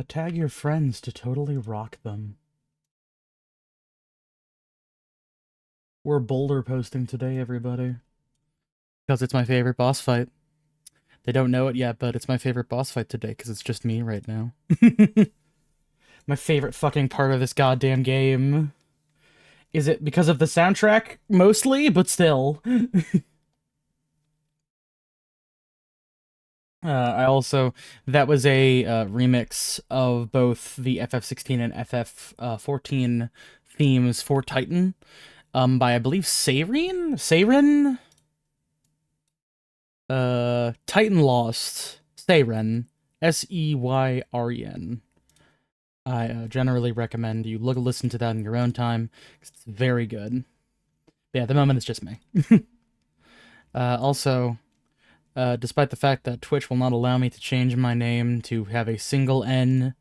Tag your friends to totally rock them. We're boulder posting today, everybody. Because it's my favorite boss fight. They don't know it yet, but it's my favorite boss fight today, because it's just me right now. My favorite fucking part of this goddamn game. Is it because of the soundtrack? Mostly, but still. I also... That was a remix of both the FF16 and FF14 themes for Titan. By, I believe, Seirin? Seirin? Titan Lost. Seiren. Seyren. I generally recommend you listen to that in your own time, 'cause it's very good. But yeah, at the moment it's just me. Also, despite the fact that Twitch will not allow me to change my name to have a single N,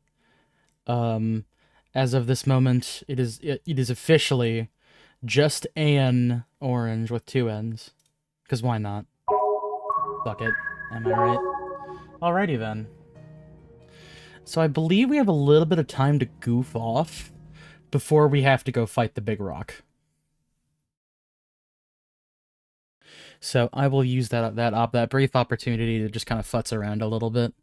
as of this moment, it is officially just An Orange with two N's. Because why not? Fuck it. Am I right? Alrighty then. So I believe we have a little bit of time to goof off before we have to go fight the big rock. So I will use that brief opportunity to just kind of futz around a little bit.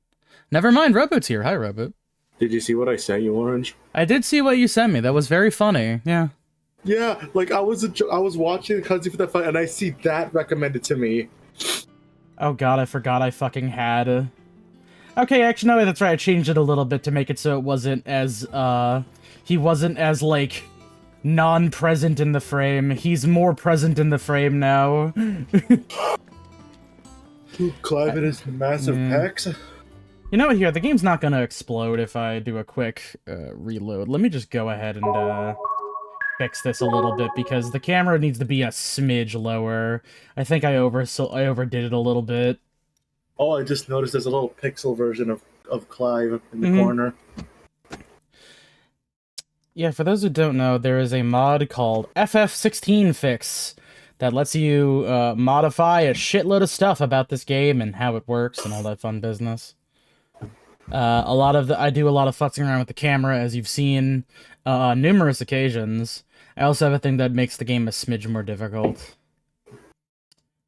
Never mind, Robo's here. Hi, Robot. Did you see what I sent you, Orange? I did see what you sent me. That was very funny. Yeah. Yeah, like I was watching Cutsy for that fight, and I see that recommended to me. Oh god, I forgot I fucking had. Okay, actually, no, that's right. I changed it a little bit to make it so it wasn't as, he wasn't as, like, non-present in the frame. He's more present in the frame now. Clive and his massive pecs. You know what, here, the game's not gonna explode if I do a quick, reload. Let me just go ahead and, fix this a little bit, because the camera needs to be a smidge lower. I think I overdid it a little bit. Oh, I just noticed there's a little pixel version of Clive in the corner. Yeah, for those who don't know, there is a mod called FF16 Fix that lets you modify a shitload of stuff about this game and how it works and all that fun business. I do a lot of futzing around with the camera, as you've seen on numerous occasions. I also have a thing that makes the game a smidge more difficult.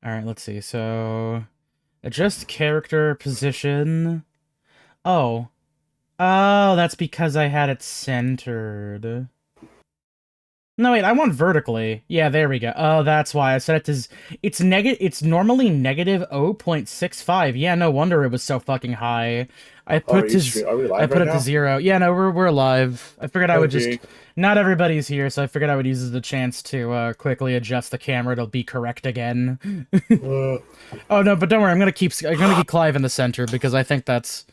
Alright, let's see. So, adjust character position. Oh, that's because I had it centered. No, wait, I want vertically. Yeah, there we go. Oh, that's why I set it to... It's normally negative 0.65. Yeah, no wonder it was so fucking high. I put it to 0. Yeah, no, we're live. I figured I would just... Not everybody's here, so I figured I would use it as a chance to quickly adjust the camera to be correct again. Oh, no, but don't worry, I'm gonna keep Clive in the center, because I think that's...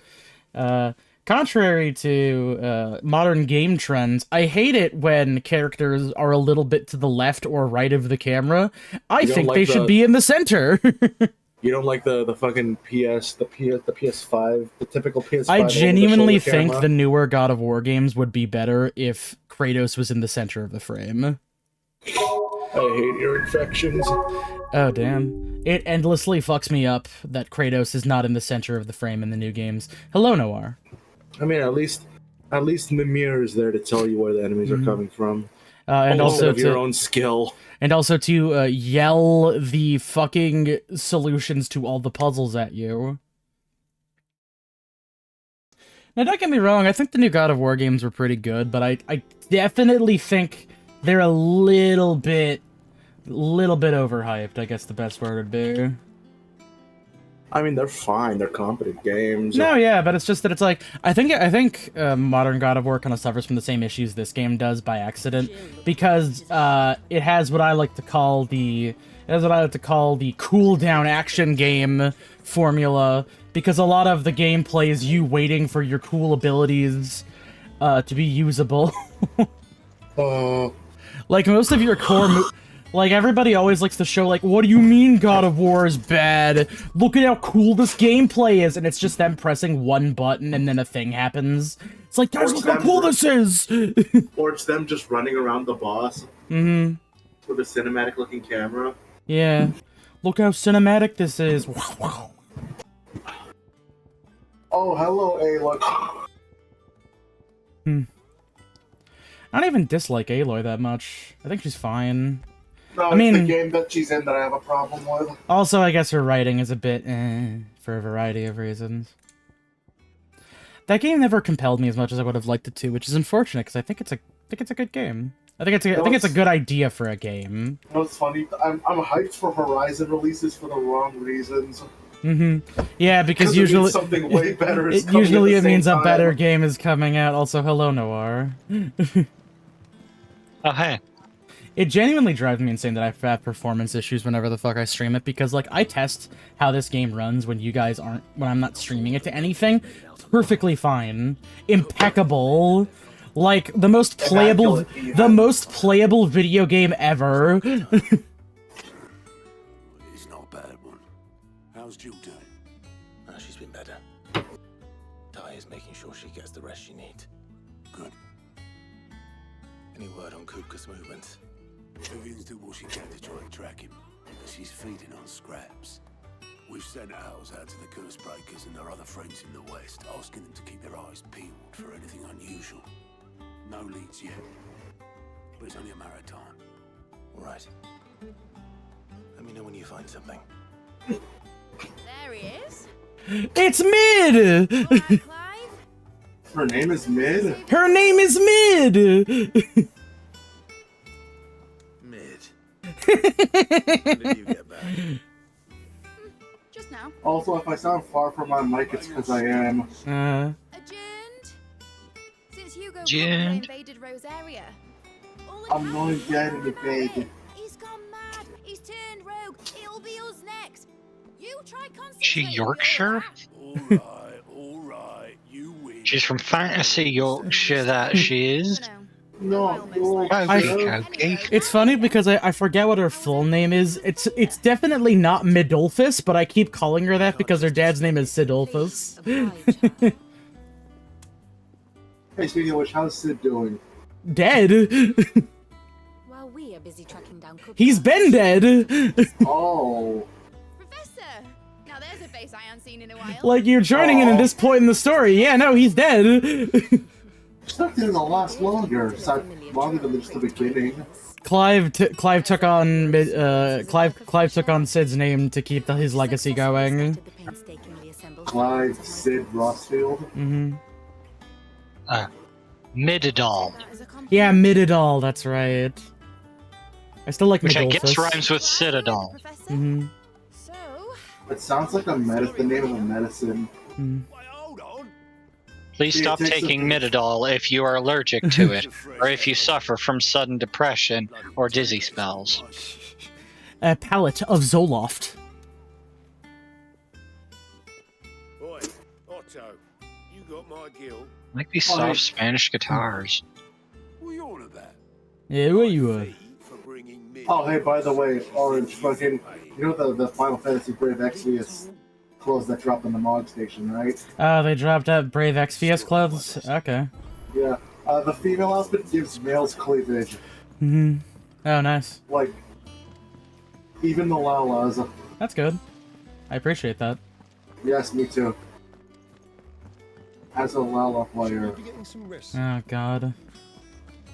Contrary to modern game trends, I hate it when characters are a little bit to the left or right of the camera. I think they should be in the center. You don't like the fucking the PS5, the typical PS5. I genuinely think the newer God of War games would be better if Kratos was in the center of the frame. I hate your infections. Oh, damn. It endlessly fucks me up that Kratos is not in the center of the frame in the new games. Hello, Noir. I mean, at least Mimir is there to tell you where the enemies are coming from. And also your own skill. And also to yell the fucking solutions to all the puzzles at you. Now, don't get me wrong, I think the new God of War games were pretty good, but I definitely think they're a little bit overhyped, I guess the best word would be. I mean, they're fine. They're competent games. No, yeah, but it's just that it's like I think modern God of War kind of suffers from the same issues this game does by accident, because it has what I like to call the cooldown action game formula, because a lot of the gameplay is you waiting for your cool abilities to be usable. Like most of your core like, everybody always likes to show, like, what do you mean God of War is bad? Look at how cool this gameplay is! And it's just them pressing one button and then a thing happens. It's like, guys, look how cool this is! Or it's them just running around the boss. Mm-hmm. With a cinematic-looking camera. Yeah. Look how cinematic this is. Oh, hello, Ayla. I don't even dislike Aloy that much. I think she's fine. No, I mean, it's the game that she's in that I have a problem with. Also, I guess her writing is a bit for a variety of reasons. That game never compelled me as much as I would have liked it to, which is unfortunate because I think it's a good game. I think it's a good idea for a game. You know what's funny? I'm hyped for Horizon releases for the wrong reasons. Yeah, because usually something way better is usually it means time. a better game is coming out. Also, hello Noir. Oh hey. It genuinely drives me insane that I have performance issues whenever the fuck I stream it, because, like, I test how this game runs when you guys aren't, when I'm not streaming it to anything. Perfectly fine. Impeccable. Like, the most playable video game ever. It's not a bad one. How's Jill doing? Oh, she's been better. Ty is making sure she gets the rest she needs. Good. Any word on Kupka's movements? Vivian's doing what she can to try and track him, but she's feeding on scraps. We've sent ours out to the curse breakers and their other friends in the west, asking them to keep their eyes peeled for anything unusual. No leads yet, but it's only a matter of time. All right. Let me know when you find something. There he is. It's Mid! All right, Clive. Her name is Mid? Her name is Mid! Mid. When did you get back? Just now. Also, if I sound far from my mic, it's because I am. Adjourned. Since Hugo Adjourned. invaded Rosaria. I'm not getting invaded. He's gone mad. He's turned rogue. It'll be us next. You try She concentrating. Yorkshire? All right, you win. She's from Fantasy Yorkshire, that she is. No, Okay. It's funny because I forget what her full name is. It's definitely not Midolphus, but I keep calling her that because her dad's name is Sidolphus. Hey, speaking of which, how's Sid doing? Dead? While we are busy tracking down Kupka, He's been dead! Oh. Professor. Now there's a face I haven't seen in a while. Like, you're joining in at this point in the story. Yeah, no, he's dead. Expecting it to last longer. It's not longer than just the beginning. Clive took on Clive took on Sid's name to keep his legacy going. Clive Sid Rossfield. Mididol. Yeah, Mididol, that's right. I still like Which I Midolphus. guess rhymes with Citadel. Professor. So, It sounds like the name of a medicine. Hold on. Please Yeah, stop take taking some- Mididol if you are allergic to it, or if you suffer from sudden depression or dizzy spells. A palette of Zoloft. Oi, Otto, you got my gill. Like these Oh, soft hey. Spanish guitars. What are you on about? Yeah, where you My are? fee for bringing me- Oh, hey, by the way, Orange, fucking, you know the Final Fantasy Brave Exvius clothes that dropped on the mod station, right? Oh, they dropped out Brave Exvius clothes? Okay. Yeah. The female outfit gives males cleavage. Oh, nice. Like, even the Lalas. That's good. I appreciate that. Yes, me too. As a Lala player. Oh god.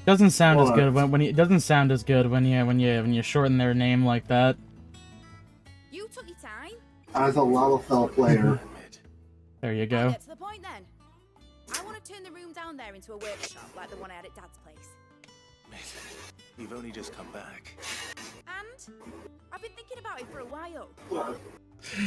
Doesn't sound as What? good when you, it doesn't sound as good when you shorten their name like that. you took your time. As a Lalafell player. There you I'll go. get to the point then. I want to turn the room down there into a workshop like the one I had at Dad's place. You've only just come back. And I've been thinking about it for a while.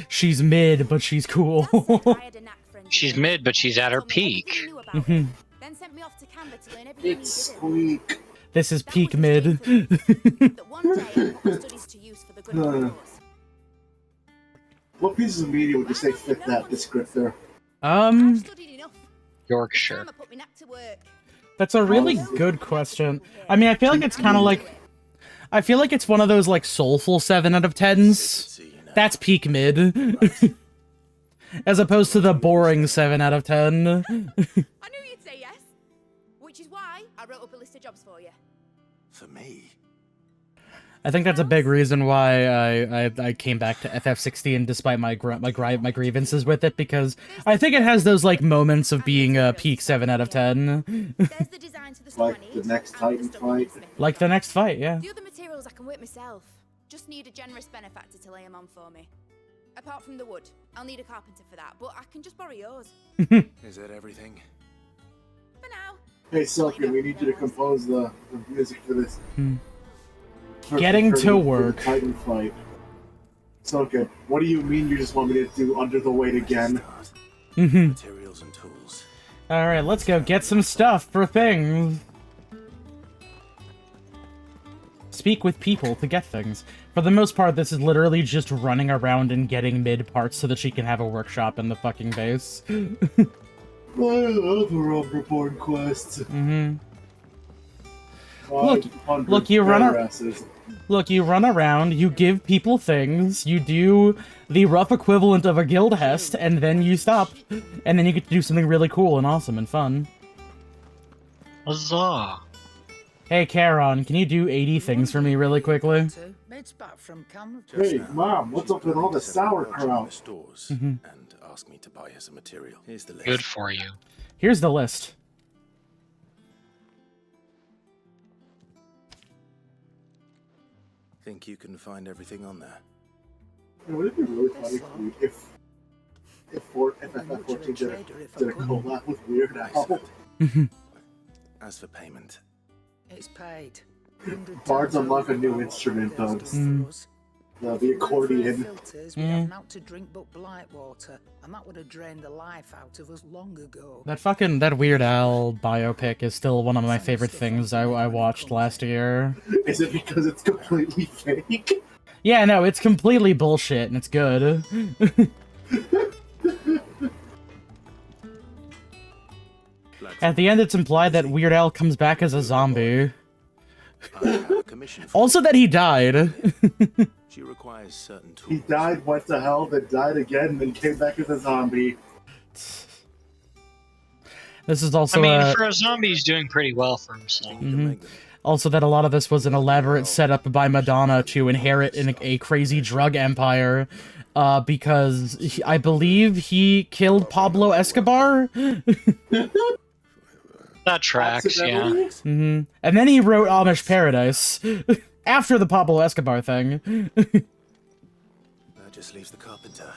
She's mid, but she's cool. Dad said I had a knack for She's engineering. mid, but she's at her Told me everything peak. he knew about it, then sent me off to Canberra to learn everything It's he did. Squeak. This is That peak was his mid. dream for me. That one day I put my studies to use for the good of the cause. What pieces of media would you say fit that descriptor? I've studied enough. Yorkshire. Time I put my knack to work. That's a really good question. I mean, I feel like it's kind of like, I feel like it's one of those like soulful 7 out of 10s. That's peak mid. As opposed to the boring 7 out of 10. I knew you'd say yes. Which is why I wrote up a list of jobs for you. For me? I think that's a big reason why I came back to FF16 despite my grievances with it, because I think it has those like moments of being a peak 7 out of 10. There's the design to the stuff I Like need, the next and all the Titan stuff I need fight. smithing. Like the next fight, yeah. The other materials I can whip myself. Just need a generous benefactor to lay them on for me. Apart from the wood, I'll need a carpenter for that, but I can just borrow yours. Is that everything? For now. Hey, Silken, we need you to compose the music for this. Getting to the work. Titan fight. Silken, what do you mean you just want me to do Under the Weight again? Materials and tools. Alright, let's go get some stuff for things. Speak with people to get things. For the most part, this is literally just running around and getting mid parts so that she can have a workshop in the fucking base. I love her Reborn quests. Look, you run around, you give people things, you do the rough equivalent of a guild hest, and then you stop. And then you get to do something really cool and awesome and fun. Huzzah! Hey, Charon, can you do 80 things for me really quickly? Hey, Mom, what's up with all the The sauerkraut? stores and ask me to buy her some material. Here's the list. Good for you. Here's the list. Think you can find everything on there? Would it be really funny if FF14 did a collab with Weird Al? As for payment, It's paid. Bards unlock a new instrument, though. The accordion. Filters, we have out to drink but blight water, and that would have drained the life out of us long ago. That Weird Al biopic is still one of my favorite things I watched last year. Is it because it's completely fake? Yeah, no, it's completely bullshit and it's good. At the end, it's implied that Weird Al comes back as a zombie. I have a commission for Also that he died. She requires certain tools. He died, went to hell, then died again, then came back as a zombie. This is also I mean, for a zombie, he's doing pretty well for himself. You can make them. also that a lot of this was an elaborate setup by Madonna to inherit a crazy drug empire, because I believe he killed Pablo Escobar. That tracks, yeah. Accidentally? And then he wrote Amish Paradise after the Pablo Escobar thing. That just leaves the carpenter.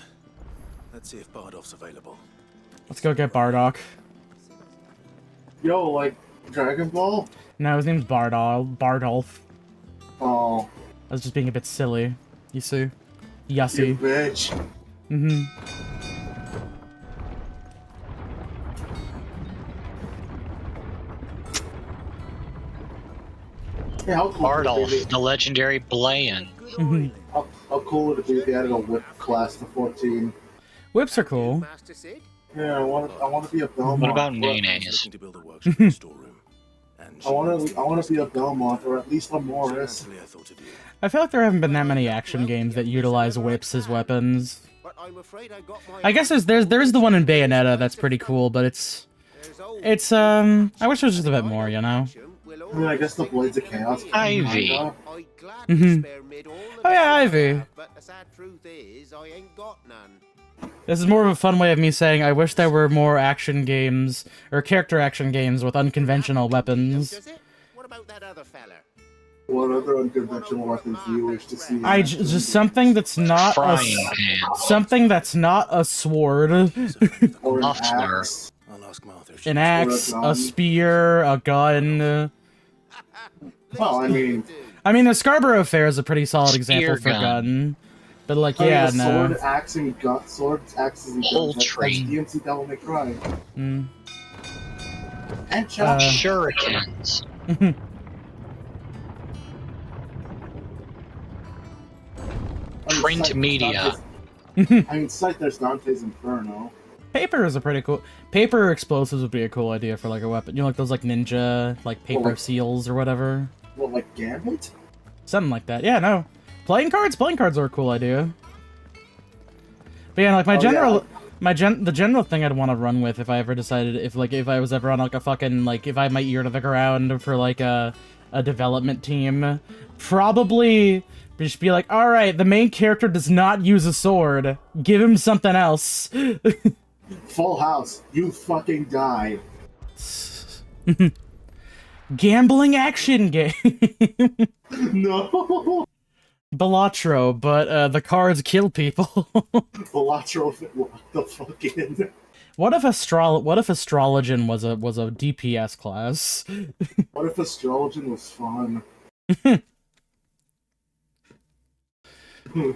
Let's see if Bardolph's available. Let's go get Bardock. Yo, like, Dragon Ball? No, his name's Bardolph. Oh, I was just being a bit silly. You see? you Yussie. bitch. Hey, how cool would it be Bardolph, the legendary Blayan. how cool would it be if they added a whip class to 14? Whips are cool. Yeah, I want to be a Belmont. What about or- Nenes? Looking to build a workshop and storeroom. And I want to be a Belmont, or at least a Morris. Naturally, I thought of you. I feel like there haven't been that many action games that utilize whips as weapons. I guess there's the one in Bayonetta that's pretty cool, but it's I wish there was just a bit more, you know? I mean, I guess the Blades of Chaos. Ivy. Kinda. Oh yeah, Ivy. But the sad truth is, I ain't got none. This is more of a fun way of me saying I wish there were more action games, or character action games with unconventional weapons. Does it? What about that other fella? What other unconventional weapons do you wish to see? Just something that's not Frying pan. something that's not a sword, Or an Muffler. axe. I'll ask Martha. if an she- axe, gun. a spear, a gun. Well, I mean, The Scarborough Fair is a pretty solid example Spear for gun. gun. But like, I mean, yeah, a no. sword, axe, and gun. Swords, axes, and guns. That's Poultry. DMC Devil May Cry. Mm. And chop. Shurikens. Print media. I mean, sight there's Dante's Inferno. Paper is a pretty cool. Paper explosives would be a cool idea for like a weapon. You know, like those like ninja, like paper like- seals or whatever. What, like Gambit? Something like that. Yeah, no. Playing cards are a cool idea. But yeah, like my Oh, general, yeah. the general thing I'd want to run with if I ever decided, if I was ever on like a fucking, like if I had my ear to the ground for like a a development team. Probably just be like, all right, the main character does not use a sword. Give him something else. Full House, you fucking die. Gambling action game. No. Balatro, but the cards kill people. Balatro, what the fucking. What if Astrologian was a DPS class? What if Astrologian was fun? That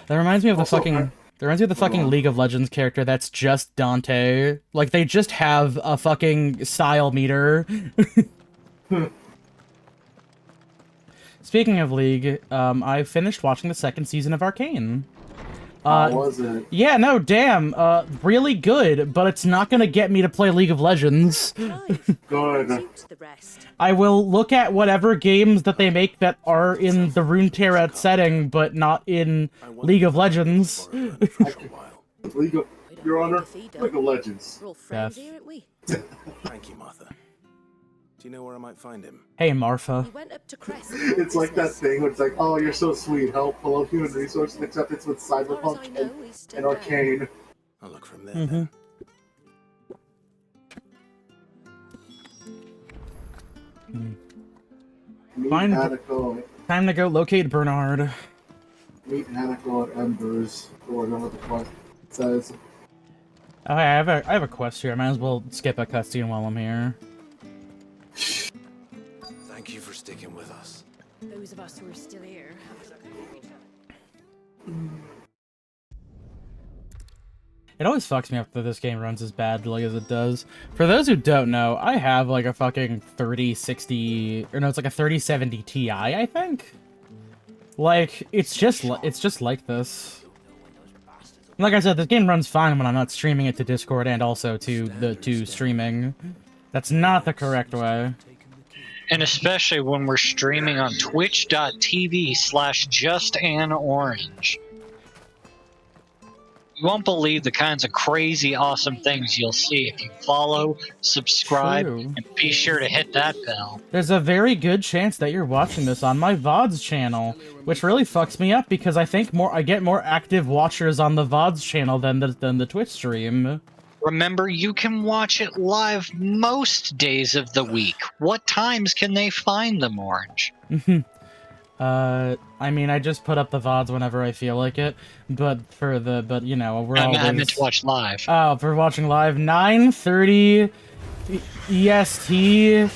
reminds me of the Also, fucking. That reminds me of the fucking League of Legends character that's just Dante. Like, they just have a fucking style meter. Speaking of League, I finished watching the second season of Arcane. How was it? Yeah, no, damn. Really good, but it's not gonna get me to play League of Legends. Good. I will look at whatever games that they make that are in the Runeterra setting, but not in League of Legends. League of, Your Honor, League of Legends. We're all friends here, aren't we? Thank you, Martha. Do you know where I might find him? Hey, Marfa. We went up to Crest. It's like that thing where it's like, oh, you're so sweet. Help, hello, human resources, except it's with Cyberpunk and Arcane. I'll look from there then. Meet Fine. Hanako. Time to go locate Bernard. Meet Hanako at Embers, or whatever the quest says. Okay, I have a quest here. I might as well skip a cutscene while I'm here. Thank you for sticking with us. Those of us who are still here. It always fucks me up that this game runs as badly as it does. For those who don't know, I have like a fucking 3060, or no, it's like a 3070 Ti, I think. Like, it's just like this. Like I said, this game runs fine when I'm not streaming it to Discord and also to streaming. That's not the correct way. And especially when we're streaming on twitch.tv/justanorange. You won't believe the kinds of crazy, awesome things you'll see if you follow, subscribe, True. and be sure to hit that bell. There's a very good chance that you're watching this on my VODs channel, which really fucks me up because I think I get more active watchers on the VODs channel than the Twitch stream. Remember, you can watch it live most days of the week. What times can they find them, Orange? I mean, I just put up the VODs whenever I feel like it, but you know, we're always... I meant to watch live. Oh, for watching live, 9:30 EST,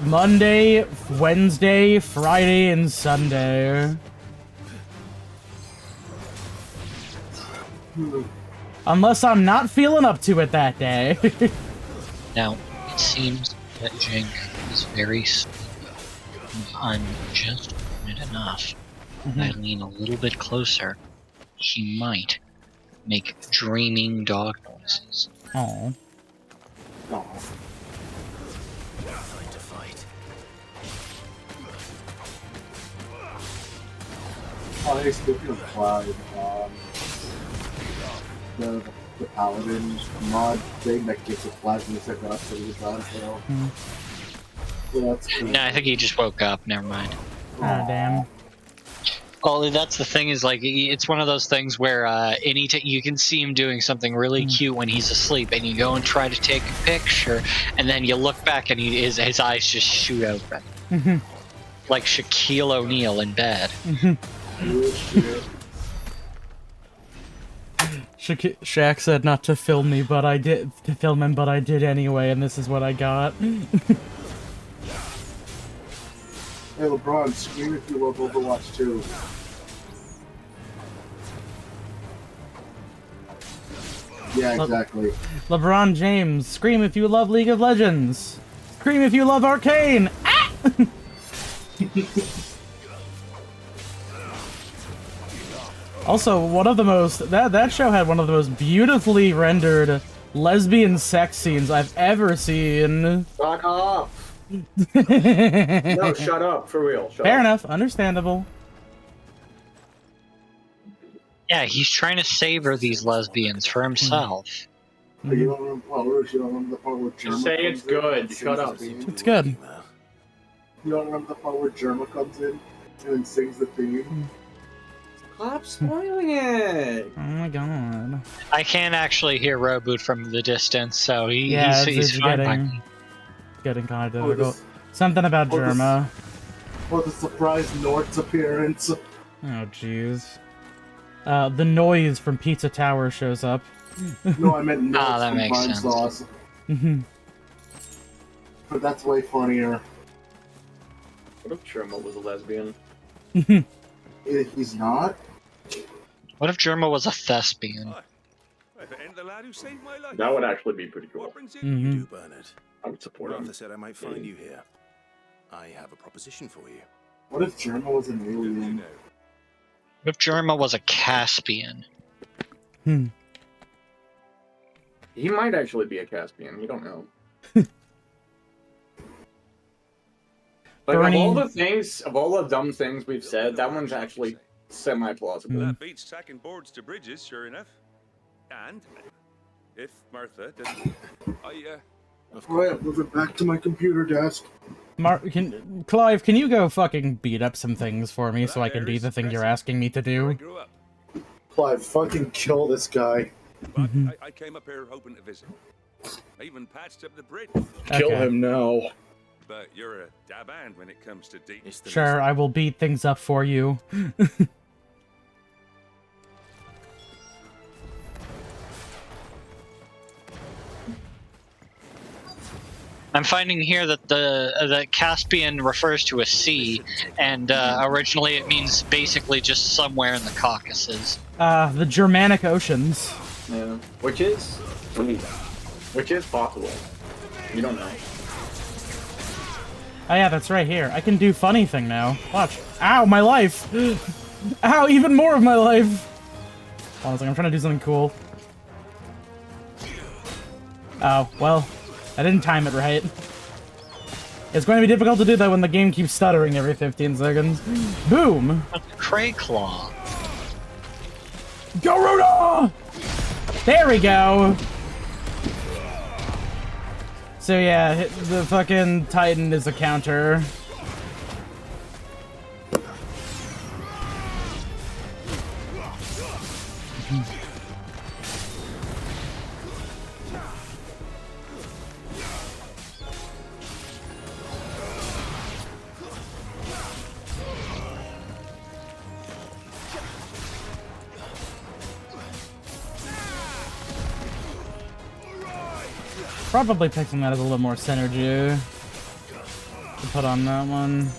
Monday, Wednesday, Friday, and Sunday. Unless I'm not feeling up to it that day. Now, it seems that Jink is very sleepy. I'm just quiet enough. If I lean a little bit closer, he might make dreaming dog noises. Oh. Oh. Fight to fight. Oh, hey, speaking of Cloud, the Paladin mod thing that gives a plasma set that's pretty good, so. Yeah, that's cool. No, I think he just woke up. Never mind. Ah, damn. Well, that's the thing is, like, it's one of those things where you can see him doing something really cute when he's asleep, and you go and try to take a picture, and then you look back and his eyes just shoot open. Like Shaquille O'Neal in bed. Shaq said not to film me, but I did. To film him, but I did anyway, and this is what I got. Hey, LeBron, scream if you love Overwatch 2. Yeah, exactly. LeBron James, scream if you love League of Legends. Scream if you love Arcane. Ah! Also, one of the most that show had one of the most beautifully rendered lesbian sex scenes I've ever seen. Fuck off. No, shut up, for real. Fair enough, understandable. Yeah, he's trying to savor these lesbians for himself. You don't remember, well, you don't remember the part where German Just say it's comes in good. and Shut sings up. the theme? It's good. You don't remember the part where Germa comes in and then sings the theme? Stop spoiling it! Oh my god. I can't actually hear Roboot from the distance, so Yeah, he's it's fine by getting me. kind of Or difficult. this- Something about or this- Germa. Or the surprise Nort's appearance. Oh jeez. The noise from Pizza Tower shows up. No, I meant Nort's that from makes Vine sense. Sauce. But that's way funnier. What if Germa was a lesbian? He's not? What if Germa was a thespian? If it ain't the lad who saved my life. That would actually be pretty cool. What brings you? Mhm. You do, Bernard. I would support him. Martha said I might find you here. I have a proposition for you. What if Germa was an You alien? know. What if Germa was a Caspian? He might actually be a Caspian. You don't know. Like, of all the things, of all the dumb things we've said, that one's actually semi-plausible. That beats tacking boards to bridges, sure enough. And if Martha doesn't, Alright, moving back to my computer desk. Clive, can you go fucking beat up some things for me so I can do the thing you're asking me to I do? grew up. Clive, fucking kill this guy. But I came up here hoping to visit. I even patched up the bridge. Kill him now. But you're a dab hand when it comes to deep. Sure, I will beat things up for you. I'm finding here that the Caspian refers to a sea, and originally it means basically just somewhere in the Caucasus. The Germanic Oceans. Yeah. Which is possible. You don't know. Oh yeah, that's right here. I can do funny thing now. Watch. Ow, my life! Ow, even more of my life! I was like, I'm trying to do something cool. Oh, well, I didn't time it right. It's going to be difficult to do that when the game keeps stuttering every 15 seconds. Boom! Cray Claw. Garuda! There we go! So yeah, the fucking Titan is a counter. Probably pick something that has a little more synergy to put on that one.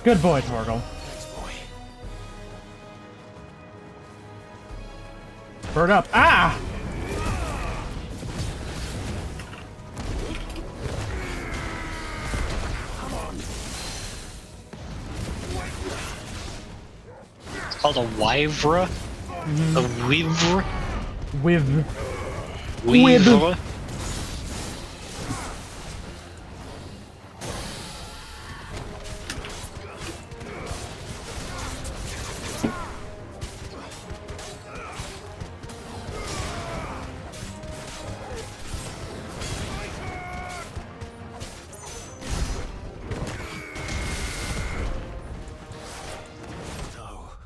Good boy, Torgal. Bird up. Ah! It's called a Wyvra? A Wyvra? With. Wyvra?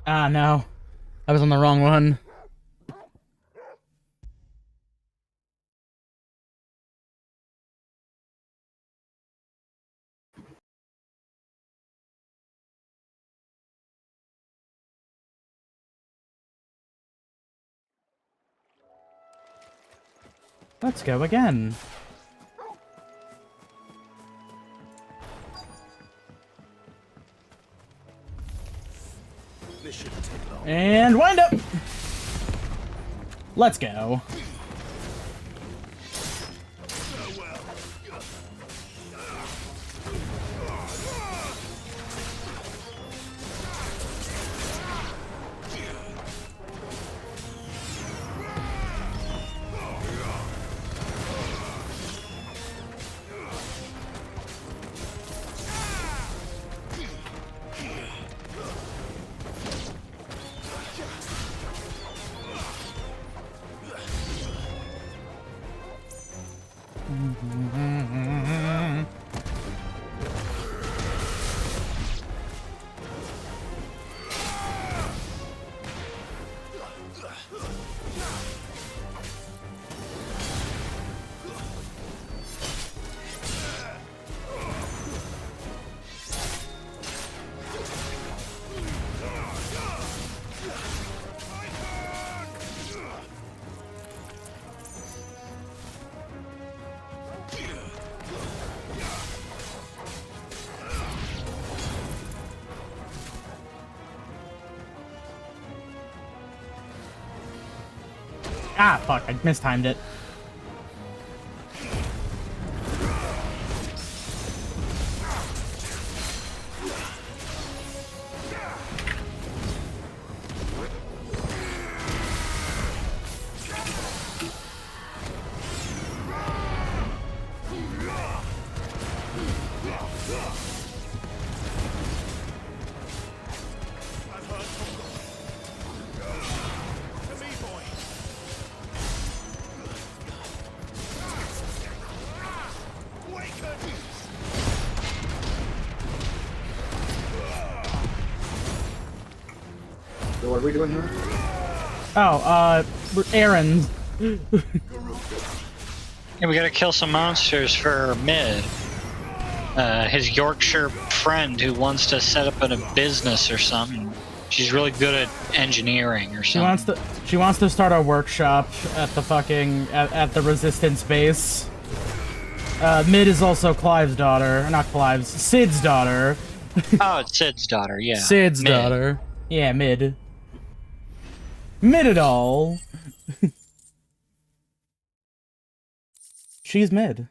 Ah, no. I was on the wrong one. Let's go again. This shouldn't take long. And wind up! Let's go. Ah, fuck, I mistimed it. So what are we doing here? Oh, errands. Yeah, we gotta kill some monsters for Mid. His Yorkshire friend who wants to set up a business or something. She's really good at engineering or something. She wants to start a workshop at the fucking at the Resistance base. Mid is also Clive's daughter, not Clive's, Sid's daughter. Oh, it's Sid's daughter, yeah. Sid's Mid. daughter. Yeah, Mid. Mid it all. She's Mid.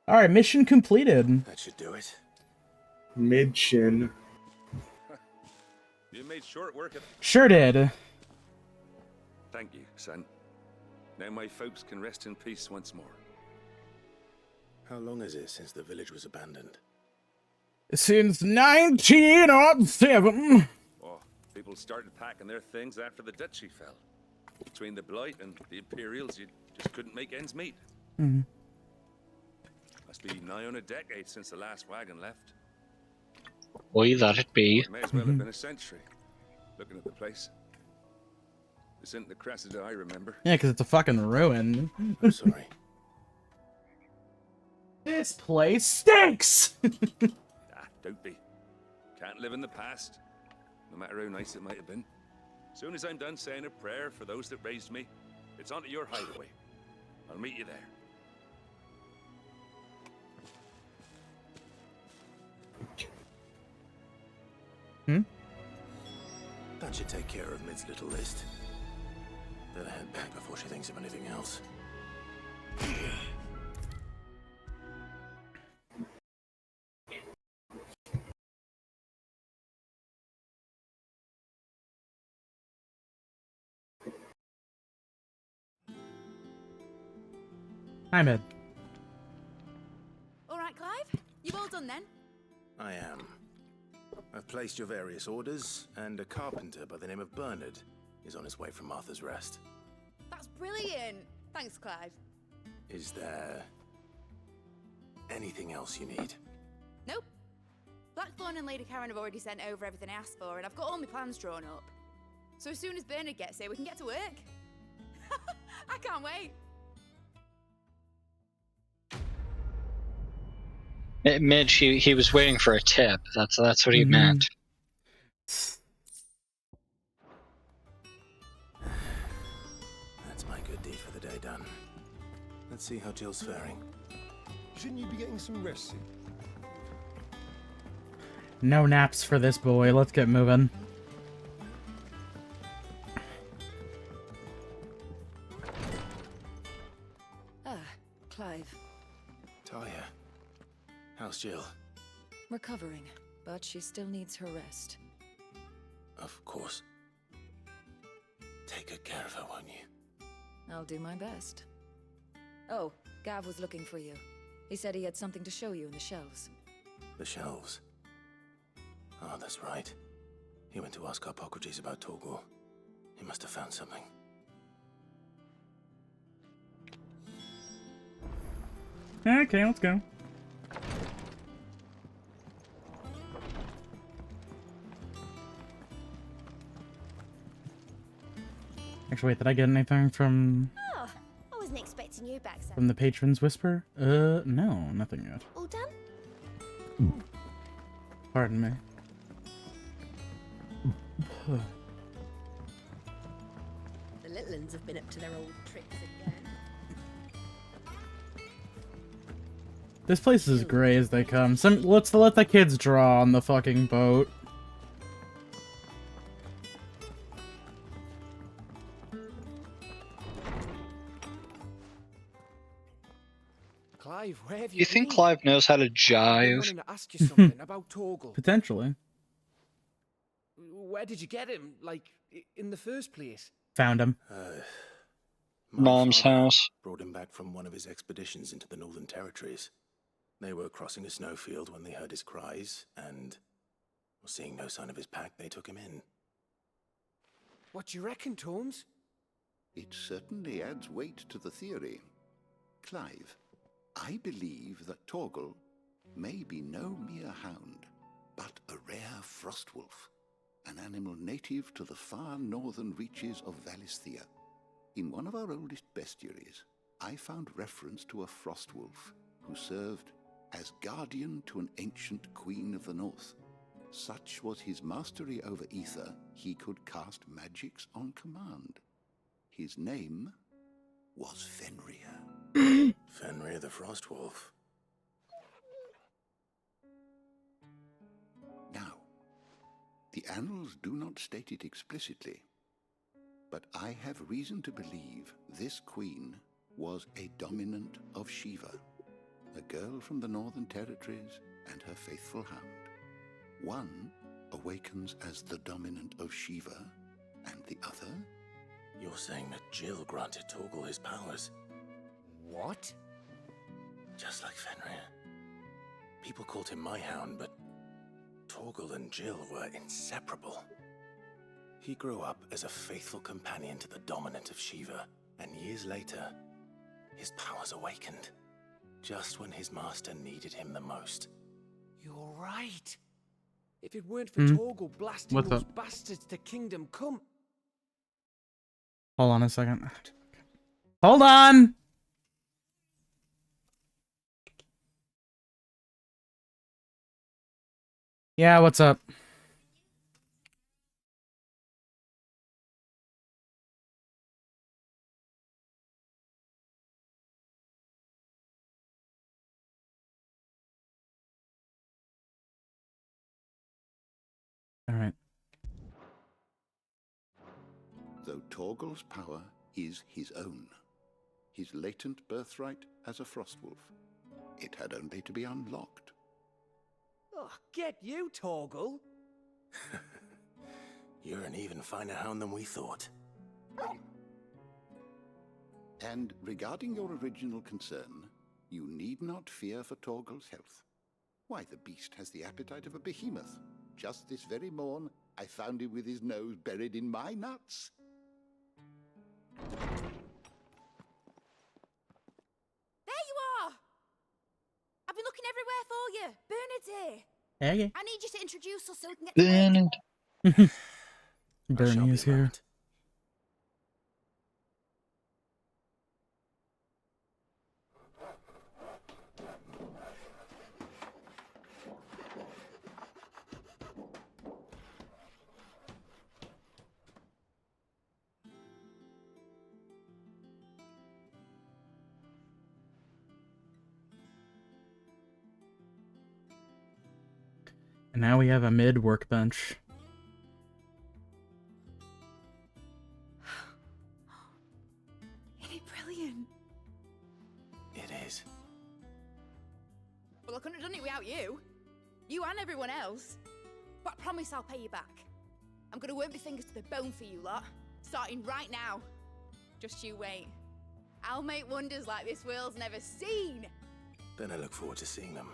Alright, mission completed. That should do it. Mid-chin. You made short work of it. Sure did. Thank you, son. Now my folks can rest in peace once more. How long is it since the village was abandoned? Since 1907. Oh, people started packing their things after the duchy fell. Between the Blight and the Imperials, you just couldn't make ends meet. Mm-hmm. Must be nigh on a decade since the last wagon left. Boy, that'd be. It may as well have been a century. Looking at the place. This isn't the Cressida I remember. Yeah, because it's a fucking ruin. I'm sorry. This place stinks! Don't be. Can't live in the past, no matter how nice it might have been. Soon as I'm done saying a prayer for those that raised me, it's onto your hideaway. I'll meet you there. Hmm? That should take care of Mid's little list. Better head back before she thinks of anything else. Hi, Mid. All right, Clive? You've all done then? I am. I've placed your various orders, and a carpenter by the name of Bernard is on his way from Martha's Rest. That's brilliant. Thanks, Clive. Is there anything else you need? Nope. Blackthorn and Lady Karen have already sent over everything I asked for, and I've got all my plans drawn up. So as soon as Bernard gets here, we can get to work. I can't wait. Mid, he was waiting for a tip. That's what he meant. That's my good deed for the day done. Let's see how Jill's faring. Shouldn't you be getting some rest soon? No naps for this boy. Let's get moving. Ah, Clive. Talia, how's Jill? Recovering, but she still needs her rest. Of course. Take good care of her, won't you? I'll do my best. Oh, Gav was looking for you. He said he had something to show you in the shelves. The shelves. Oh, that's right. He went to ask Harpocrates about Torgor. He must have found something. Okay, let's go. Actually, wait, did I get anything from... Oh, I wasn't expecting you back, Sam. From the Patron's Whisper? No, nothing yet. All done? Pardon me. The little ones have been up to their old tricks again. This place is gray as they come. Let's let the kids draw on the fucking boat. Clive, where have You think been? Clive knows how to I've been jive? wanting to ask you something about Torgal. Potentially. Where did you get him? Like, in the first place? Found him. My Mom's father house. brought him back from one of his expeditions into the Northern Territories. They were crossing a snowfield when they heard his cries, and, seeing no sign of his pack, they took him in. What do you reckon, Tomes? It certainly adds weight to the theory. Clive, I believe that Torgal may be no mere hound, but a rare frostwolf, an animal native to the far northern reaches of Valisthea. In one of our oldest bestiaries, I found reference to a frostwolf who served as guardian to an ancient queen of the north. Such was his mastery over ether, he could cast magics on command. His name was Fenrir. Fenrir the Frostwolf. Now, the annals do not state it explicitly, but I have reason to believe this queen was a dominant of Shiva, a girl from the Northern Territories and her faithful hound. One awakens as the dominant of Shiva, and the other... You're saying that Jill granted Torgal his powers? What? Just like Fenrir. People called him my hound, but Torgal and Jill were inseparable. He grew up as a faithful companion to the dominant of Shiva, and years later, his powers awakened, just when his master needed him the most. You're right. If it weren't for Torgal blasting What's those up? bastards to Kingdom Come... Hold on a second. Hold on! Yeah, what's up? All right. Though Torgal's power is his own, his latent birthright as a frostwolf, it had only to be unlocked. Oh, get you, Torgal! You're an even finer hound than we thought. And regarding your original concern, you need not fear for Torgal's health. Why, the beast has the appetite of a behemoth. Just this very morn, I found him with his nose buried in my nuts. There you are! I've been looking everywhere for you. Bernard's here. Hey. I need you to introduce us so we can get to work. Bernard. Bernie is here. And now we have a mid workbench. Isn't it brilliant? It is. Well, I couldn't have done it without you. You and everyone else. But I promise I'll pay you back. I'm gonna work my fingers to the bone for you lot. Starting right now. Just you wait. I'll make wonders like this world's never seen. Then I look forward to seeing them.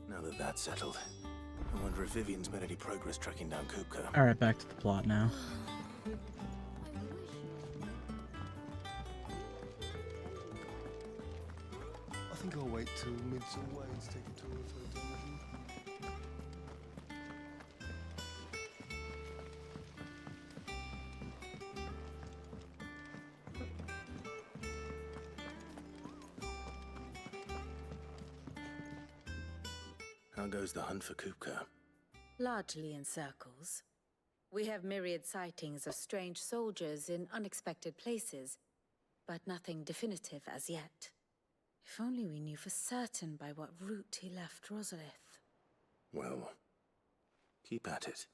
Now that that's settled, I wonder if Vivian's made any progress tracking down Kupka. All right, back to the plot now. I think I'll wait till Midsummer Ways take a tour of her dungeon. How goes the hunt for Kupka? Largely in circles. We have myriad sightings of strange soldiers in unexpected places, but nothing definitive as yet. If only we knew for certain by what route he left Rosalith. Well, Keep at it.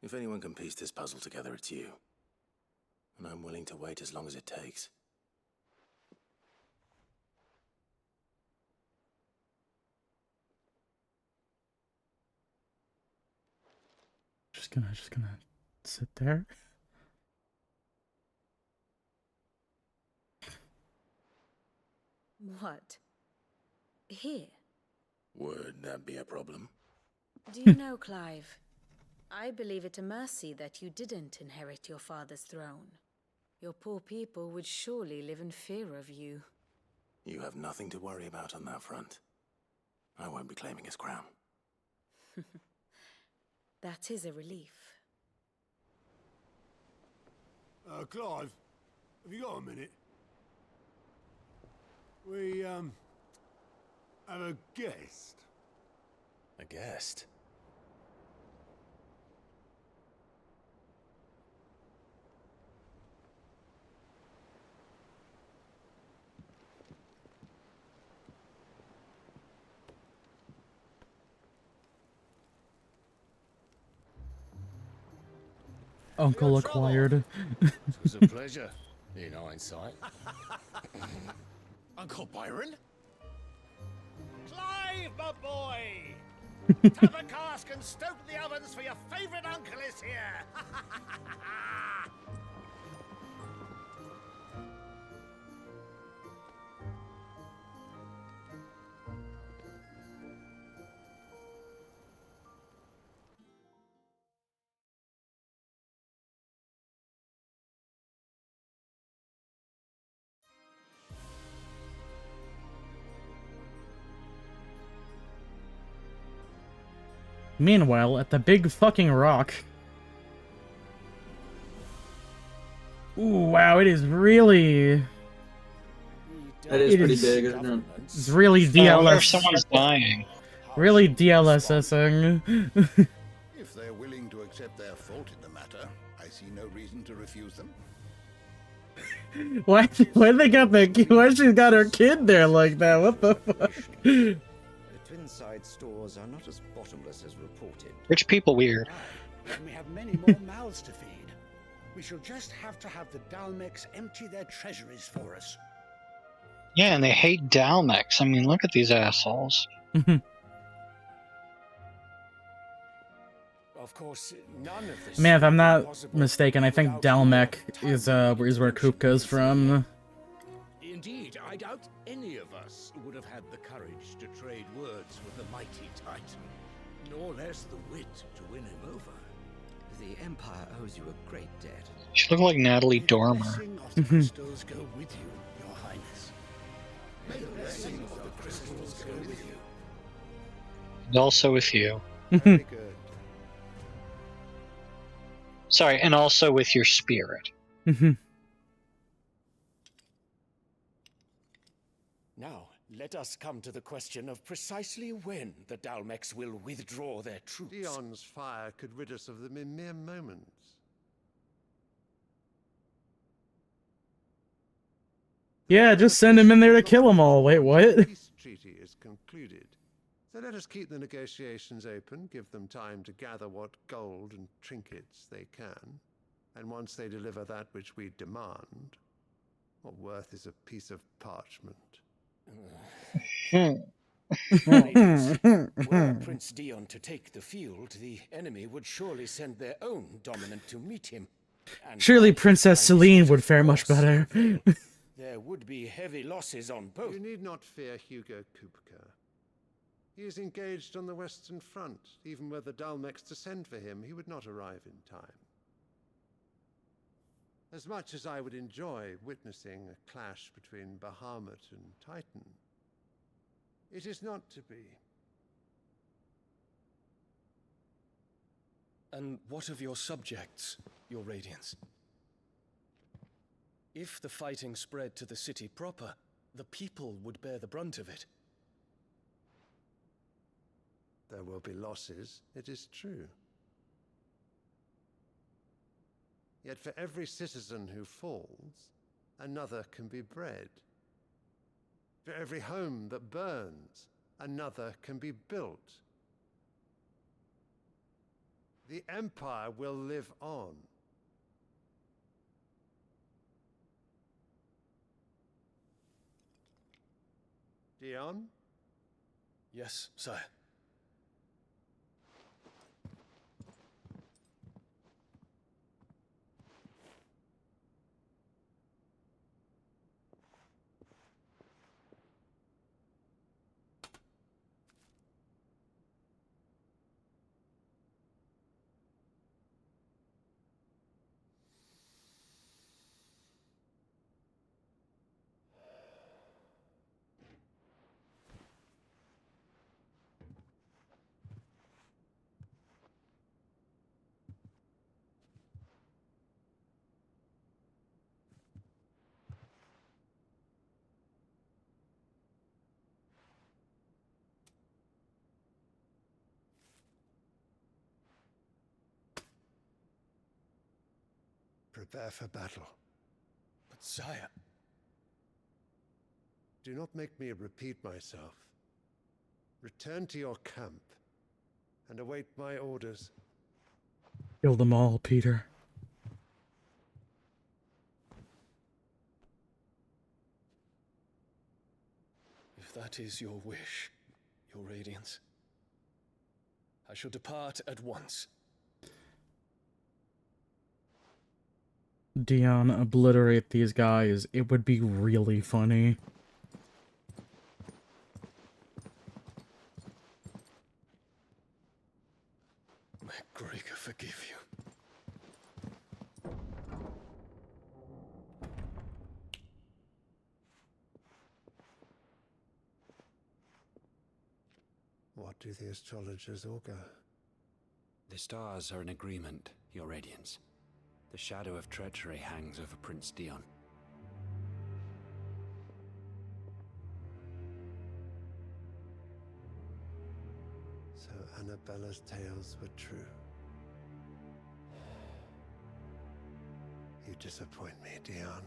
If anyone can piece this puzzle together, it's you. And I'm willing to wait as long as it takes. Just gonna sit there. What? Here? Would that be a problem? Do you know, Clive? I believe it a mercy that you didn't inherit your father's throne. Your poor people would surely live in fear of you. You have nothing to worry about on that front. I won't be claiming his crown. That is a relief. Clive, have you got a minute? We, have a guest. A guest? Uncle acquired. It was a pleasure, in hindsight. Uncle Byron? Clive, my boy! Tap a cask and stoke the ovens for your favourite uncle is here! Meanwhile, at the big fucking rock. Ooh, wow, it is really... That is pretty big, isn't it? It's really I wonder if DLS. someone's dying. Really DLSSing. If they're willing to accept their fault in the matter, I see no reason to refuse them. Why they got the... Why she got her kid there like that? What the fuck? The Twinside stores are not as bottomless as reported. Rich people weird. And we have many more mouths to feed. We shall just have to have the Dalmex empty their treasuries for us. Yeah, and they hate Dalmex. I mean, look at these assholes. Of course, none of this. Man, if I'm not mistaken, I think Dalmec is where Kupka's from. Indeed, I doubt any of us would have had the courage to trade words with the mighty Titan, nor less the wit to win him over. The Empire owes you a great debt. She looked like Natalie Dormer. Blessing of the crystals go with you, Your Highness. May the blessing of the crystals go with you. And also with you. Very good. Sorry, and also with your spirit. Now, let us come to the question of precisely when the Dalmex will withdraw their troops. Dion's fire could rid us of them in mere moments. Yeah, just send him in there to kill them all. Wait, what? The peace treaty is concluded. So let us keep the negotiations open, give them time to gather what gold and trinkets they can. And once they deliver that which we demand, what worth is a piece of parchment? Were Prince Dion to take the field, the enemy would surely send their own dominant to meet him. And Surely Princess Celine would fare much better. there would be heavy losses on both. You need not fear Hugo Kupka. He is engaged on the Western Front. Even were the Dalmex to send for him, he would not arrive in time. As much as I would enjoy witnessing a clash between Bahamut and Titan, it is not to be. And what of your subjects, your Radiance? If the fighting spread to the city proper, the people would bear the brunt of it. There will be losses, it is true. Yet for every citizen who falls, another can be bred. For every home that burns, another can be built. The Empire will live on. Dion? Yes, sire. Prepare for battle. But sire... Do not make me repeat myself. Return to your camp and await my orders. Kill them all, Peter. If that is your wish, your radiance, I shall depart at once. Dion, obliterate these guys. It would be really funny. May Gregor forgive you. What do the astrologers augur? The stars are in agreement, Your Radiance. The shadow of treachery hangs over Prince Dion. So Annabella's tales were true. You disappoint me, Dion.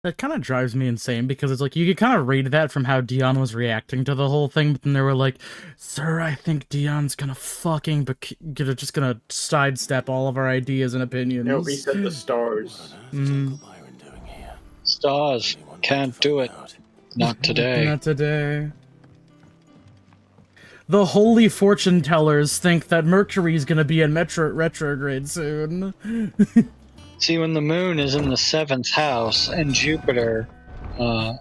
That kind of drives me insane because it's like you could kind of read that from how Dion was reacting to the whole thing, but then they were like, "Sir, I think Dion's gonna fucking just gonna sidestep all of our ideas and opinions." You know, reset the stars. Stars can't do it. Not today. Not today. The holy fortune tellers think that Mercury's gonna be in retrograde soon. See, when the moon is in the 7th house and Jupiter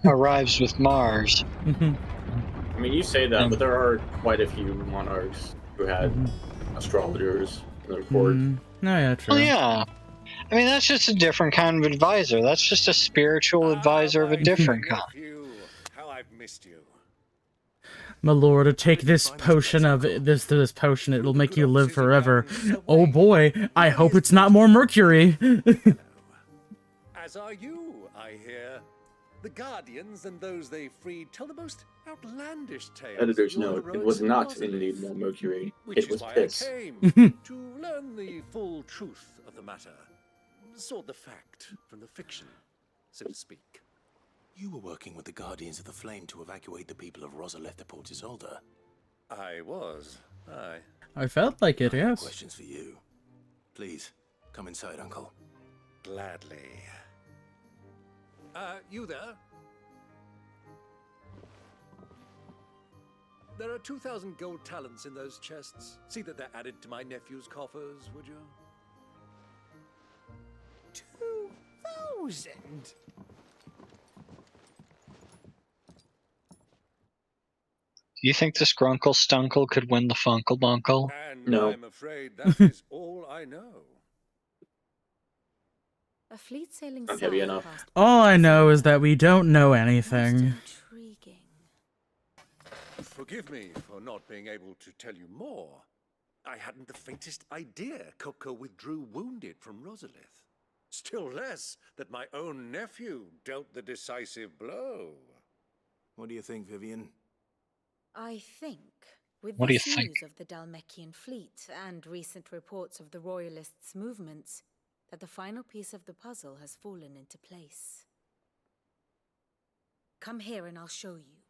arrives with Mars. I mean, you say that, but there are quite a few monarchs who had astrologers in their court. No, yeah, true. Well, yeah. I mean, that's just a different kind of advisor. That's just a spiritual advisor of a different kind. How I've missed you. My lord, take this potion of this potion. It'll make you live forever. Oh boy, I hope it's not more mercury. As are you, I hear. The Guardians and those they freed tell the most outlandish tales. Editor's note, it was not indeed more mercury. Which It was is why piss. I came to learn the full truth of the matter. Sort the fact from the fiction, so to speak. You were working with the Guardians of the Flame to evacuate the people of Rosalith de Port Isolde. I was. Aye. I felt like it, yes. Questions for you. Please, come inside, Uncle. Gladly. You there? There are 2,000 gold talents in those chests. See that they're added to my nephew's coffers, would you? 2,000? You think this Grunkle Stunkle could win the Funkle Bunkle? And No. I'm afraid that is all I know. A fleet sailing Not heavy south enough. past All I know is that we don't know anything. intriguing. Forgive me for not being able to tell you more. I hadn't the faintest idea Coco withdrew wounded from Rosalith. Still less that my own nephew dealt the decisive blow. What do you think, Vivian? I think With What do you this think? news of the Dalmekian fleet and recent reports of the Royalists' movements, that the final piece of the puzzle has fallen into place. Come here and I'll show you.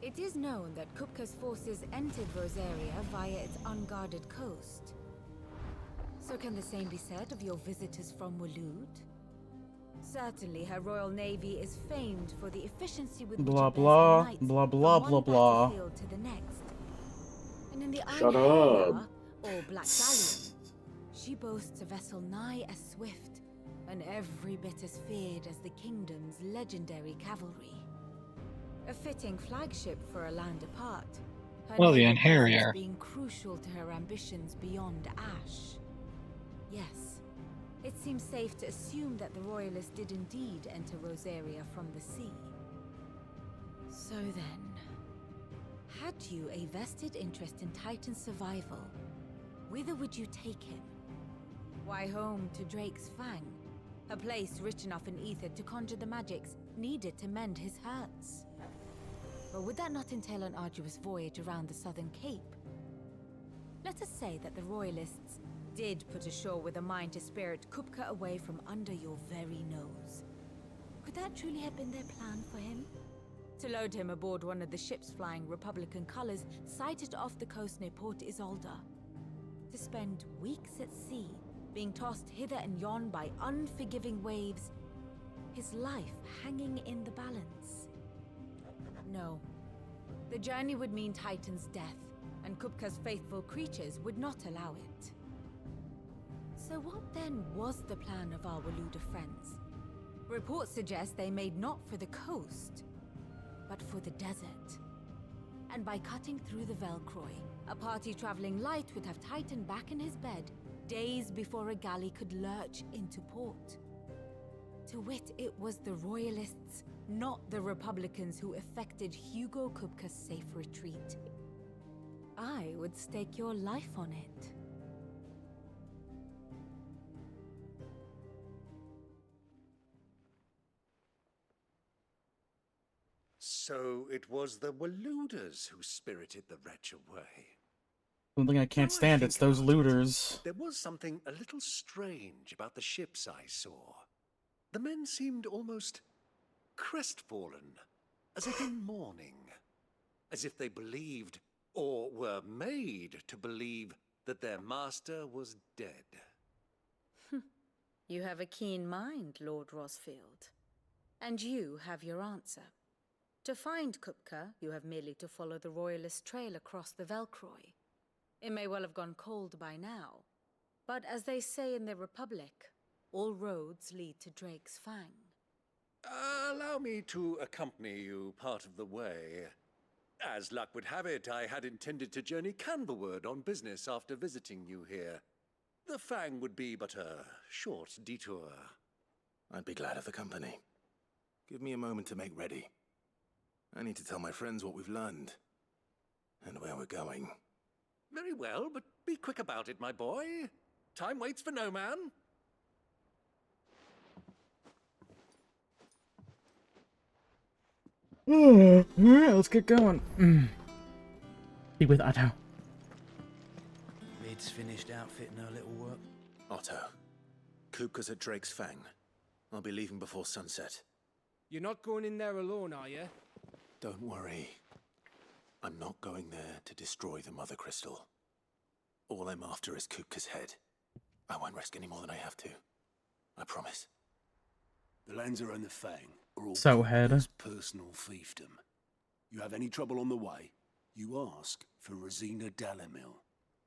It is known that Kupka's forces entered Rosaria via its unguarded coast. So can the same be said of your visitors from Waloed? Certainly her royal navy is famed for the efficiency with which Blah it bears blah the knights blah from blah one blah blah. battlefield to the next. And in the Shut Iron up. or Black Galleon, she boasts a vessel nigh as swift and every bit as feared as the kingdom's legendary cavalry. A fitting flagship for a land apart, her Well, the naval presence Inherior. being crucial to her ambitions beyond Ash. Yes, it seems safe to assume that the Royalists did indeed enter Rosaria from the sea. So then, had you a vested interest in Titan's survival, whither would you take him? Why home to Drake's Fang, a place rich enough in ether to conjure the magics needed to mend his hurts? But would that not entail an arduous voyage around the southern cape? Let us say that the Royalists did put ashore with a mind to spirit Kupka away from under your very nose. Could that truly have been their plan for him? To load him aboard one of the ships flying Republican colors sighted off the coast near Port Isolde? To spend weeks at sea, being tossed hither and yon by unforgiving waves, his life hanging in the balance? No. The journey would mean Titan's death, and Kupka's faithful creatures would not allow it. So what then was the plan of our Waluda friends? Reports suggest they made not for the coast, but for the desert. And by cutting through the Velcroy, a party traveling light would have Titan back in his bed days before a galley could lurch into port. To wit, it was the Royalists, not the Republicans, who effected Hugo Kupka's safe retreat. I would stake your life on it. So it was the Waluders who spirited the wretch away. Something I can't stand, it's those looters. There was something a little strange about the ships I saw. The men seemed almost crestfallen, as if in mourning, as if they believed, or were made to believe, that their master was dead. You have a keen mind, Lord Rosfield. And you have your answer. To find Kupka, you have merely to follow the Royalist trail across the Velcroy. It may well have gone cold by now, but as they say in the Republic, all roads lead to Drake's Fang. Allow me to accompany you part of the way. As luck would have it, I had intended to journey Canverward on business after visiting you here. The Fang would be but a short detour. I'd be glad of the company. Give me a moment to make ready. I need to tell my friends what we've learned. And where we're going. Very well, but be quick about it, my boy. Time waits for no man. Alright, let's get going. Be with Otto. Mid's finished outfitting her little work. Otto, Kupka's at Drake's Fang. I'll be leaving before sunset. You're not going in there alone, are you? Don't worry. I'm not going there to destroy the Mother Crystal. All I'm after is Kupka's head. I won't risk any more than I have to. I promise. The Lancer and the Fang are all So head. Kupka's personal fiefdom. You have any trouble on the way, you ask for Rosina Dalamil.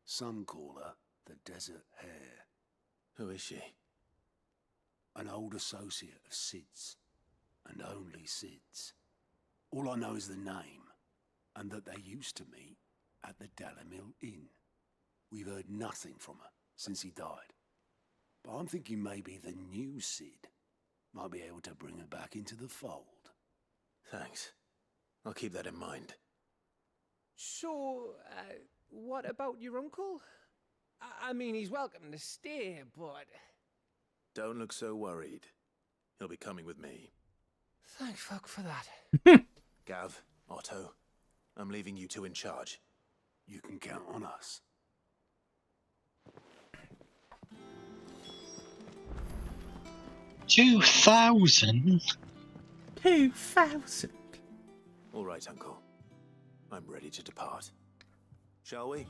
Some call her the Desert Hare. Who is she? An old associate of Sid's, and only Sid's. All I know is the name, and that they used to meet at the Dalamil Inn. We've heard nothing from her since he died. But I'm thinking maybe the new Sid might be able to bring her back into the fold. Thanks. I'll keep that in mind. So, what about your uncle? I mean, he's welcome to stay, but... Don't look so worried. He'll be coming with me. Thank fuck for that. Gav, Otto, I'm leaving you two in charge. You can count on us. $2,000. 2,000. All right, Uncle. I'm ready to depart. Shall we?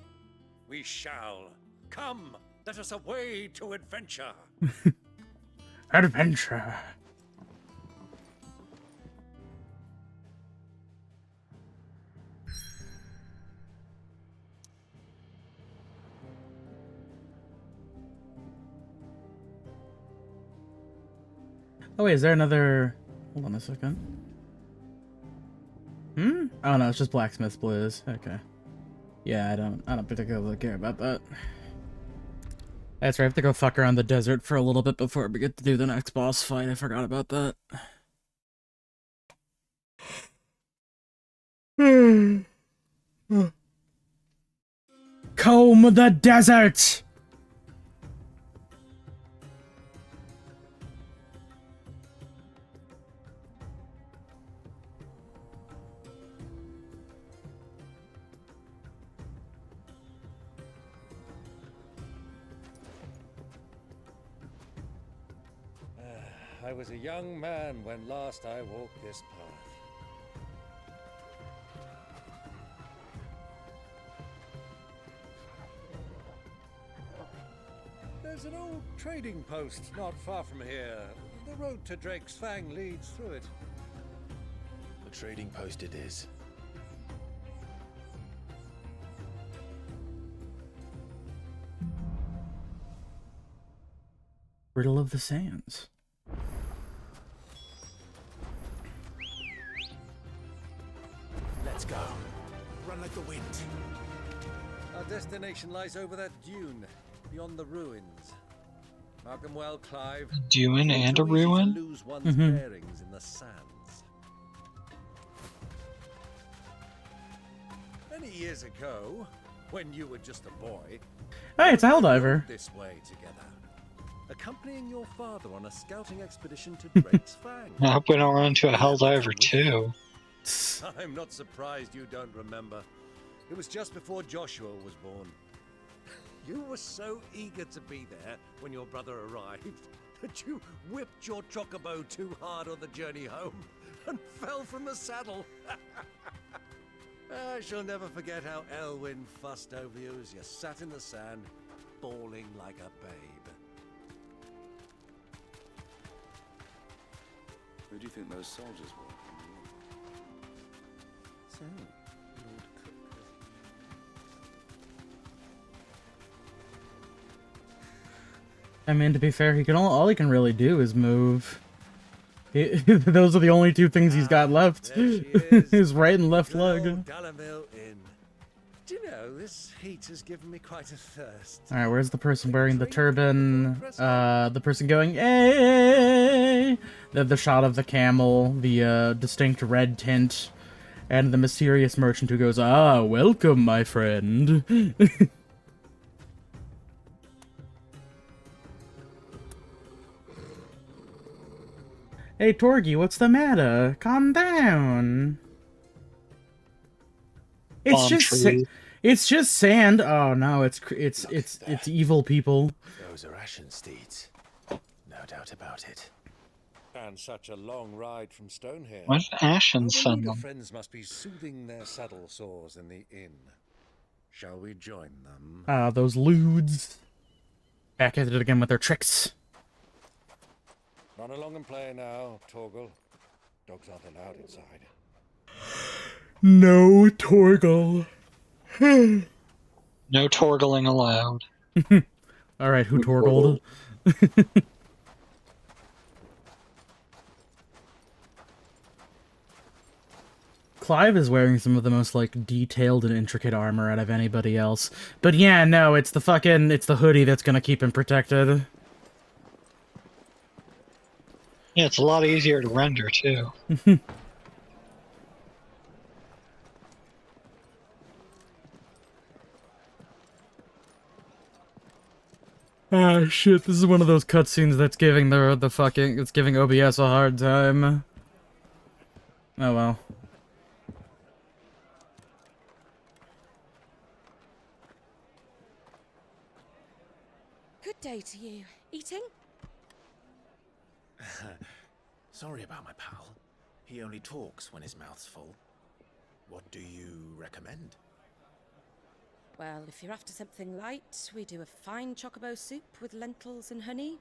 We shall. Come, let us away to adventure. Adventure. Oh wait, is there another? Hold on a second. Oh no, it's just Blacksmith Blues. Okay. Yeah, I don't particularly care about that. That's right, I have to go fuck around the desert for a little bit before we get to do the next boss fight. I forgot about that. Comb the desert! I was a young man when last I walked this path. There's an old trading post not far from here. The road to Drake's Fang leads through it. A trading post it is. Riddle of the Sands. Let's go. Run like the wind. Our destination lies over that dune, beyond the ruins. Mark them well, Clive. Dune and a Too easy to ruin? lose one's bearings in the sands. Many years ago, when you were just a boy, Hey, it's Helldiver. this way together, accompanying your father on a scouting expedition to Drake's Fang. I hope we don't run into a Helldiver too. I'm not surprised you don't remember. It was just before Joshua was born. You were so eager to be there when your brother arrived that you whipped your chocobo too hard on the journey home and fell from the saddle. I shall never forget how Elwyn fussed over you as you sat in the sand, bawling like a babe. Who do you think those soldiers were? So, Lord Cook. I mean, to be fair, he can all he can really do is move. Those are the only two things he's got left. His right and left leg. Dalamil Inn. Do you know, this heat has given me quite a thirst. All right, where's the person wearing the turban? The person going, "Hey!" The shot of the camel, the distinct red tint, and the mysterious merchant who goes, "Ah, welcome, my friend." Hey, Torgi, what's the matter? Calm down. It's just sand. Oh no, it's evil people. Those are Ashen steeds. No doubt about it. And such a long ride from Stonehenge. What's Ashen Our send Luda them? friends must be soothing their saddle sores in the inn. Shall we join them? Ah, those lewds. Back at it again with their tricks. Run along and play now, Torgal. Dogs aren't allowed inside. No Torgal. No torgling allowed. All right, who torgled? Clive is wearing some of the most, like, detailed and intricate armor out of anybody else. But yeah, no, it's the hoodie that's gonna keep him protected. Yeah, it's a lot easier to render too. Ah, shit, this is one of those cutscenes that's giving it's giving OBS a hard time. Oh well. Good day to you. Eating? Sorry about my pal. He only talks when his mouth's full. What do you recommend? Well, if you're after something light, we do a fine chocobo soup with lentils and honey.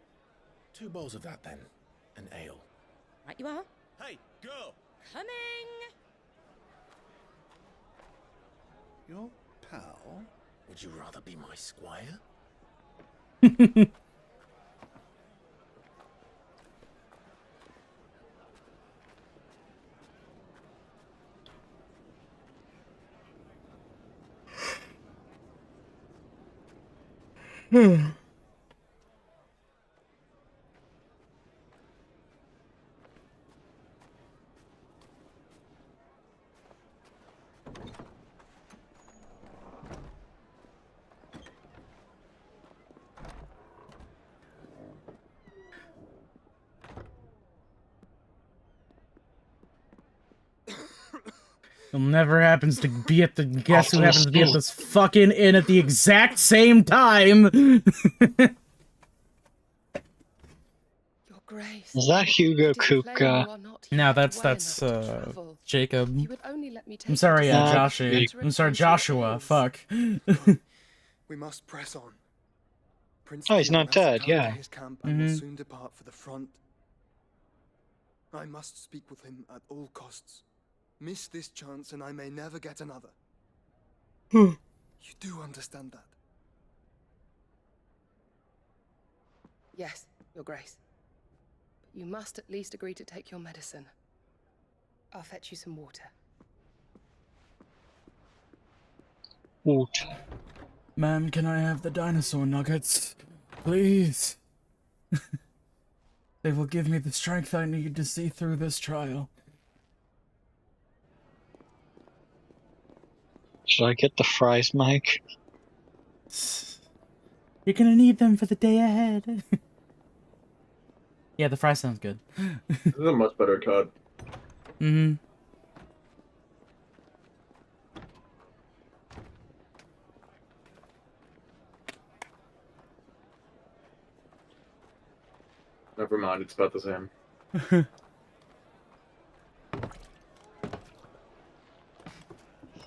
2 bowls of that then. An ale. Right you are. Hey, girl! Coming! Your pal? Would you rather be my squire? It never happens to be at the guess who happens to be at this fucking inn at the exact same time. Your Grace. Is that Hugo Kuka? No, that's Jacob. You would only let me take I'm sorry, you to Joshua. I'm sorry, Joshua. Fuck. We must press on. Prince Oh, he's Theon not has dead, returned to yeah. his camp and will soon depart for the front. I must speak with him at all costs. Miss this chance and I may never get another. You do understand that? Yes, Your Grace. But you must at least agree to take your medicine. I'll fetch you some water. Water. Ma'am, can I have the dinosaur nuggets? Please. They will give me the strength I need to see through this trial. Should I get the fries, Mike? You're gonna need them for the day ahead. Yeah, the fries sounds good. This is a much better cut. Mm-hmm. Never mind, it's about the same.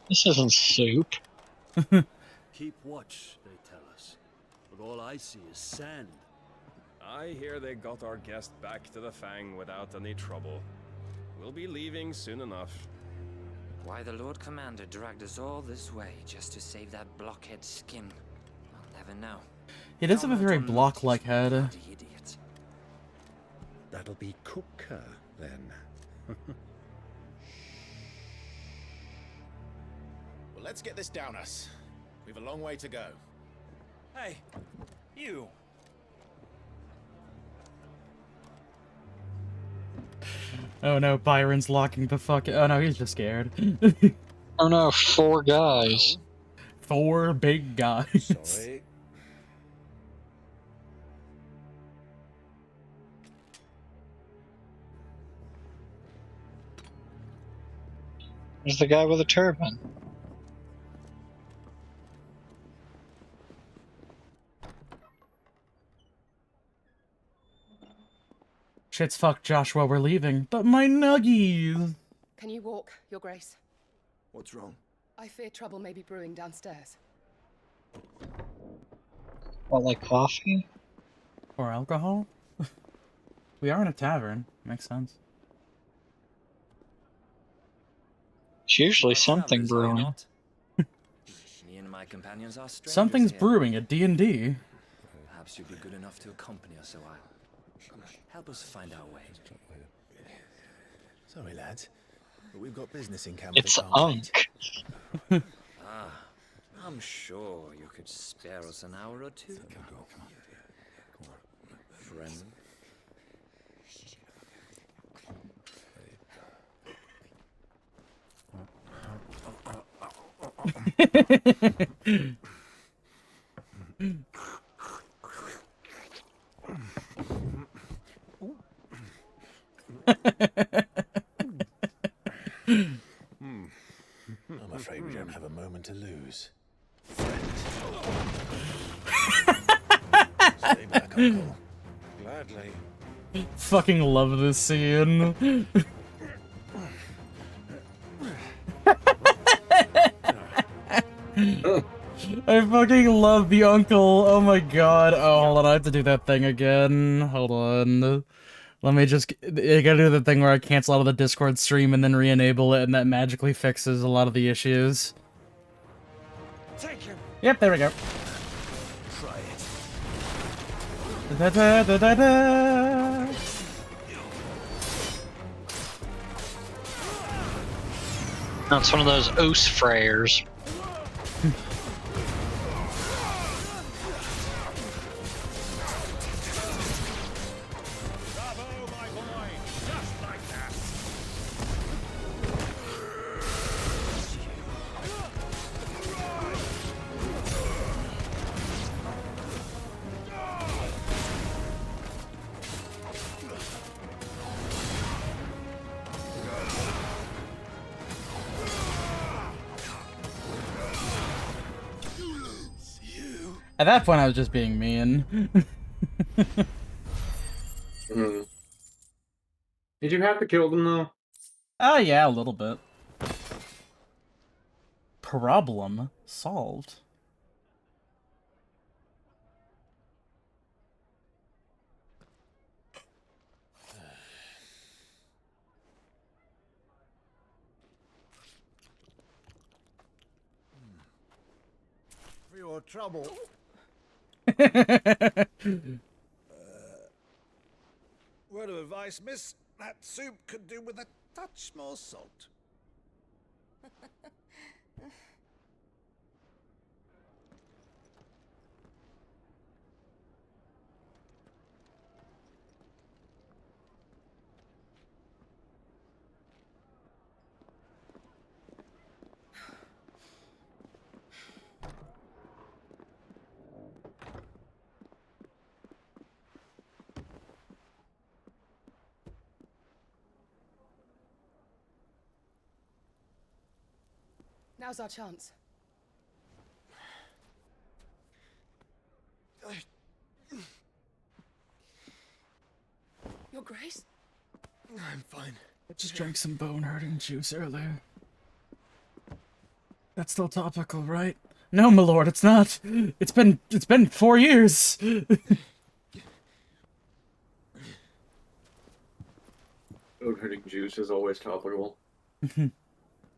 This isn't soup. Keep watch, they tell us. But all I see is sand. I hear they got our guest back to the Fang without any trouble. We'll be leaving soon enough. Why the Lord Commander dragged us all this way just to save that blockhead skin, I'll never know. He does have a very block-like head. Idiot. That'll be Cooker, then. Well, let's get this down us. We've a long way to go. Hey, you. Oh no, Byron's locking the fuck. Oh no, he's just scared. Oh no, 4 guys. 4 big guys. Sorry. There's the guy with a turban. Shit's fucked, Joshua, we're leaving. But my nuggies! Can you walk, Your Grace? What's wrong? I fear trouble may be brewing downstairs. What, like coffee? Or alcohol? We are in a tavern. Makes sense. It's usually something brewing. Me and my companions are strangers Something's here. brewing at D&D. Perhaps you'd be good enough to accompany us a while. Help us find our way. Sorry, lads, but we've got business in camp. It's that can't wait. I'm sure you could spare us an hour or two. Friend. we don't have a moment to lose. Stay back, Uncle. Gladly. Fucking love this scene. I fucking love the uncle. Oh my god. Oh, hold on. I have to do that thing again. Hold on. Let me just... I gotta do the thing where I cancel out of the Discord stream and then re-enable it, and that magically fixes a lot of the issues. Take him. Yep, there we go. Try it. Da da da da da. That's one of those Oos frayers. At that point, I was just being mean. Did you have to kill them, though? Oh, yeah, a little bit. Problem solved. For your trouble. Word of advice, miss. That soup could do with a touch more salt. Now's our chance. Your Grace? I'm fine. I just drank some bone-hurting juice earlier. That's still topical, right? No, my lord, it's not. It's been 4 years. Bone-hurting juice is always topical.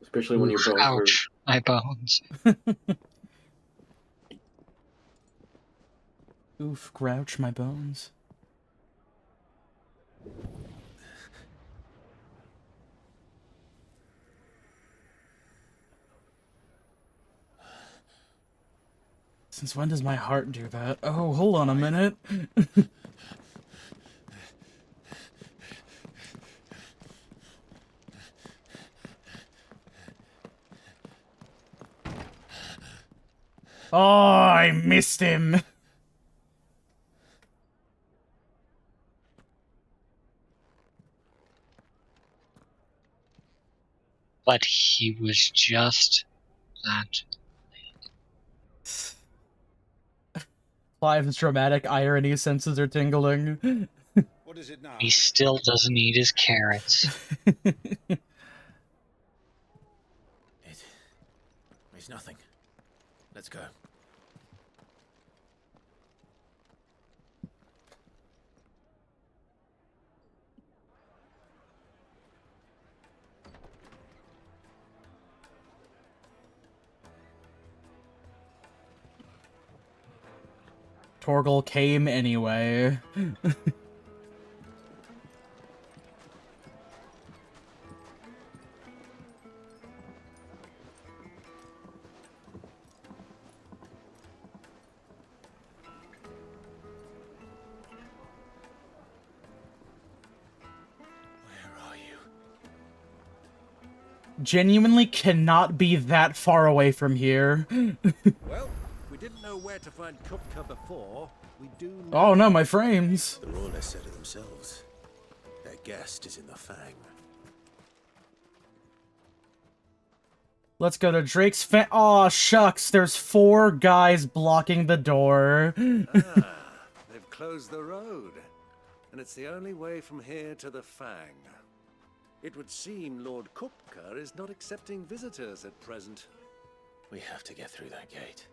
Especially when your bones hurt. Ouch, my bones. Oof, grouch my bones. Since when does my heart do that? Oh, hold on a minute. Oh, I missed him. But he was just that. Clive's dramatic irony senses are tingling. What is it now? He still doesn't eat his carrots. It's nothing. Let's go. Torgal came anyway. Genuinely cannot be that far away from here. Well, we didn't know where to find Kupka before. We do know. Oh no, my frames. The Royalists said it themselves. Their guest is in the Fang. Let's go to Drake's fan. Aw, shucks. There's 4 guys blocking the door. They've closed the road, and it's the only way from here to the Fang. It would seem Lord Kupka is not accepting visitors at present. We have to get through that gate.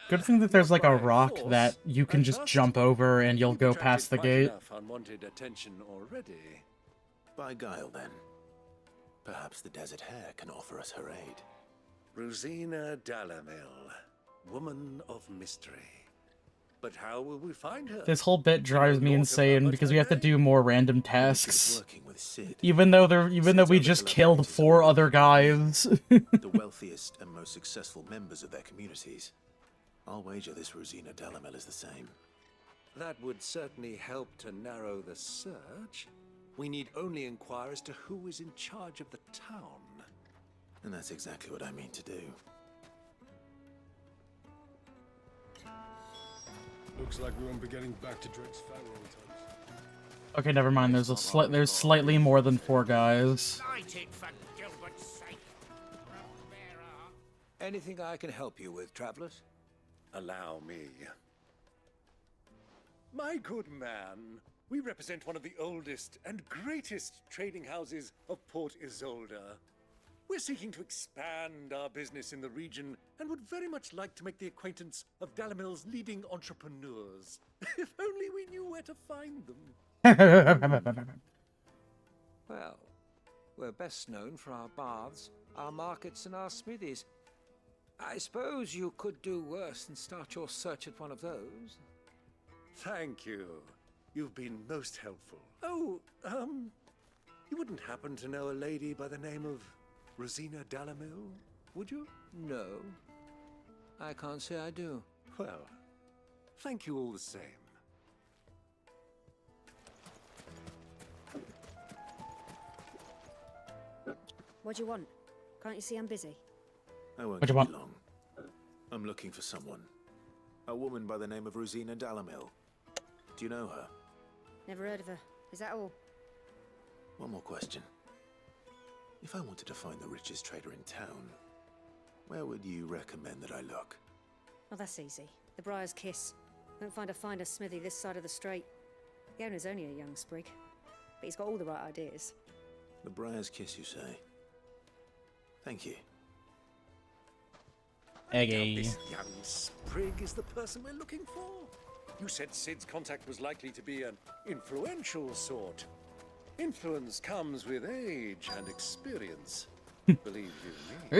Good thing that there's like a rock that you can just jump over and you'll go past the gate. Enough unwanted attention already. By guile, then. Perhaps the Desert Hare can offer us her aid. Rosina Dalamil, woman of mystery. But how will we find her? This whole bit drives me insane because we have to do more random tasks. Even though we just killed 4 other guys. The wealthiest and most successful members of their communities. I'll wager this Rosina Dalamil is the same. That would certainly help to narrow the search. We need only inquire as to who is in charge of the town. And that's exactly what I mean to do. Looks like we won't be getting back to Drake's Fang anytime. Okay, never mind. There's slightly more than 4 guys. Anything I can help you with, travelers? Allow me. My good man, we represent one of the oldest and greatest trading houses of Port Isolde. We're seeking to expand our business in the region and would very much like to make the acquaintance of Dalamil's leading entrepreneurs. If only we knew where to find them. Well, we're best known for our baths, our markets, and our smithies. I suppose you could do worse than start your search at one of those. Thank you. You've been most helpful. Oh, you wouldn't happen to know a lady by the name of Rosina Dalamil, would you? No. I can't say I do. Well, thank you all the same. What do you want? Can't you see I'm busy? I won't What do you keep want? you long. I'm looking for someone. A woman by the name of Rosina Dalamil. Do you know her? Never heard of her. Is that all? One more question. If I wanted to find the richest trader in town, where would you recommend that I look? Oh, that's easy. The Briar's Kiss. Won't find a finer smithy this side of the strait. The owner's only a young sprig, but he's got all the right ideas. The Briar's Kiss, you say? Thank you. Eggy. This young sprig is the person we're looking for. You said Sid's contact was likely to be an influential sort. Influence comes with age and experience. Believe you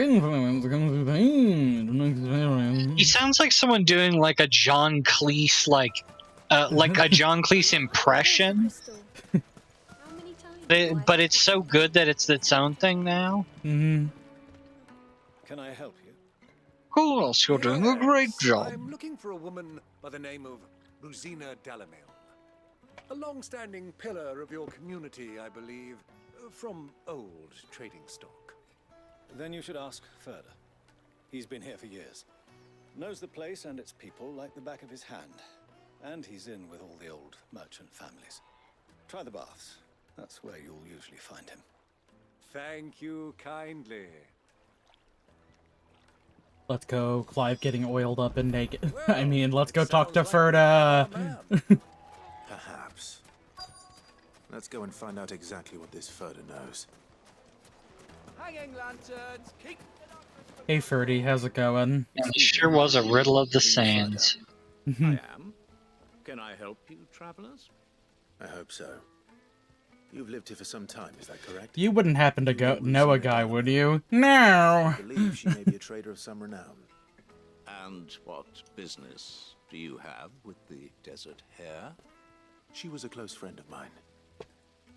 me. He sounds like someone doing like a John Cleese, like a John Cleese impression. But it's so good that it's its own thing now. Mm-hmm. Can I help you? Cool, you're doing a great job. I'm looking for a woman by the name of Rosina Dalamil. A long-standing pillar of your community, I believe, from old trading stock. Then you should ask further. He's been here for years. Knows the place and its people like the back of his hand. And he's in with all the old merchant families. Try the baths. That's where you'll usually find him. Thank you kindly. Let's go, Clive getting oiled up and naked. I mean, let's go talk to Ferda. Perhaps. Let's go and find out exactly what this Ferda knows. Hanging lanterns, keep. Hey, Ferdy, how's it going? It sure was a riddle of the sands. I am. Can I help you, travelers? I hope so. You've lived here for some time, is that correct? You wouldn't happen to know a guy, would you? No! I believe she may be a trader of some renown. And what business do you have with the Desert Hare? She was a close friend of mine.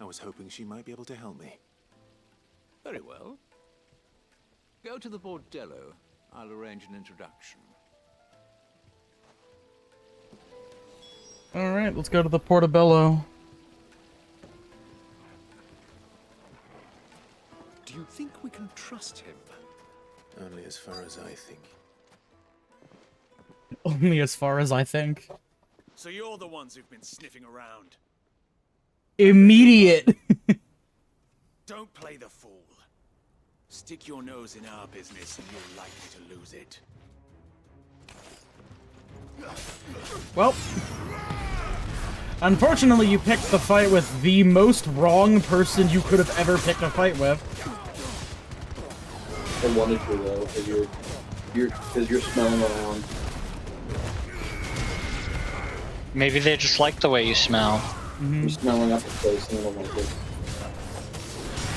I was hoping she might be able to help me. Very well. Go to the bordello. I'll arrange an introduction. Alright, let's go to the Portobello. Do you think we can trust him? Only as far as I think. Only as far as I think. So you're the ones who've been sniffing around. Immediate! Don't play the fool. Stick your nose in our business and you're likely to lose it. Well, unfortunately, you picked the fight with the most wrong person you could have ever picked a fight with. I wanted to though, because you're smelling around. Maybe they just like the way you smell. You're smelling up the place and I don't like it.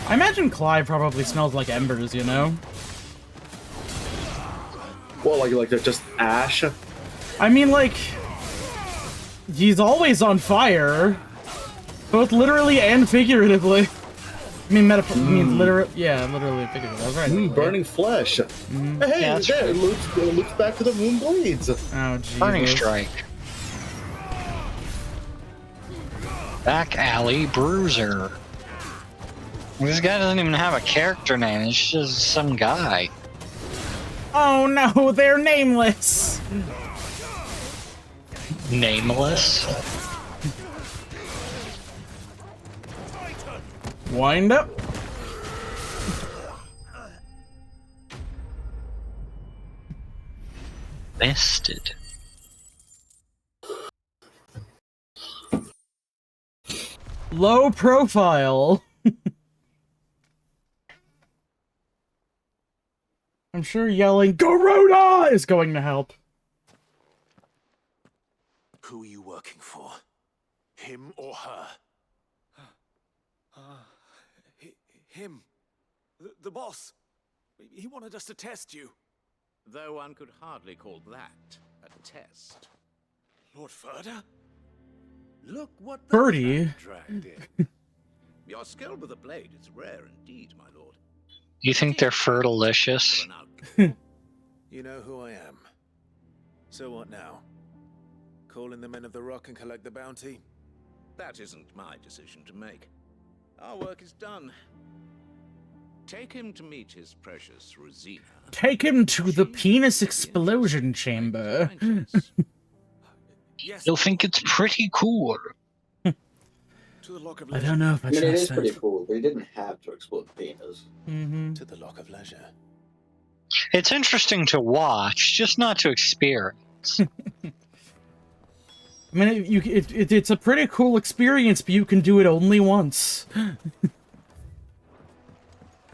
I imagine Clive probably smells like embers, you know? Well, like just ash? I mean, like, he's always on fire, both literally and figuratively. I mean, literally and figuratively. That's right. Burning flesh. Hey, Yeah, there, it looks back to the moon blades. Oh, Jesus. Burning strike. Back alley bruiser. This guy doesn't even have a character name. It's just some guy. Oh no, they're nameless. Nameless. Wind up. Bested. Low profile. I'm sure yelling "Garuda" is going to help. Who are you working for? Him or her? Him. The boss. He wanted us to test you. Though one could hardly call that a test. Lord Furder? Look what the Birdie. cat dragged in. Your skill with the blade is rare indeed, my lord. You think they're fertilicious? You know who I am. So what now? Call in the men of the rock and collect the bounty? That isn't my decision to make. Our work is done. Take him to meet his precious Rosina. Take him to the penis explosion chamber. You'll think it's pretty cool. I don't know if I mean, it is trust pretty it. cool, but he didn't have to explode the penis. To the Lock of Leisure. It's interesting to watch, just not to experience. I mean, it's a pretty cool experience, but you can do it only once.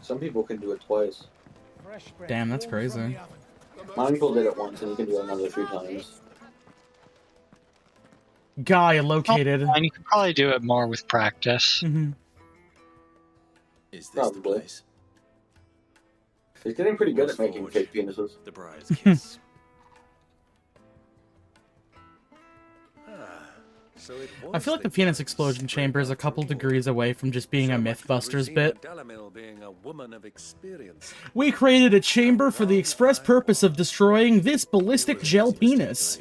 Some people can do it twice. Damn, that's crazy. My uncle did it once, and he can do it another 3 times. Guy located. And you could probably do it more with practice. Is this Probably. the place? He's getting pretty good at making fake penises. The Briar's Kiss. I feel like the penis explosion chamber is a couple degrees away from just being a Mythbusters bit. Being a woman of experience. We created a chamber for the express purpose of destroying this ballistic gel penis.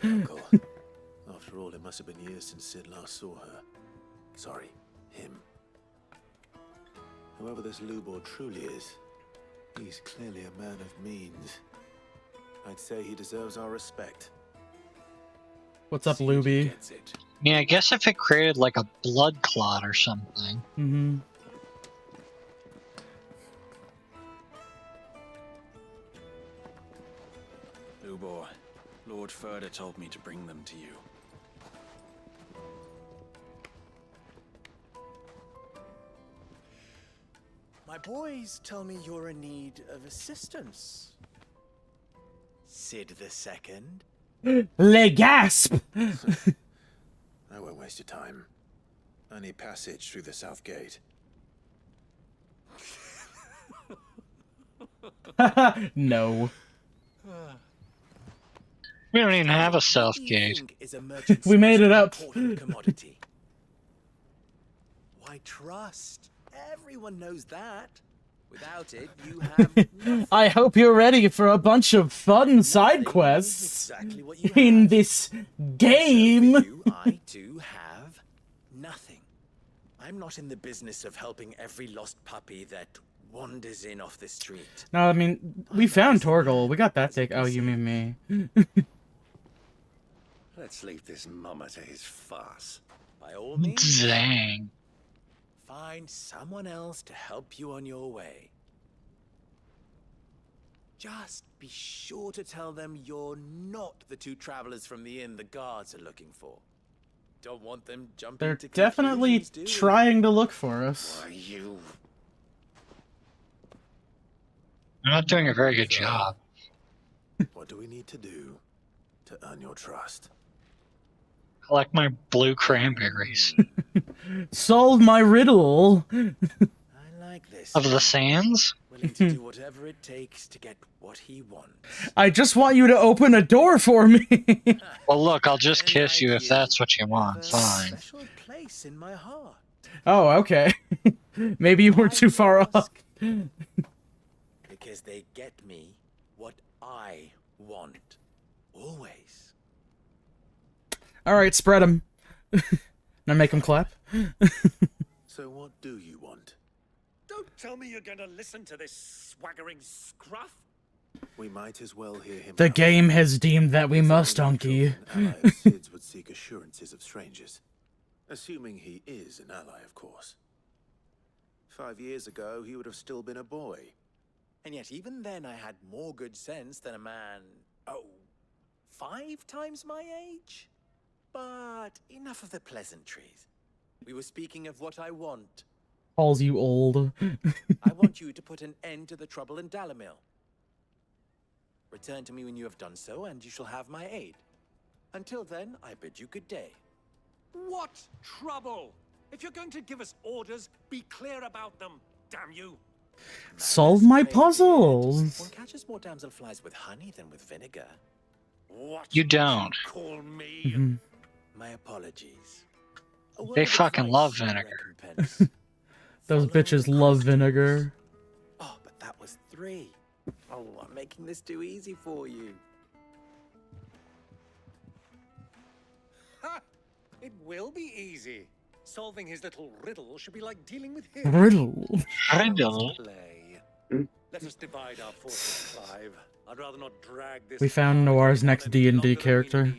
After all, it must have been years since Sid last saw her. Sorry, him. Whoever this Lubor truly is, he's clearly a man of means. I'd say he deserves our respect. What's up, Luby? Yeah, I guess if it created like a blood clot or something. Lubor, Lord Furder told me to bring them to you. My boys tell me you're in need of assistance. Sid the Second. Le gasp! I won't waste your time. I need passage through the south gate. No. We don't even have a south gate. We made it up. Commodity. Why trust? Everyone knows that. Without it, you have nothing. I hope you're ready for a bunch of fun side quests Exactly what you in have. this game. I do have nothing. I'm not in the business of helping every lost puppy that wanders in off the street. No, I mean, we found Torgal. We got that take. Oh, you mean me. Let's leave this mummer to his farce. By all means, Dang. find someone else to help you on your way. Just be sure to tell them you're not the two travelers from the inn the guards are looking for. Don't want them jumping They're to definitely conclusions, do we? trying to look for us. Why, you... They're not doing a very good So, job. What do we need to do to earn your trust? Collect my blue cranberries. Solve my riddle. I like this. Of the sands? Willing to do whatever it takes to get what he wants. I just want you to open a door for me. Well, look, I'll just kiss you if that's what you want. Fine. Special place in my heart. Oh, okay. Maybe you weren't too far off. Because they get me what I want. Always. All right, spread them. Now make them clap. So what do you want? Don't tell me you're gonna listen to this swaggering scruff. We might as well hear him The out. game has deemed that we must, donkey. An ally of Sid's would seek assurances of strangers. Assuming he is an ally, of course. 5 years ago, he would have still been a boy. And yet even then I had more good sense than a man, 5 times my age? But enough of the pleasantries. We were speaking of what I want. Calls you old. I want you to put an end to the trouble in Dalamil. Return to me when you have done so, and you shall have my aid. Until then, I bid you good day. What trouble? If you're going to give us orders, be clear about them, damn you. Solve my puzzles. One catches more damselflies with honey than with vinegar. What? You don't. Call me? My apologies. They fucking love vinegar. Those bitches love vinegar. Oh, but that was 3. Oh, I'm making this too easy for you. Ha! It will be easy. Solving his little riddle should be like dealing with him. Riddle. Riddle. Let us divide our forces, Clive. I'd rather not drag this. We found Noir's next D&D character.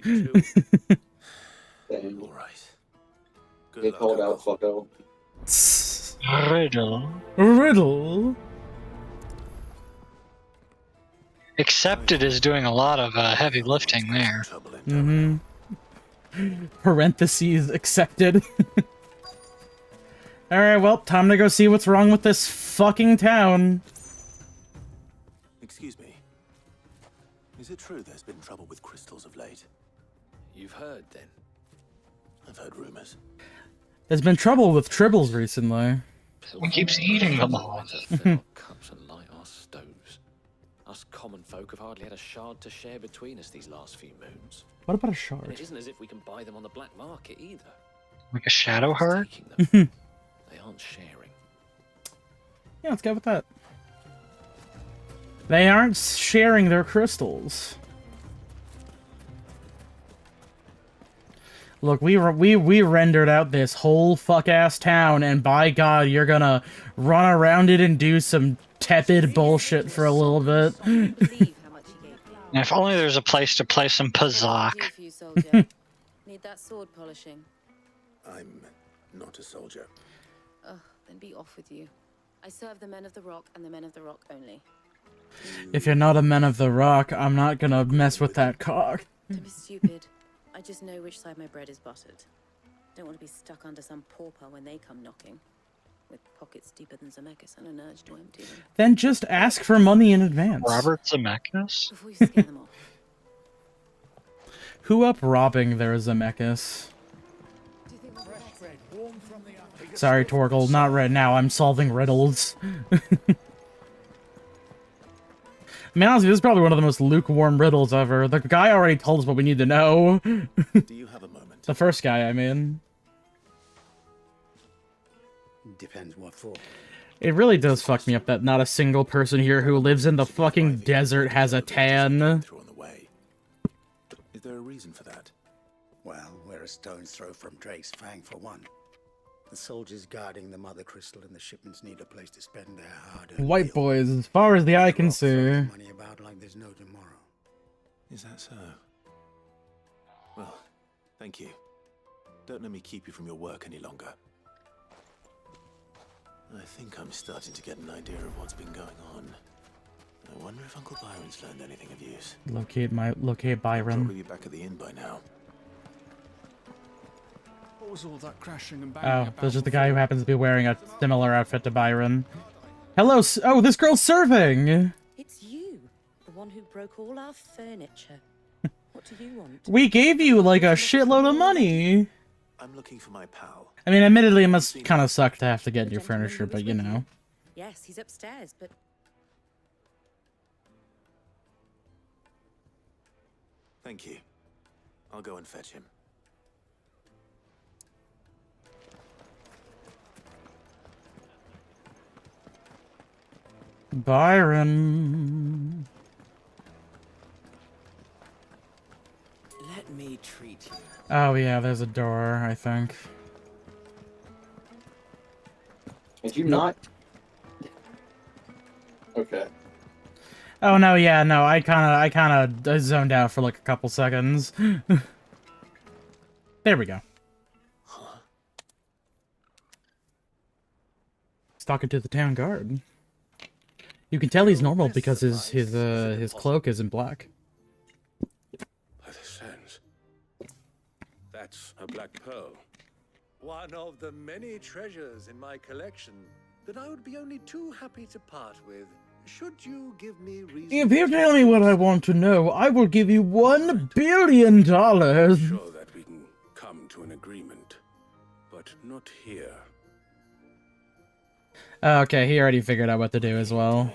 All right. They called out fucko. Riddle. Riddle. Accepted is doing a lot of heavy lifting there. Parentheses accepted. Alright, well, time to go see what's wrong with this fucking town. Excuse me. Is it true there's been trouble with crystals of late? You've heard, then? I've heard rumors. There's been trouble with tribbles recently. He keeps eating them all. Cups and light our stoves. Us common folk have hardly had a shard to share between us these last few moons. What about a And shard? it isn't as if we can buy them on the black market either. Like a shadow heart? They aren't sharing. Yeah, let's go with that. They aren't sharing their crystals. Look, we rendered out this whole fuck-ass town, and by God, you're gonna run around it and do some tepid bullshit for a little bit. If only there's a place to play some Pazak. For you, soldier. Need that sword polishing. I'm not a soldier. Ugh, then be off with you. I serve the men of the rock and the men of the rock only. If you're not a man of the rock, I'm not gonna mess with that cock. Don't be stupid. I just know which side my bread is buttered. Don't want to be stuck under some pauper when they come knocking. With pockets deeper than Zemeckis and an urge to empty them. Then just ask for money in advance. Robert Zemeckis? Before you scare them off. Who up robbing their Zemeckis? Sorry, Torgal, not right now. I'm solving riddles. I mean, honestly, this is probably one of the most lukewarm riddles ever. The guy already told us what we need to know. Do you have a moment? The first guy, I mean. Depends what for. It really does fuck me up that not a single person here who lives in the fucking desert has a tan. Is there a reason for that? Well, we're a stone's throw from Drake's Fang for one. The soldiers guarding the mother crystal and the shipments need a place to spend their hard-earned White boys, as far as the eye can see. money about like there's no tomorrow. Is that so? Well, thank you. Don't let me keep you from your work any longer. I think I'm starting to get an idea of what's been going on. I wonder if Uncle Byron's learned anything of use. Locate Byron. Probably be back at the inn by now. What was all that crashing and banging Oh, this is the guy who happens to be wearing a similar outfit to Byron. Hello, oh, this girl's serving! It's you, the one who broke all our furniture. What do you want? We gave you, like, a shitload of money! I'm looking for my pal. I mean, admittedly, it must kind of suck to have to get your furniture, but you know. Yes, he's upstairs, but... Thank you. I'll go and fetch him. Byron. Let me treat you. Oh yeah, there's a door, I think. Did you not? Okay. Oh no, yeah, no, I kinda zoned out for like a couple seconds. There we go. He's talking to the town guard. You can tell he's normal because his cloak isn't black. By the sands. That's a black pearl. One of the many treasures in my collection that I would be only too happy to part with. Should you give me reason? If you tell me what I want to know, I will give you $1 billion. Sure that we can come to an agreement, but not here. Okay, he already figured out what to do as well.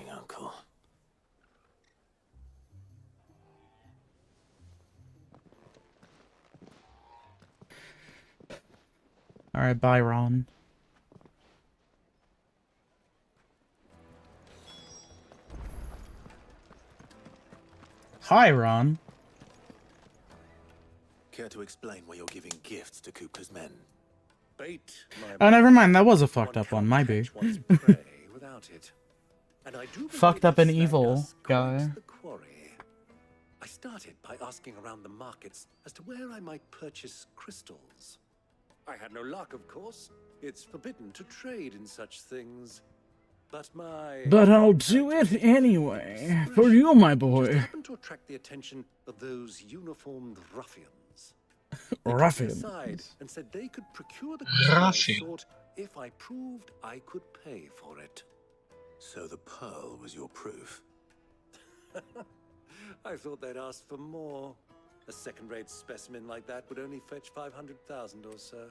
Alright, bye, Ron. Hi, Ron. Care to explain why you're giving gifts to Kupka's men? Bait, Oh, never mind. That was a fucked up one. My bad. without it. And I do Fucked up and evil guy. the quarry. I started by asking around the markets as to where I might purchase crystals. I had no luck, of course. It's forbidden to trade in such things. But But I'll do it anyway. For you, my just boy. happened to attract the attention of those uniformed ruffians. They pulled me Ruffians. aside and said they could procure the crystal I Ruffian. sought if I proved I could pay for it. So the pearl was your proof? I thought they'd asked for more. A second-rate specimen like that would only fetch 500,000 or so.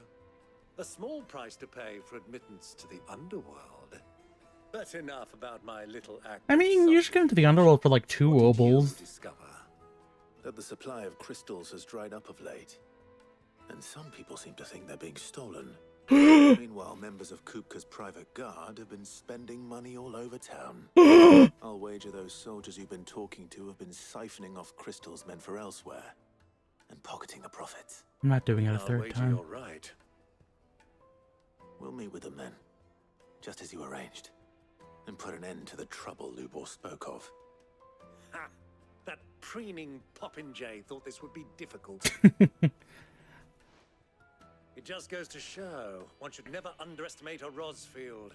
A small price to pay for admittance to the underworld. But enough about my little act. I mean, you should get into the underworld for like 2 obols. That the supply of crystals has dried up of late. And some people seem to think they're being stolen. Meanwhile, members of Kupka's private guard have been spending money all over town. I'll wager those soldiers you've been talking to have been siphoning off crystals meant for elsewhere. And pocketing the profits. I'm not doing it a I'll third wager time. you're right. We'll meet with them then. Just as you arranged. And put an end to the trouble Lubor spoke of. Ha! That preening popinjay thought this would be difficult. It just goes to show one should never underestimate a Rosfield.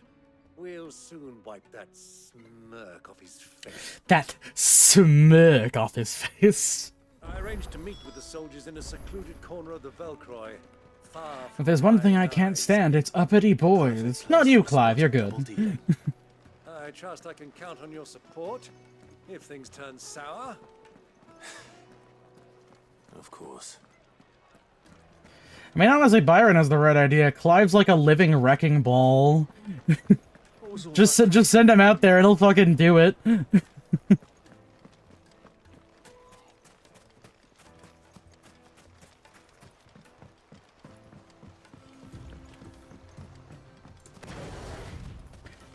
We'll soon wipe that smirk off his face. That smirk off his face. I arranged to meet with the soldiers in a secluded corner of the Velcroy. Far If there's one thing I can't stand, it's uppity boys. Not you, Clive. You're good. I trust I can count on your support if things turn sour. Of course. I mean, honestly, Byron has the right idea. Clive's like a living wrecking ball. just send him out there and he'll fucking do it.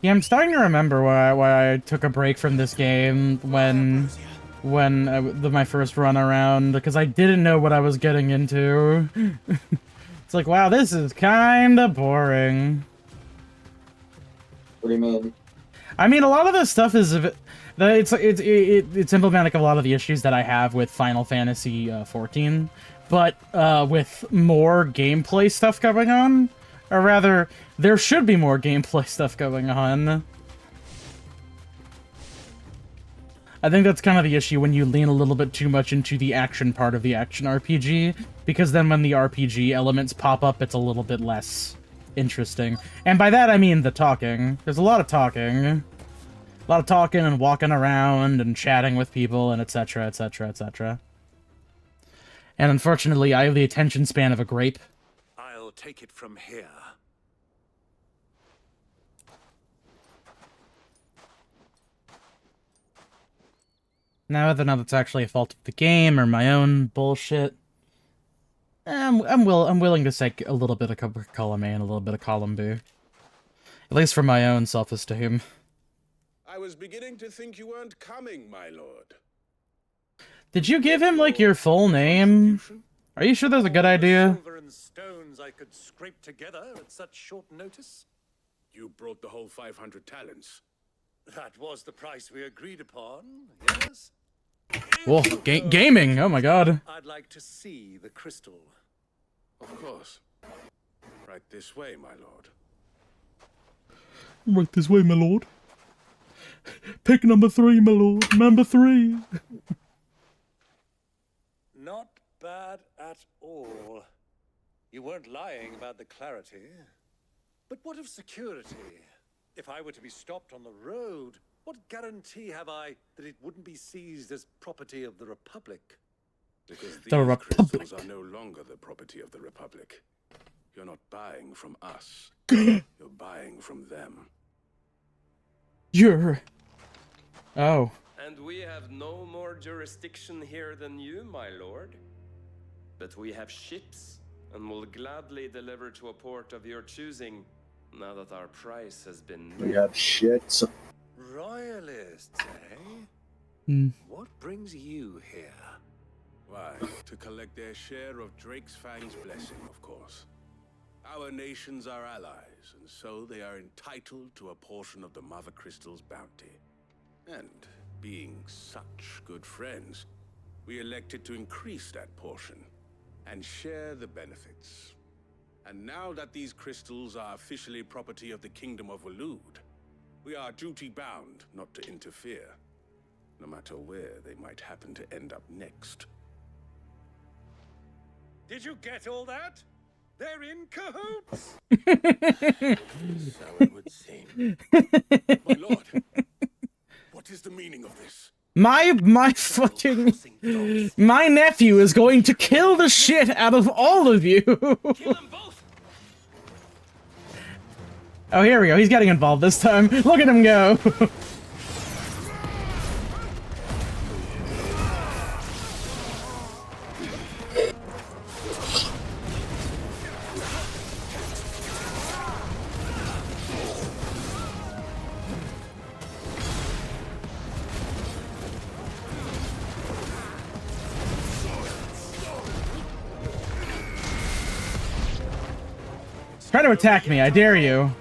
Yeah, I'm starting to remember why I took a break from this game when my first run around, because I didn't know what I was getting into. It's like, wow, this is kind of boring. What do you mean? I mean, a lot of this stuff is it's emblematic of a lot of the issues that I have with Final Fantasy 14, but with more gameplay stuff going on. Or rather, there should be more gameplay stuff going on. I think that's kind of the issue when you lean a little bit too much into the action part of the action RPG, because then when the RPG elements pop up, it's a little bit less interesting. And by that, I mean the talking. There's a lot of talking. A lot of talking and walking around and chatting with people and etc, etc, etc. And unfortunately, I have the attention span of a grape. I'll take it from here. Now, whether or not it's actually a fault of the game or my own bullshit, I'm willing to take a little bit of column A and a little bit of column B. At least for my own self-esteem. I was beginning to think you weren't coming, my lord. Did you give him, like, your full name? Are you sure that's a good idea? Silver and stones I could scrape together at such short notice? You brought the whole 500 talents. That was the price we agreed upon, yes? Whoa, gaming! Oh my god. I'd like to see the crystal. Of course. Right this way, my lord. Right this way, my lord. Pick number 3, my lord. Number 3. Not bad at all. You weren't lying about the clarity. But what of security? If I were to be stopped on the road, what guarantee have I that it wouldn't be seized as property of the Republic? Because these The Republic. crystals are no longer the property of the Republic. You're not buying from us. You're buying from them. You're... Oh. And we have no more jurisdiction here than you, my lord. But we have ships, and will gladly deliver to a port of your choosing, now that our price has been... We have shit. Royalists, eh? What brings you here? Why, to collect their share of Drake's Fang's blessing, of course. Our nations are allies, and so they are entitled to a portion of the Mother Crystal's bounty. And being such good friends, we elected to increase that portion and share the benefits. And now that these crystals are officially property of the Kingdom of Waloed, we are duty-bound not to interfere, no matter where they might happen to end up next. Did you get all that? They're in cahoots! So it would seem. My lord, what is the meaning of this? My fucking... My nephew is going to kill the shit out of all of you! Oh, here we go. He's getting involved this time. Look at him go! Try to attack me, I dare you.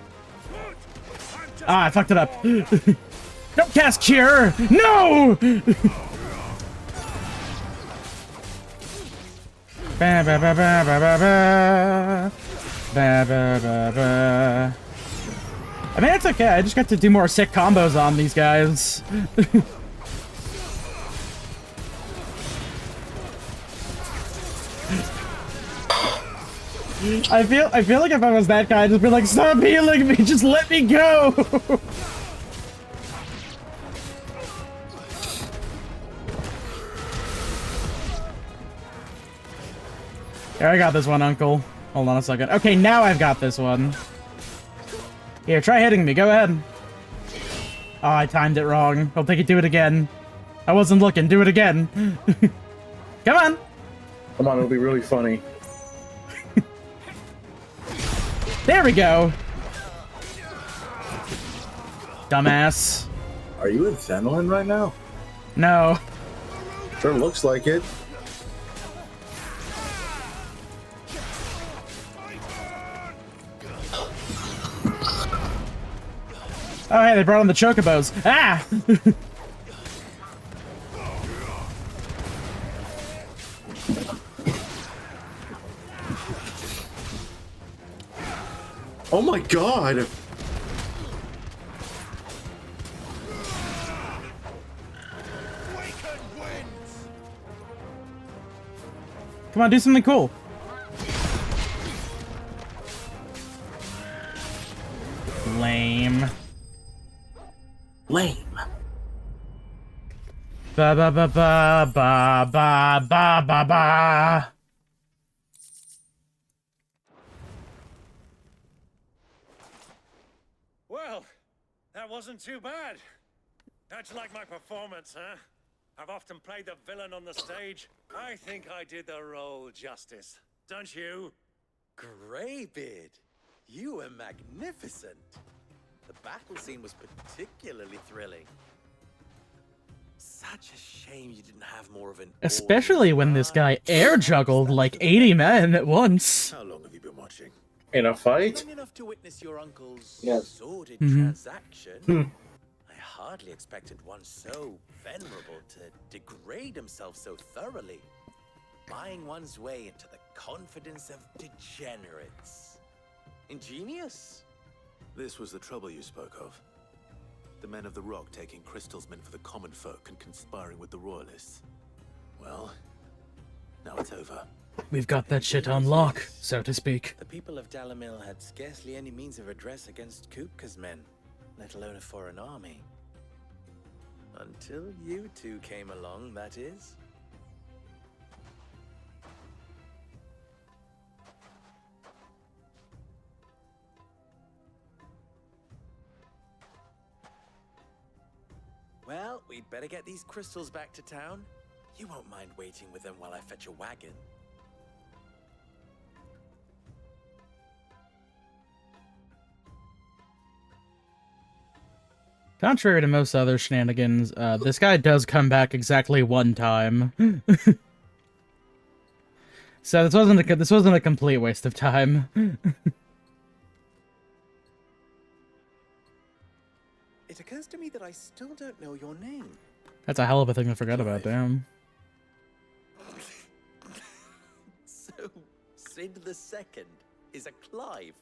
Ah, I fucked it up. Don't cast Cure! No! Ba ba ba ba ba ba ba. Ba ba ba ba. I mean, it's okay. I just got to do more sick combos on these guys. I feel like if I was that guy, I'd just be like, stop healing me, just let me go! Here, I got this one, Uncle. Hold on a second. Okay, now I've got this one. Here, try hitting me, go ahead. Oh, I timed it wrong. Don't think you do it again. I wasn't looking, do it again. Come on! Come on, it'll be really funny. There we go! Dumbass. Are you in Fenelon right now? No. Sure looks like it. Oh, hey, they brought on the chocobos. Ah! Oh my god! Come on, do something cool. Lame. Lame. Ba ba ba ba ba ba ba ba ba. Well, that wasn't too bad. How'd you like my performance, huh? I've often played the villain on the stage. I think I did the role justice. Don't you? Greybeard, you were magnificent. The battle scene was particularly thrilling. Such a shame you didn't have more of an Especially when this guy air juggled like 80 men at once. How long have you been watching? In a fight? long enough to witness your uncle's Yes. sordid Mhm. transaction. I hardly expected one so venerable to degrade himself so thoroughly, buying one's way into the confidence of degenerates. Ingenious. This was the trouble you spoke of. The men of the Rock taking crystals meant for the common folk and conspiring with the royalists. Well, now it's over. We've got that shit on lock, so to speak. The people of Dalamil had scarcely any means of redress against Kupka's men, let alone a foreign army. Until you two came along, that is. Well, we'd better get these crystals back to town. You won't mind waiting with them while I fetch a wagon. Contrary to most other shenanigans, this guy does come back exactly one time. So this wasn't a complete waste of time. It occurs to me that I still don't know your name. That's a hell of a thing to forget about, damn. So, Sid the Second is a Clive.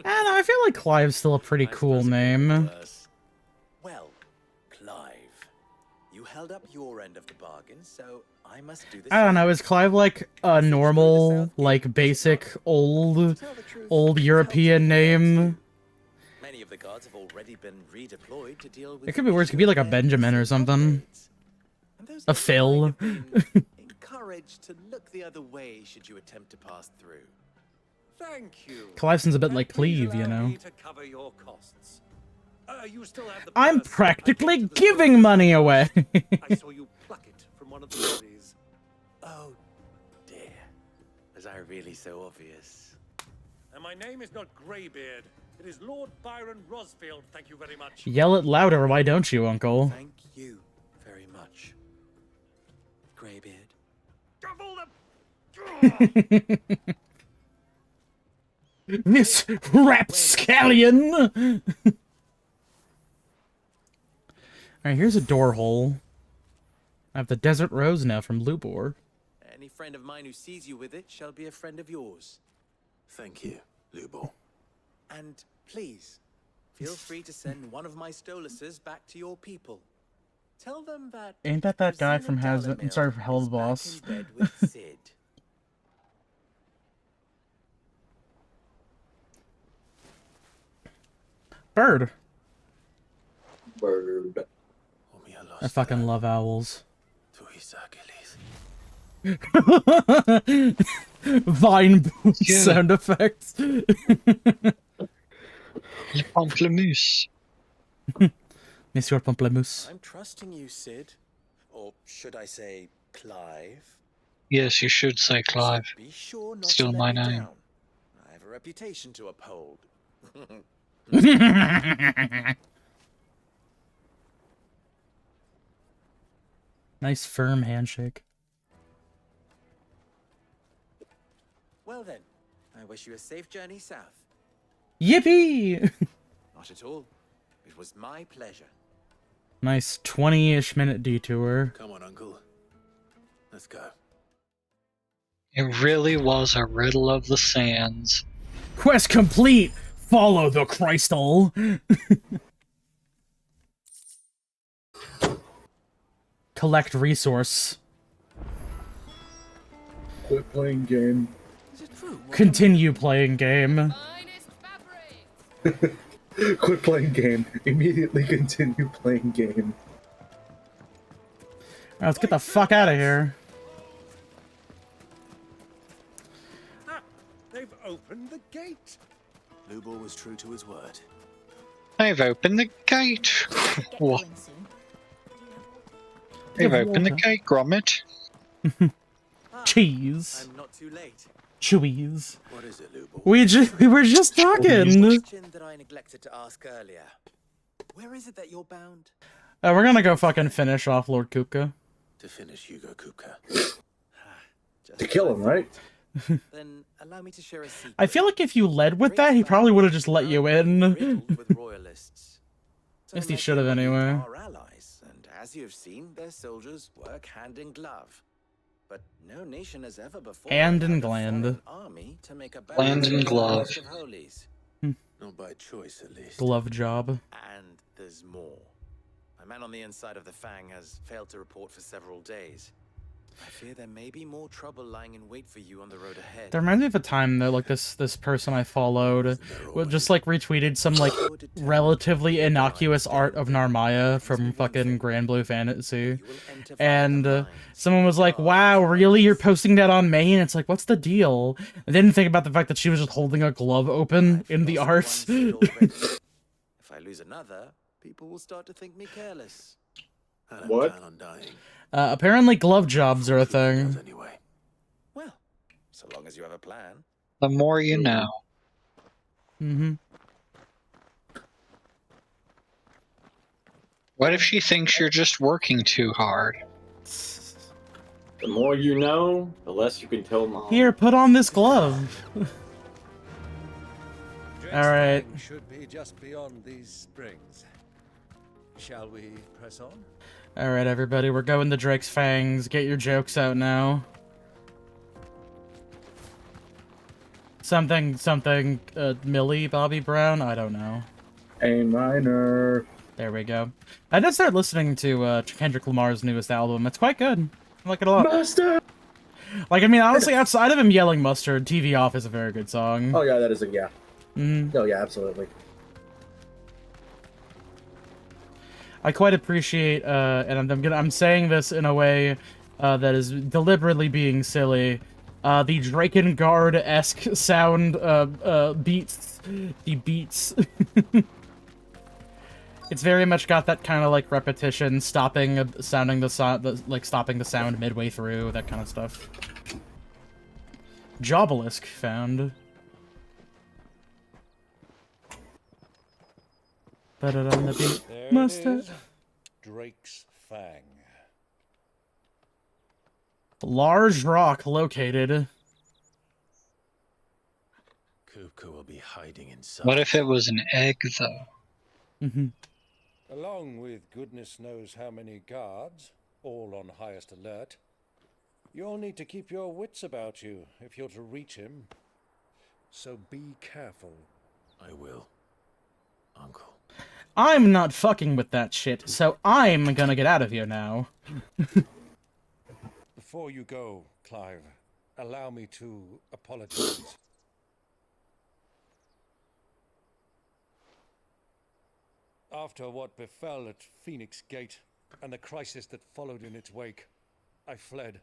I don't know, I feel like Clive's still a pretty cool name. Well, Clive, you held up your end of the bargain, so I must do this. I don't know, is Clive like a normal, like basic, old European name? Many of the guards have already been redeployed to deal with. It could be worse, it could be like a Benjamin or something. A Phil. Encouraged to look the other way should you attempt to pass through. Thank you. Clive's a bit like Cleve, you know? To cover your costs. You still have the I'm purse practically giving money away! I saw you pluck it from one of the bodies. Oh, dear. Was I really so obvious? And my name is not Greybeard. It is Lord Byron Rosfield, thank you very much. Yell it louder, why don't you, Uncle? Thank you very much, Greybeard. This rapscallion! Alright, here's a door hole. I have the Desert Rose now from Lubor. Any friend of mine who sees you with it shall be a friend of yours. Thank you, Lubor. And please, feel free to send one of my Stoluses back to your people. Tell them that. Ain't that guy from I'm sorry for Hell of the Boss? In bed with Sid. Bird. Bird. I fucking love owls. Vine boost sound effects. Pamplemousse. Monsieur Pamplemousse. I'm trusting you, Sid. Or should I say, Clive? Yes, you should say Clive. Be sure not Still to my let me name. down. I have a reputation to uphold. Nice firm handshake. Well then, I wish you a safe journey south. Yippee! Not at all. It was my pleasure. Nice 20-ish minute detour. Come on, Uncle. Let's go. It really was a riddle of the sands. Quest complete! Follow the crystal! Collect resource. Quit playing game. Is it true? Continue playing game. Quit playing game. Immediately continue playing game. Alright, let's get the fuck out of here. They've opened the gate. Lubor was true to his word. I've opened the gate. What? You've opened the gate, Gromit. Cheese. I'm not too late. Chewies. What is it, Lubor? We were just talking. Question that I neglected to ask earlier. Where is it that you're bound? We're gonna go fucking finish off Lord Kupka. To finish Hugo Kupka. To kill him, right? Then allow me to share a secret. I feel like if you led with that, he probably would have just let you in. With royalists. At least he should have anyway. Our allies, and as you have seen, their soldiers work hand in glove. But no nation has ever before Hand in had a gland. foreign army to make a Hand in barrier glove. of holies. Not by choice, at least. Glove job. And there's more. A man on the inside of the Fang has failed to report for several days. I fear there may be more trouble lying in wait for you on the road ahead. That reminds me of a time that like this person I followed just like retweeted some like relatively innocuous art of Narmaya from fucking Grand Blue Fantasy, and someone was like, "Wow, really? You're posting that on Maine?" It's like, what's the deal? I didn't think about the fact that she was just holding a glove open in the art. If I lose another, people will start to think me careless. I don't What? plan on dying. Apparently, glove jobs are a thing. Anyway. Well, so long as you have a plan. The more you know. Mm-hmm. What if she thinks you're just working too hard? The more you know, the less you can tell Mom. Here, put on this glove. All right. Should be just beyond these springs. Shall we press on? All right, everybody, we're going to Drake's Fangs. Get your jokes out now. Something, Millie Bobby Brown? I don't know. A minor. There we go. I did start listening to Kendrick Lamar's newest album. It's quite good. I like it a lot. Mustard! Like, I mean, honestly, outside of him yelling mustard, TV Off is a very good song. Oh yeah, that is a yeah. Mm-hmm. Oh yeah, absolutely. I quite appreciate, and I'm saying this in a way that is deliberately being silly, the Drakengard-esque sound beats. The beats. It's very much got that kind of like repetition, stopping the sound midway through, that kind of stuff. Jobelisk found. Put it on the beat. There Mustard. it is. Drake's Fang. Large rock located. Kupka will be hiding inside. What if it was an egg, though? Mm-hmm. Along with goodness knows how many guards, all on highest alert, you'll need to keep your wits about you if you're to reach him. So be careful. I will, Uncle. I'm not fucking with that shit, so I'm gonna get out of here now. Before you go, Clive, allow me to apologize. After what befell at Phoenix Gate and the crisis that followed in its wake, I fled.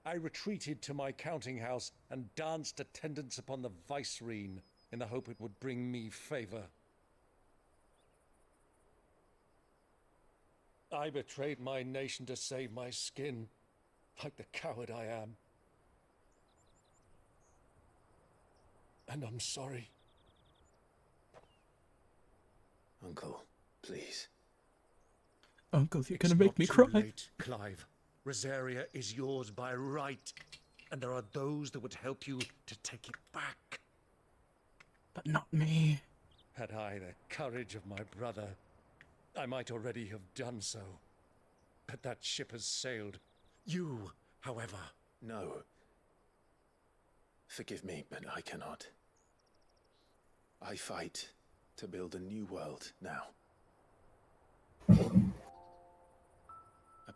I retreated to my counting house and danced attendance upon the vicereine in the hope it would bring me favor. I betrayed my nation to save my skin, like the coward I am. And I'm sorry. Uncle, please. Uncle, you're It's gonna make not me too cry. late, Clive. Rosaria is yours by right, and there are those that would help you to take it back. But not me. Had I the courage of my brother, I might already have done so. But that ship has sailed. You, however... No. Forgive me, but I cannot. I fight to build a new world now. A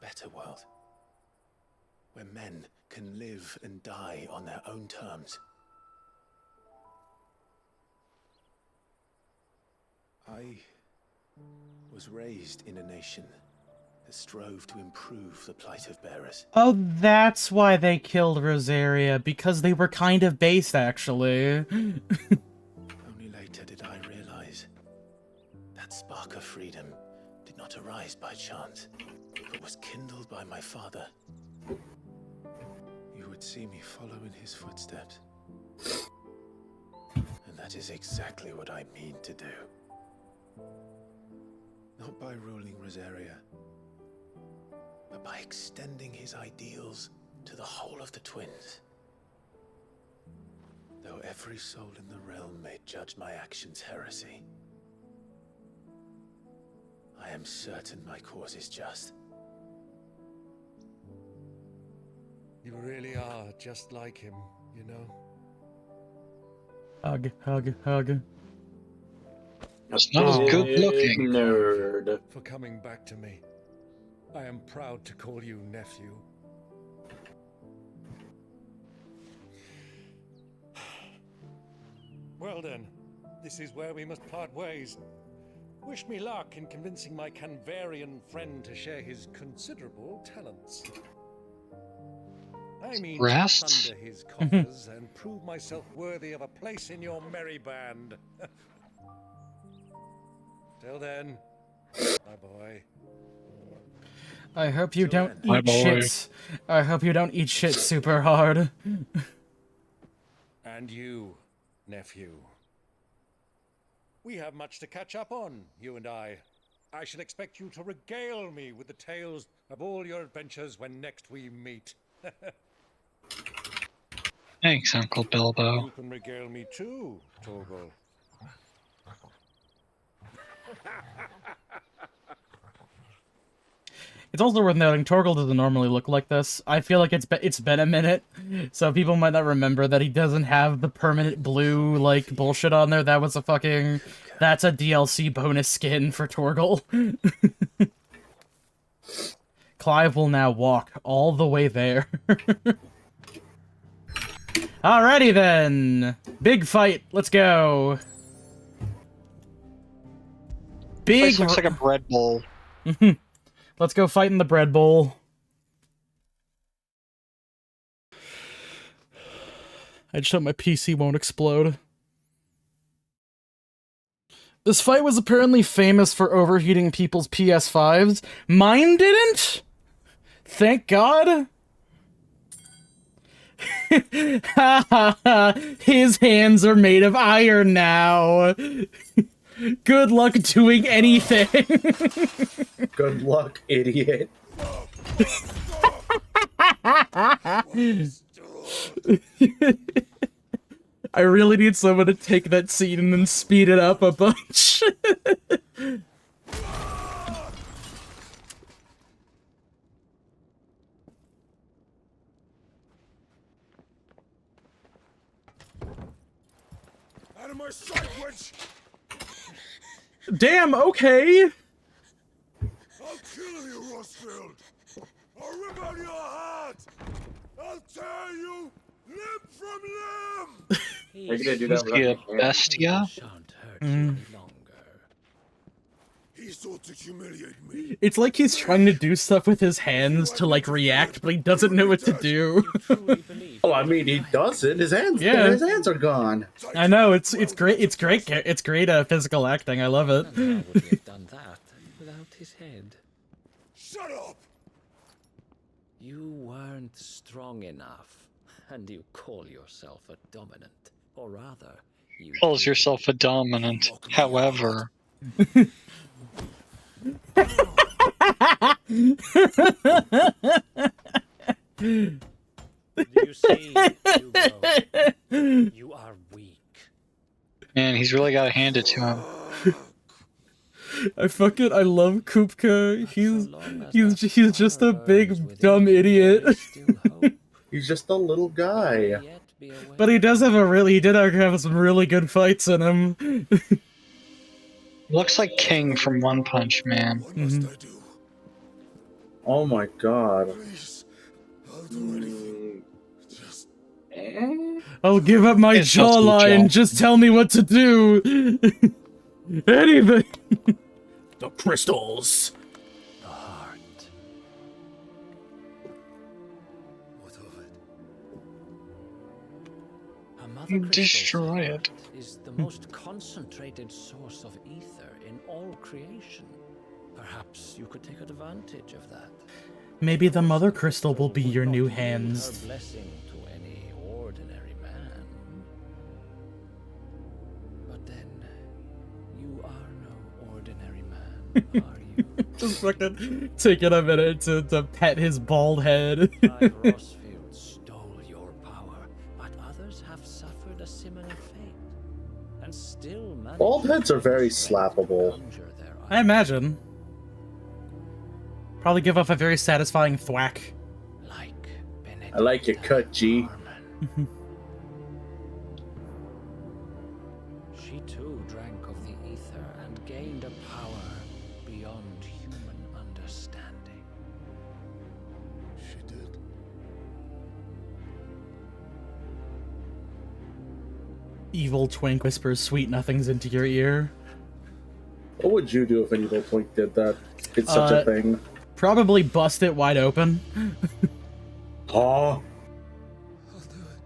better world. where men can live and die on their own terms. I was raised in a nation that strove to improve the plight of bearers. Oh, that's why they killed Rosaria, because they were kind of based, actually. Only later did I realize that spark of freedom did not arise by chance, but was kindled by my father. You would see me follow in his footsteps. And that is exactly what I mean to do. Not by ruling Rosaria, but by extending his ideals to the whole of the twins. Though every soul in the realm may judge my actions heresy, I am certain my cause is just. You really are just like him, you know? Hug, hug, hug. It's not as good looking. Nerd. For coming back to me. I am proud to call you nephew. Well then, this is where we must part ways. Wish me luck in convincing my Canvarian friend to share his considerable talents. I mean to plunder his coffers and prove myself worthy of a place in your merry band. Till then, my boy. I hope you don't eat shit. I hope you don't eat shit super hard. And you, nephew. We have much to catch up on, you and I. I shall expect you to regale me with the tales of all your adventures when next we meet. Thanks, Uncle Bilbo. You can regale me too, Torgal. It's also worth noting, Torgal doesn't normally look like this. I feel like it's been a minute, so people might not remember that he doesn't have the permanent blue, like, bullshit on there. That was a fucking... That's a DLC bonus skin for Torgal. Clive will now walk all the way there. Alrighty then! Big fight, let's go! Big... This looks like a bread bowl. Let's go fight in the bread bowl. I just hope my PC won't explode. This fight was apparently famous for overheating people's PS5s. Mine didn't? Thank God. His hands are made of iron now. Good luck doing anything. Good luck, idiot. I really need someone to take that scene and then speed it up a bunch. Out of my sight, witch! Damn, okay. I'll kill you, Rosfield! I'll rip out your heart! I'll tear you limb from limb! Are you gonna do that Is he a bestia? He sought to humiliate me. It's like he's trying to do stuff with his hands to, like, react, but he doesn't know what to do. Oh, I mean, he doesn't. His hands, his hands are gone. I know, it's great, it's great physical acting, I love it. How would he have done that without his head? Shut up! You weren't strong enough, and you call yourself a dominant. Or rather, you Calls yourself a dominant. However... You see, Hugo, you are weak. Man, he's really got to hand it to him. I love Kupka. He's just a big dumb idiot. He's just a little guy. But he does have he did have some really good fights in him. Looks like King from One Punch Man. Oh my god. Please, I'll I'll give up my It's just a jawline. job. Just tell me what to do. Anything. The crystals. The heart. What of it? A mother Destroy it. is the most concentrated source of ether in all creation. Perhaps you could take advantage of that. Maybe the mother crystal will be your new Her hands. blessing to any ordinary man. But then, you are no ordinary man, are you? Just fucking taking a minute to pet his bald head. Rosfield stole your power, but others have suffered a similar fate, and still managed. Bald heads are very slappable. I imagine. Probably give off a very satisfying thwack. I like your cut, G. She too drank of the ether and gained a power beyond human understanding. She did. Evil Twink whispers sweet nothings into your ear. What would you do if an evil twink did that? It's such a thing. Probably bust it wide open. Huh? I'll do it.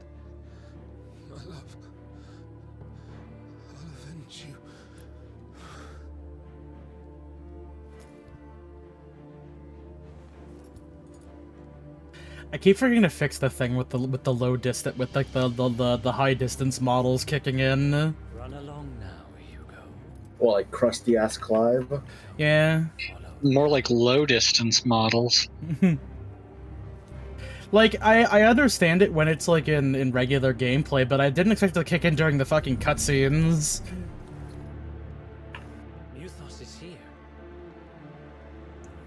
My love. I'll avenge you. I keep forgetting to fix the thing with the low distance, with like the high distance models kicking in. Run along now, Hugo. Well, like crusty ass Clive. Yeah. More like low distance models. Like, I understand it when it's like in regular gameplay, but I didn't expect it to kick in during the fucking cutscenes. Muthos is here.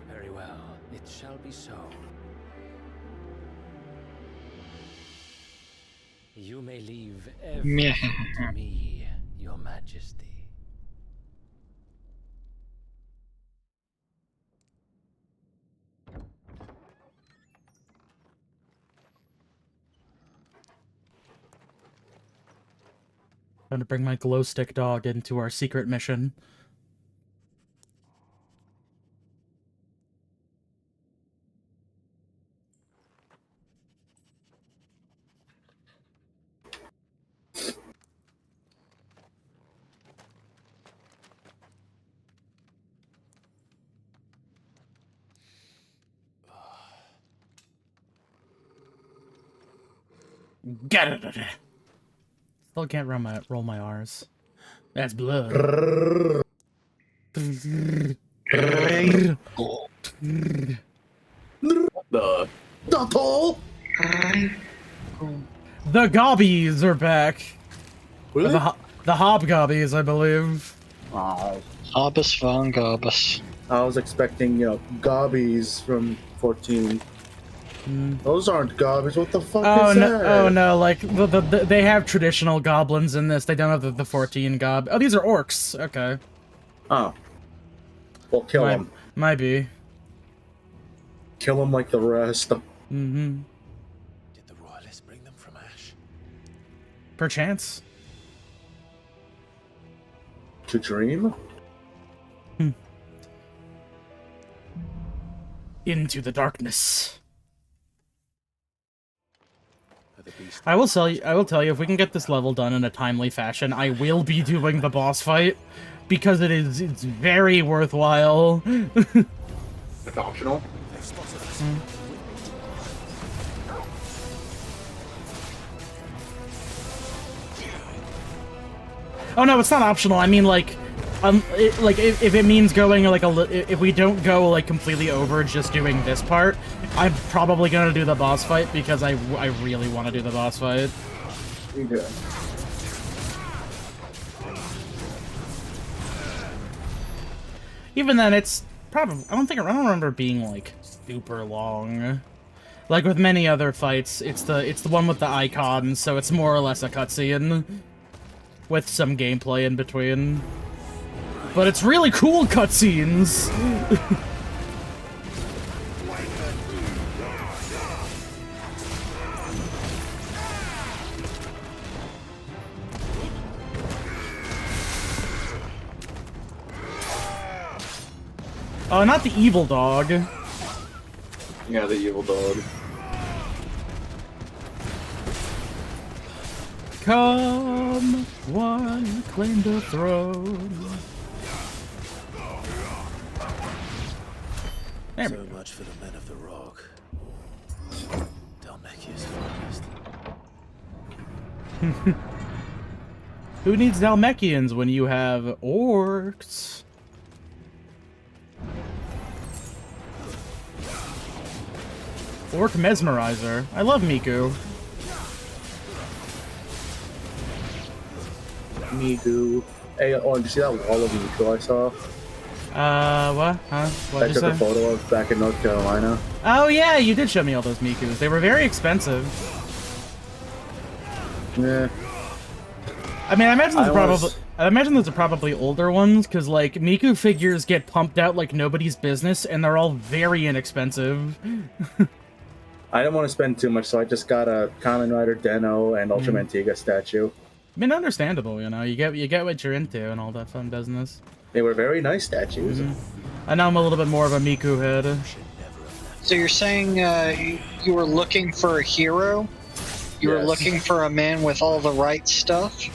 Very well, it shall be so. You may leave everything to me, Your Majesty. Time to bring my glow stick dog into our secret mission. Get it. Still can't roll my R's. That's blood. The gobbies are back. The hobgobbies, I believe. Hobbus von Gobbus. I was expecting, gobbies from 14. Those aren't gobbies. What the fuck Oh is no! that? Oh no! Like they have traditional goblins in this. They don't have the 14 gob. Oh, these are orcs. Okay. Oh. Well, kill them. Might be. Kill them like the rest. Mm-hmm. Did the royalists bring them from Ash? Perchance. To dream? Into the darkness. I will tell you, if we can get this level done in a timely fashion, I will be doing the boss fight, because it's very worthwhile. It's optional. Oh no, it's not optional. I mean, like, if it means going like if we don't go like completely over just doing this part, I'm probably gonna do the boss fight because I really want to do the boss fight. Okay. Even then, it's probably I don't remember it being like super long. Like with many other fights, it's the one with the icons, so it's more or less a cutscene with some gameplay in between. But it's really cool cutscenes. Oh, not the evil dog. Yeah, the evil dog. Come, one, claim the throne. There So much for the men of the rock. Dalmekia's finest. Who needs Dalmekians when you have orcs? Orc Mesmerizer. I love Miku. Miku. Hey, oh, did you see that wall of Miku I saw? What? Huh? I What'd you took say? a photo of back in North Carolina. Oh yeah, you did show me all those Mikus. They were very expensive. Yeah. I mean, I imagine I those are probably older ones, because, like, Miku figures get pumped out like nobody's business, and they're all very inexpensive. I didn't want to spend too much, so I just got a Kamen Rider Deno and Ultra Mantiga statue. I mean, understandable, you know. You get what you're into and all that fun business. They were very nice statues. I know I'm a little bit more of a Miku head. So you're saying you were looking for a hero? You were Yes. looking for a man with all the right stuff?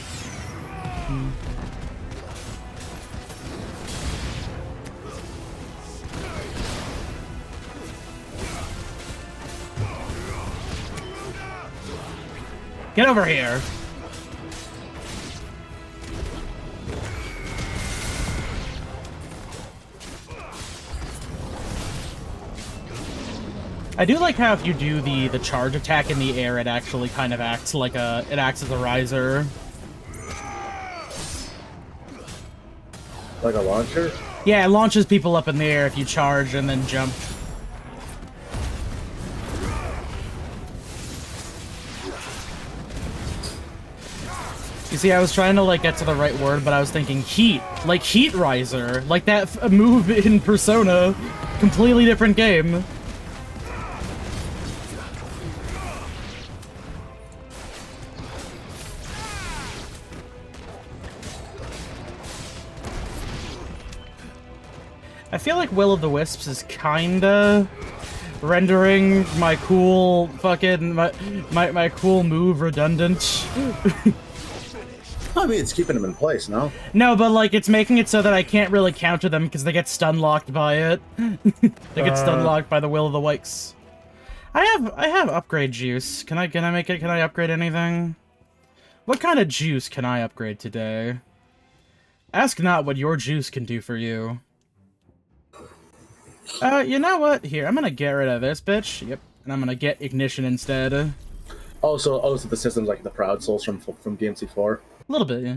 Get over here! I do like how if you do the charge attack in the air, it actually kind of acts like it acts as a riser. Like a launcher? Yeah, it launches people up in the air if you charge and then jump. You see, I was trying to, like, get to the right word, but I was thinking heat. Like Heat Riser. Like that move in Persona. Completely different game. I feel like Will of the Wisps is kinda rendering my cool fucking my cool move redundant. I mean, it's keeping them in place, no? No, but like it's making it so that I can't really counter them because they get stun locked by it. They get stun locked by the Will of the Wisps. I have upgrade juice. Can I upgrade anything? What kind of juice can I upgrade today? Ask not what your juice can do for you. You know what? Here, I'm gonna get rid of this bitch. Yep. And I'm gonna get Ignition instead. Also, the system's like the Proud Souls from DMC4. A little bit, yeah.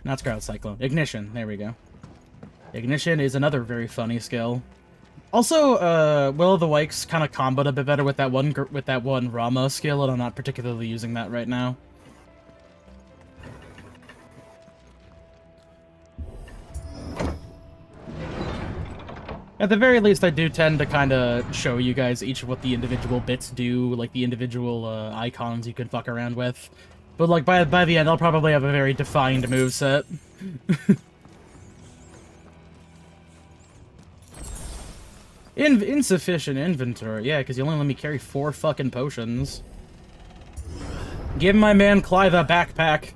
Not Crowd Cyclone. Ignition. There we go. Ignition is another very funny skill. Also, Will of the Wisps kind of comboed a bit better with that one Rama skill, and I'm not particularly using that right now. At the very least, I do tend to kind of show you guys each of what the individual bits do, like the individual icons you can fuck around with. But like by the end, I'll probably have a very defined moveset. Insufficient inventory, yeah, because you only let me carry 4 fucking potions. Give my man Clive a backpack.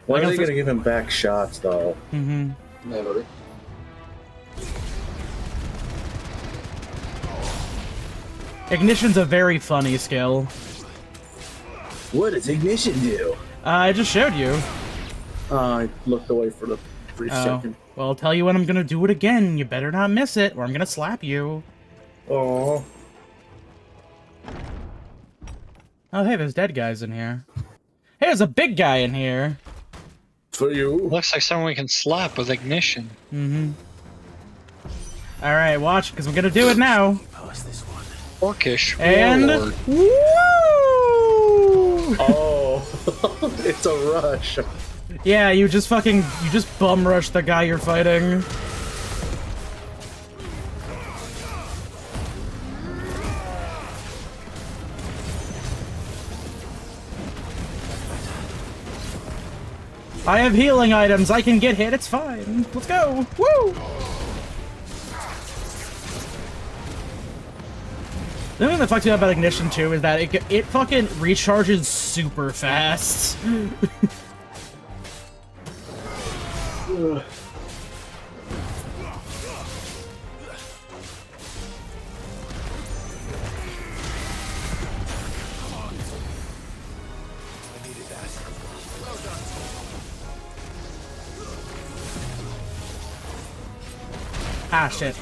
When are they gonna give him back shots, though? Never. Ignition's a very funny skill. What does Ignition do? I just showed you. I looked away for the brief second. Well, I'll tell you when I'm gonna do it again. You better not miss it, or I'm gonna slap you. Oh. Oh, hey, there's dead guys in here. Hey, there's a big guy in here. For you. Looks like someone we can slap with Ignition. Alright, watch, because I'm gonna do it now. Orcish. And... Warlord. Woo! Oh. It's a rush. Yeah, you just bum rush the guy you're fighting. I have healing items. I can get hit. It's fine. Let's go. Woo! The thing that fucks me up about Ignition 2 is that it fucking recharges super fast. Ah, shit.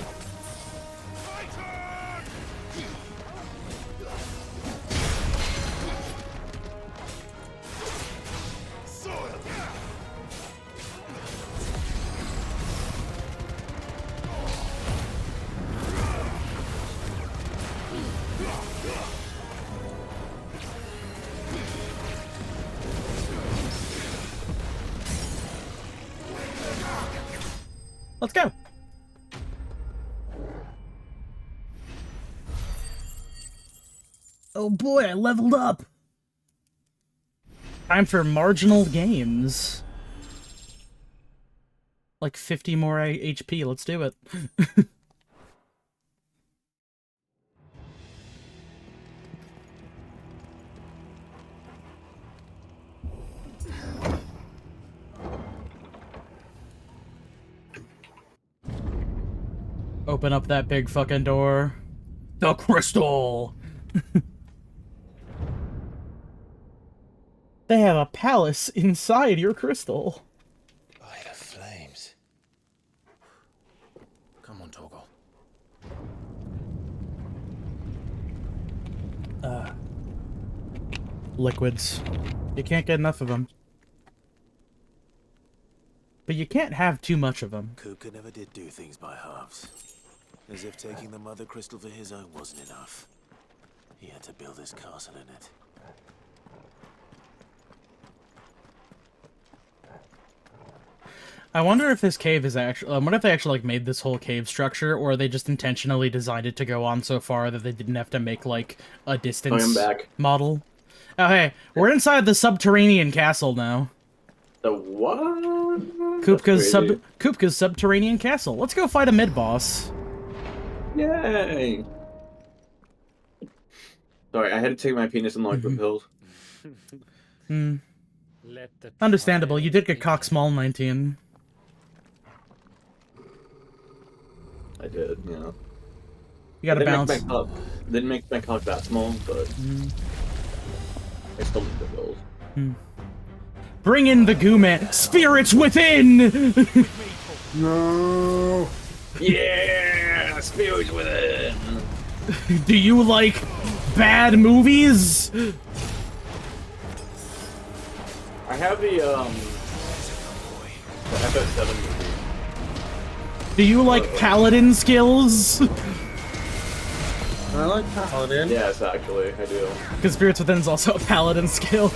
Let's go. Oh boy, I leveled up. Time for marginal gains. Like 50 more HP, let's do it. Open up that big fucking door. The crystal! They have a palace inside your crystal. By the flames. Come on, Torgal. Liquids. You can't get enough of them. But you can't have too much of them. Kupka never did do things by halves. As if taking the Mother Crystal for his own wasn't enough. He had to build his castle in it. I wonder if this cave is actually... I wonder if they actually, like, made this whole cave structure, or they just intentionally designed it to go on so far that they didn't have to make, like, a distance model. Oh, hey, we're inside the subterranean castle now. The what? Kupka's subterranean castle. Let's go fight a mid-boss. Yay! Sorry, I had to take my penis and like pills. Understandable, you did get cock small 19. I did, yeah. You gotta balance. Didn't make my cock that small, but I still need the pills. Bring in the goo man. Spirits within! No. Yeah! Spirits within! Do you like bad movies? I have the FF16 movie. Do you like paladin skills? I like paladin. Yes, actually, I do. Because Spirits Within is also a paladin skill.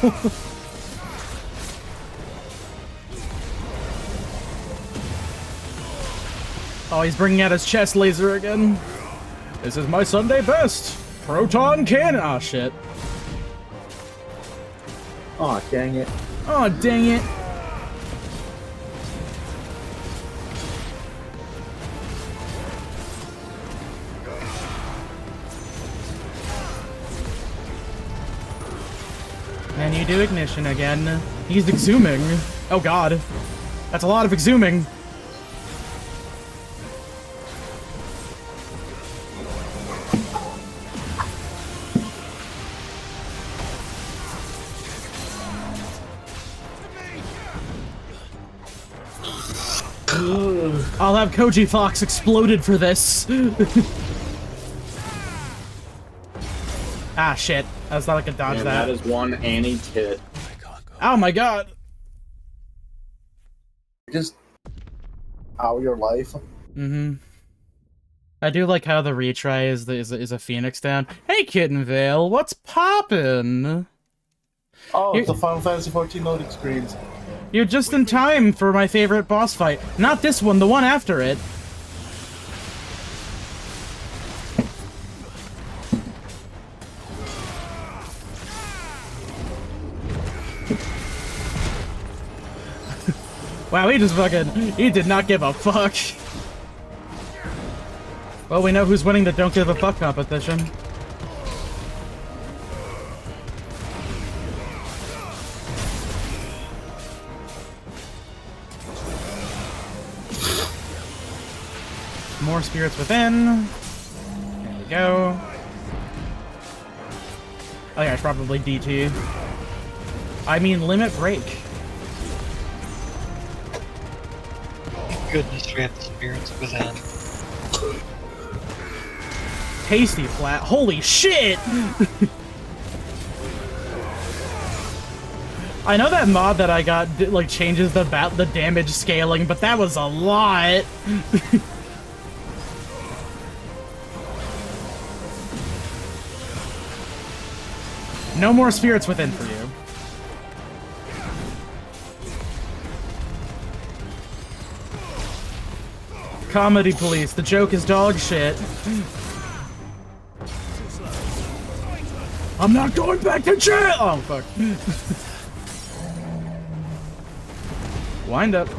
Oh, he's bringing out his chest laser again. This is my Sunday best. Proton cannon. Ah, shit. Aw, dang it. Oh, dang it. And you do ignition again. He's exhuming. Oh god. That's a lot of exhuming. I'll have Koji Fox exploded for this. Ah, shit. I was not like a dodge that. That is one Annie tit. Oh my god. Just how your life. Mm-hmm. I do like how the retry is a Phoenix down. Hey, Kitten Vale, what's poppin'? Oh, it's the Final Fantasy 14 loading screens. You're just in time for my favorite boss fight. Not this one, the one after it. Wow, he just fucking... He did not give a fuck. Well, we know who's winning the don't give a fuck competition. More spirits within. There we go. Oh yeah, it's probably DT. I mean, limit break. Goodness, we have the spirits within. Tasty flat. Holy shit! I know that mod that I got like changes the damage scaling, but that was a lot. No more spirits within for you. Comedy police. The joke is dog shit. I'm not going back to jail! Oh, fuck. Wind up.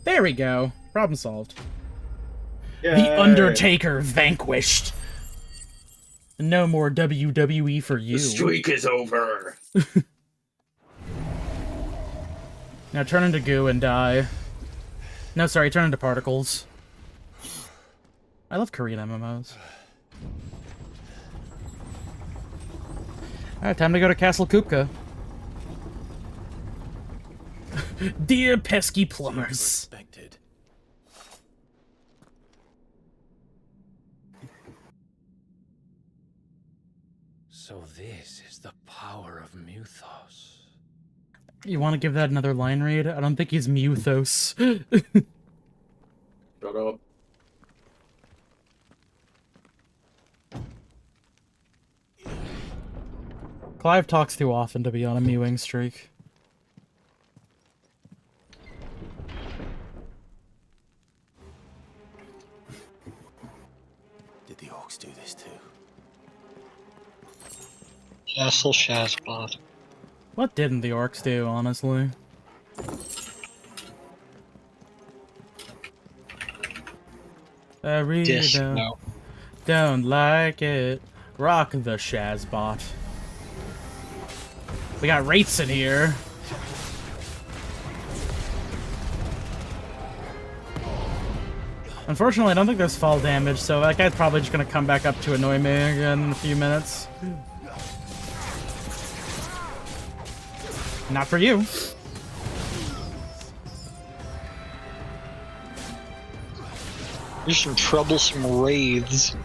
There we go. Problem solved. Yay. The Undertaker vanquished. No more WWE for you. The streak is over. Now turn into goo and die. No, sorry, turn into particles. I love Korean MMOs. Alright, time to go to Castle Kupka. Dear pesky plumbers. So this is the power of Muthos. You want to give that another line read? I don't think he's Muthos. Shut up. Clive talks too often to be on a mewing streak. Did the orcs do this too? Castle Shazbot. What didn't the orcs do, honestly? I really don't like it. Rock the Shazbot. We got rates in here. Unfortunately, I don't think there's fall damage, so that guy's probably just gonna come back up to annoy me again in a few minutes. Not for you. There's some troublesome wraiths.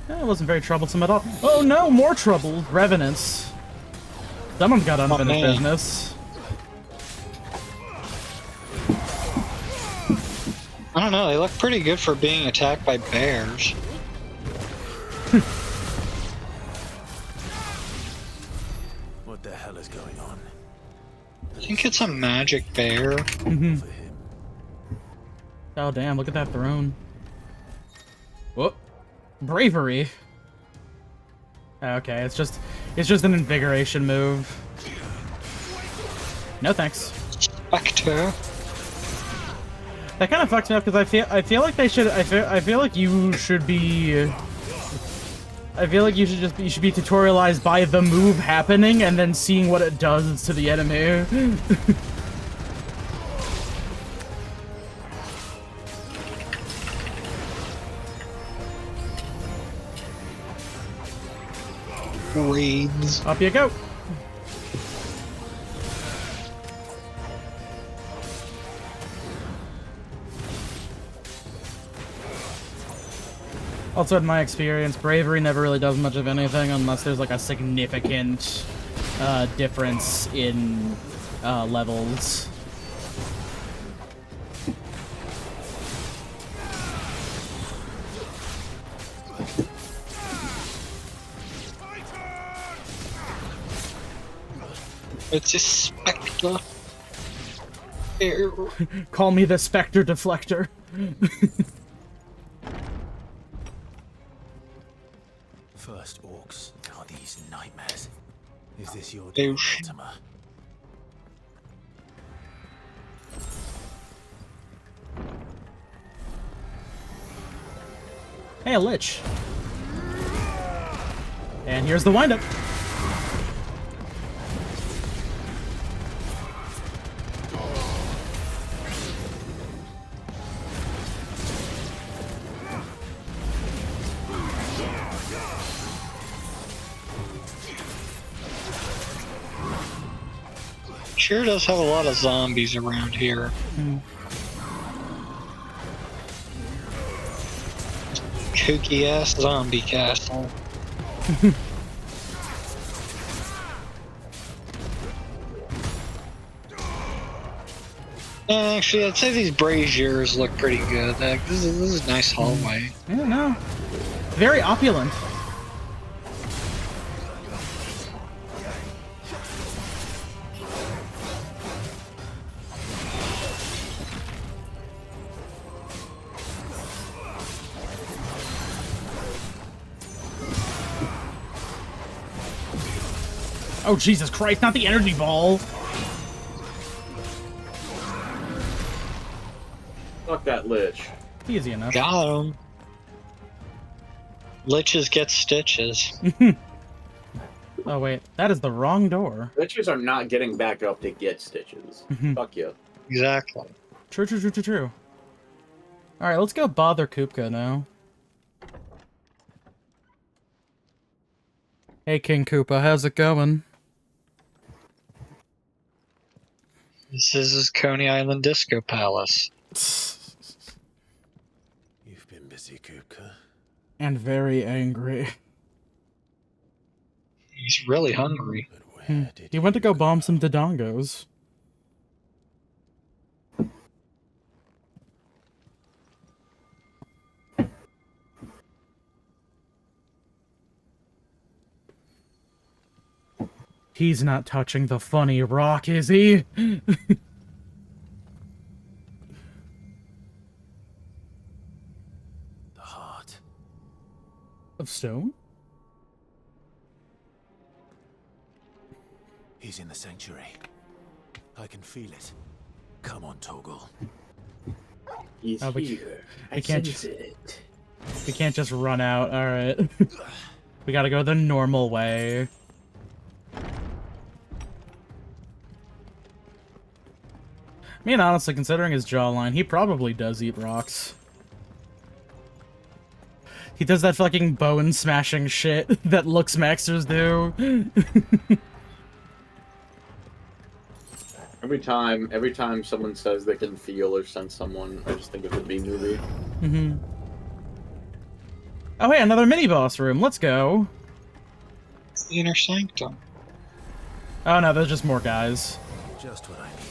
That wasn't very troublesome at all. Oh no, more trouble! Revenants. Someone's got unfinished business. I don't know, they look pretty good for being attacked by bears. What the hell is going on? I think it's a magic bear. Oh damn, look at that throne. Whoop. Bravery. Okay, it's just an invigoration move. No thanks. Spectre. That kind of fucks me up because I feel like they should I feel like you should be I feel like you should be tutorialized by the move happening and then seeing what it does to the enemy. Raids. Up you go. Also, in my experience, bravery never really does much of anything unless there's like a significant difference in levels. It's a spectre. Call me the Spectre Deflector. First orcs, are these nightmares? Is this your douche? Hey, a lich. And here's the windup. Sure does have a lot of zombies around here. Kooky ass zombie castle. Actually, I'd say these braziers look pretty good. This is a nice hallway. I don't know. Very opulent. Oh, Jesus Christ, not the energy ball! Fuck that lich. Easy enough. Got him. Liches get stitches. Oh, wait. That is the wrong door. Liches are not getting back up to get stitches. Fuck you. Exactly. True. Alright, let's go bother Kupka now. Hey, King Koopa, how's it going? This is his Coney Island Disco Palace. You've been busy, Kupka. And very angry. He's really hungry. He went to go bomb some Dodongos. He's not touching the funny rock, is he? The heart. Of stone? He's in the sanctuary. I can feel it. Come on, Torgal. He's Oh, here. We can't just run out. Alright. We gotta go the normal way. I mean, honestly, considering his jawline, he probably does eat rocks. He does that fucking bone smashing shit that Lux Maxers do. Every time someone says they can feel or sense someone, I just think of the B movie. Oh, hey, another mini-boss room. Let's go. It's the inner sanctum. Oh, no, there's just more guys. Just what I needed.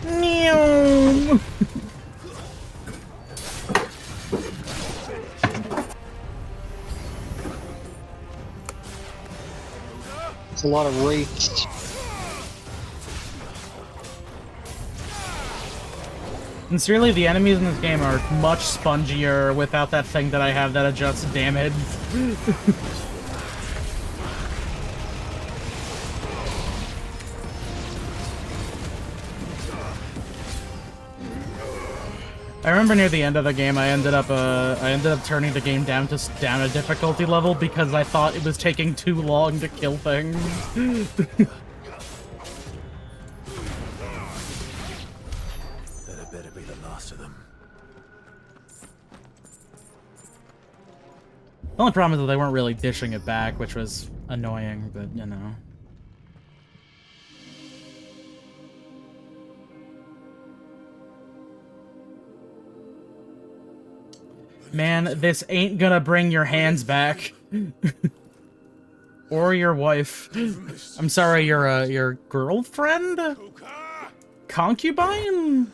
Meow. It's a lot of wraiths. Sincerely, the enemies in this game are much spongier without that thing that I have that adjusts damage. I remember near the end of the game, I ended up turning the game down a difficulty level because I thought it was taking too long to kill things. That better be the last of them. The only problem is that they weren't really dishing it back, which was annoying, but you know. Man, this ain't gonna bring your hands back. Or your wife. I'm sorry, your girlfriend? Concubine?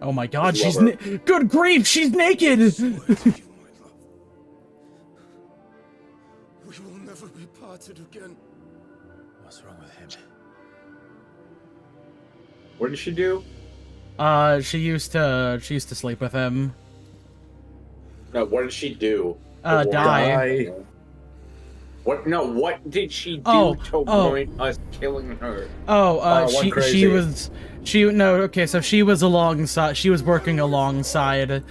Oh my god, she's good grief, she's naked! We will never be parted again. What's wrong with him? What did she do? She used to sleep with him. No, what did she do? Die. What? No, what did she do to warrant us killing her? She was alongside. She was working alongside.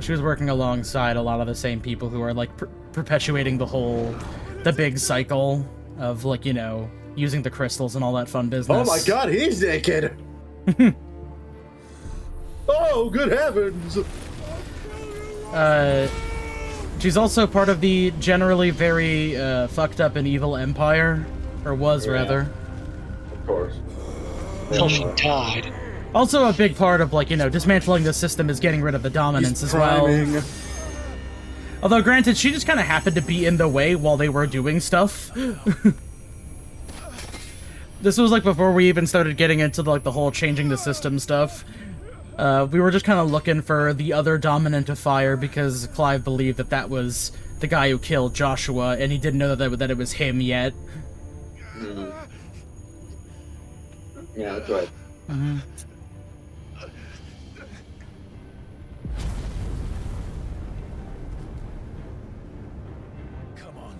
She was working alongside a lot of the same people who are like perpetuating the big cycle of like using the crystals and all that fun business. Oh my god, he's naked. Oh, good heavens! She's also part of the generally very fucked up and evil empire, or was rather. Of course. Until she died. Also a big part of, like, dismantling the system is getting rid of the dominance as well. Although, granted, she just kind of happened to be in the way while they were doing stuff. This was, like, before we even started getting into, like, the whole changing the system stuff. We were just kind of looking for the other dominant of fire because Clive believed that that was the guy who killed Joshua, and he didn't know that it was him yet. Mm-hmm. Yeah, that's right. Mm-hmm. Come on.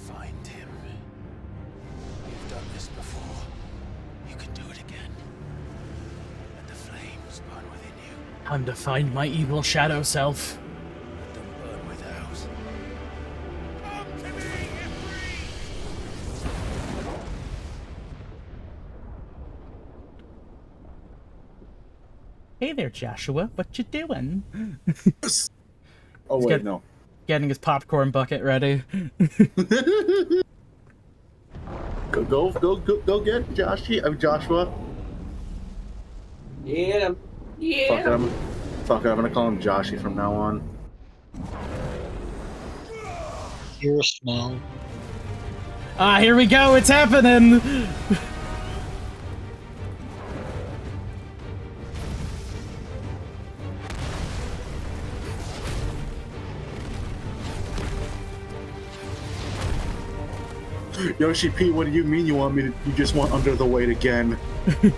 Find him. You've done this before. You can do it again. Let the flames burn within you. Time to find my evil shadow self. Let them burn without. Hey there, Joshua. What you doing? Oh, wait, no. Getting his popcorn bucket ready. Go get Joshua. Yeah. Yeah. Fuck it, I'm gonna call him Joshy from now on. You're small. Ah, here we go. It's happening. Yoshi P, what do you mean you just want under the weight again? I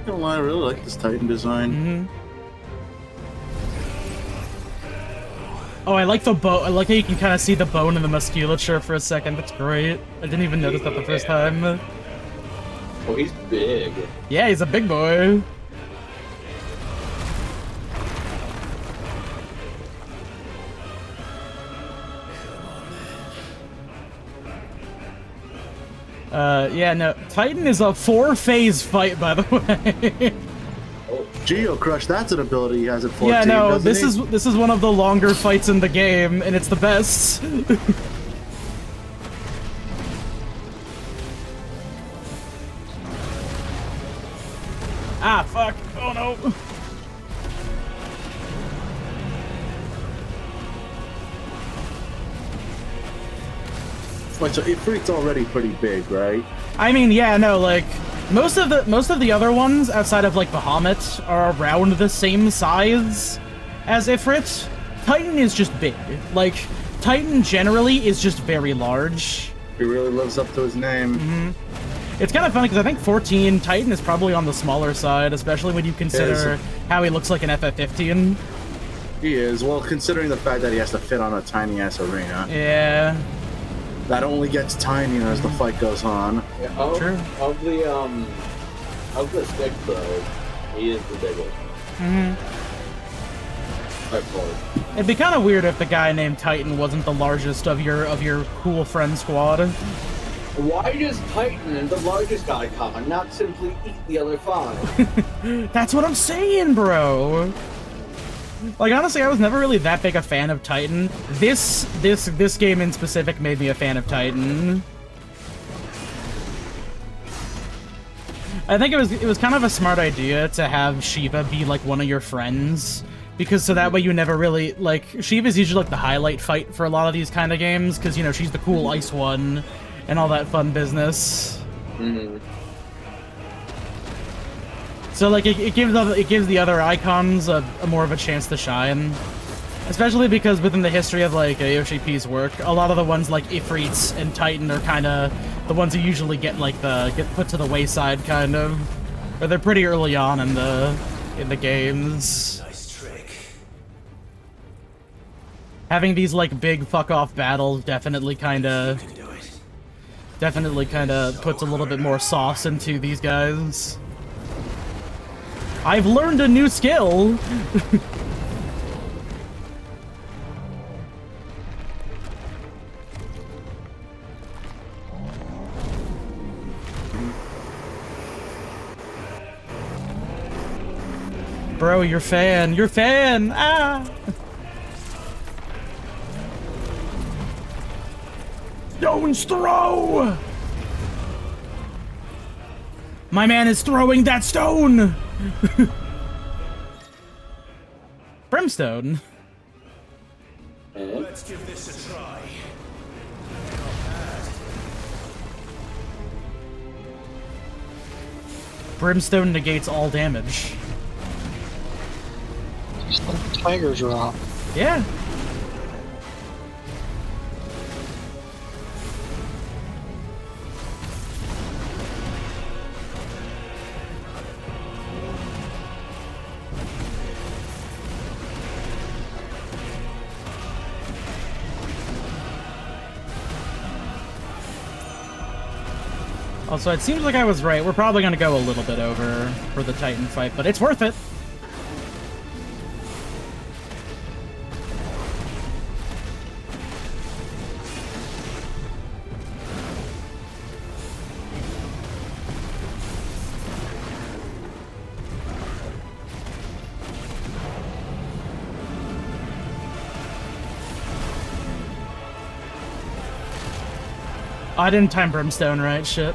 don't lie, I really like this Titan design. Oh, I like the bone. I like how you can kind of see the bone and the musculature for a second. That's great. I didn't even notice that the first time. Oh, he's big. Yeah, he's a big boy. Yeah, no. Titan is a 4-phase fight, by the way. Geo Crush, that's an ability he has at 14. Yeah, no, this is one of the longer fights in the game, and it's the best. Ah, fuck. Oh, no. Wait, so Ifrit's already pretty big, right? I mean, yeah, no, like, most of the other ones, outside of, like, Bahamut, are around the same size as Ifrit. Titan is just big. Like, Titan generally is just very large. He really lives up to his name. It's kind of funny, because I think 14, Titan is probably on the smaller side, especially when you consider how he looks like an FF15. He is, well, considering the fact that he has to fit on a tiny-ass arena. Yeah. That only gets tinier as the fight goes on. Yeah, of the six, though, he is the biggest. By far. It'd be kind of weird if the guy named Titan wasn't the largest of your cool friend squad. Why does Titan, the largest icon, not simply eat the other 5? That's what I'm saying, bro. Like, honestly, I was never really that big a fan of Titan. This game in specific made me a fan of Titan. I think it was kind of a smart idea to have Shiva be like one of your friends, because so that way you never really like Shiva's usually like the highlight fight for a lot of these kind of games, because you know she's the cool ice one and all that fun business. So like it gives the other icons a more of a chance to shine, especially because within the history of like Yoshi P's work, a lot of the ones like Ifrits and Titan are kind of the ones who usually get put to the wayside, kind of, or they're pretty early on in the games. Nice trick. Having these like big fuck off battles definitely kind of puts a little bit more sauce into these guys. I've learned a new skill. Bro, you're fan. You're fan. Ah. Stone's throw. My man is throwing that stone. Brimstone. Let's give this a try. Brimstone negates all damage. Just let the tigers drop. Yeah. Also, it seems like I was right. We're probably going to go a little bit over for the Titan fight, but it's worth it. I didn't time Brimstone right, shit.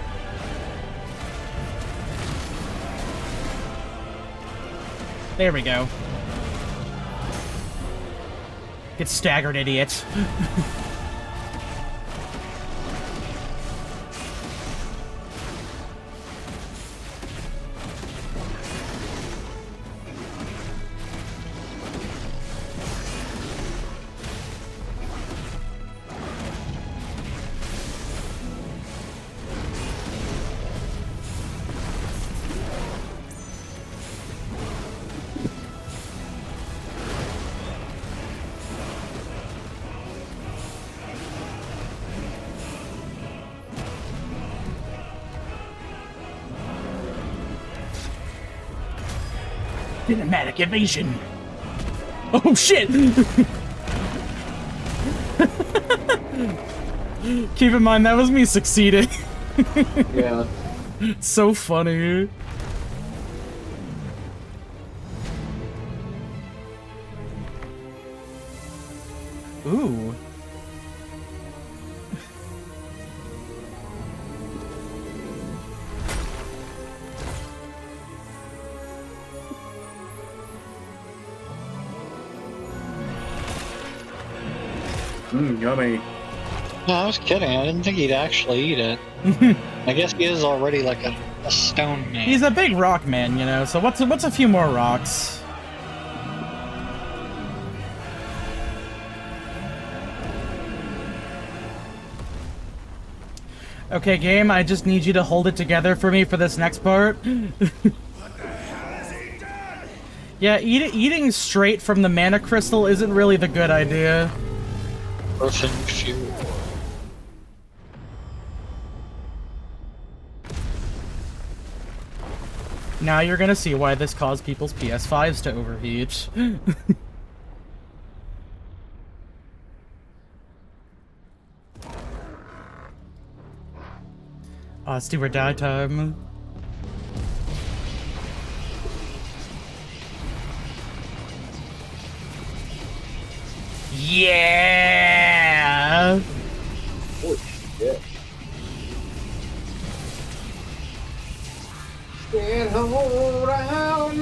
There we go. Get staggered, idiot. Cinematic evasion. Oh shit! Keep in mind that was me succeeding. Yeah. So funny. Ooh. Yummy. No, I was kidding. I didn't think he'd actually eat it. I guess he is already like a stone man. He's a big rock man, you know, so what's a few more rocks? Okay, game, I just need you to hold it together for me for this next part. Yeah, eating straight from the mana crystal isn't really the good idea. Earthen fuel. Now you're gonna see why this caused people's PS5s to overheat. Oh, it's do or die time. Yeah! Holy shit.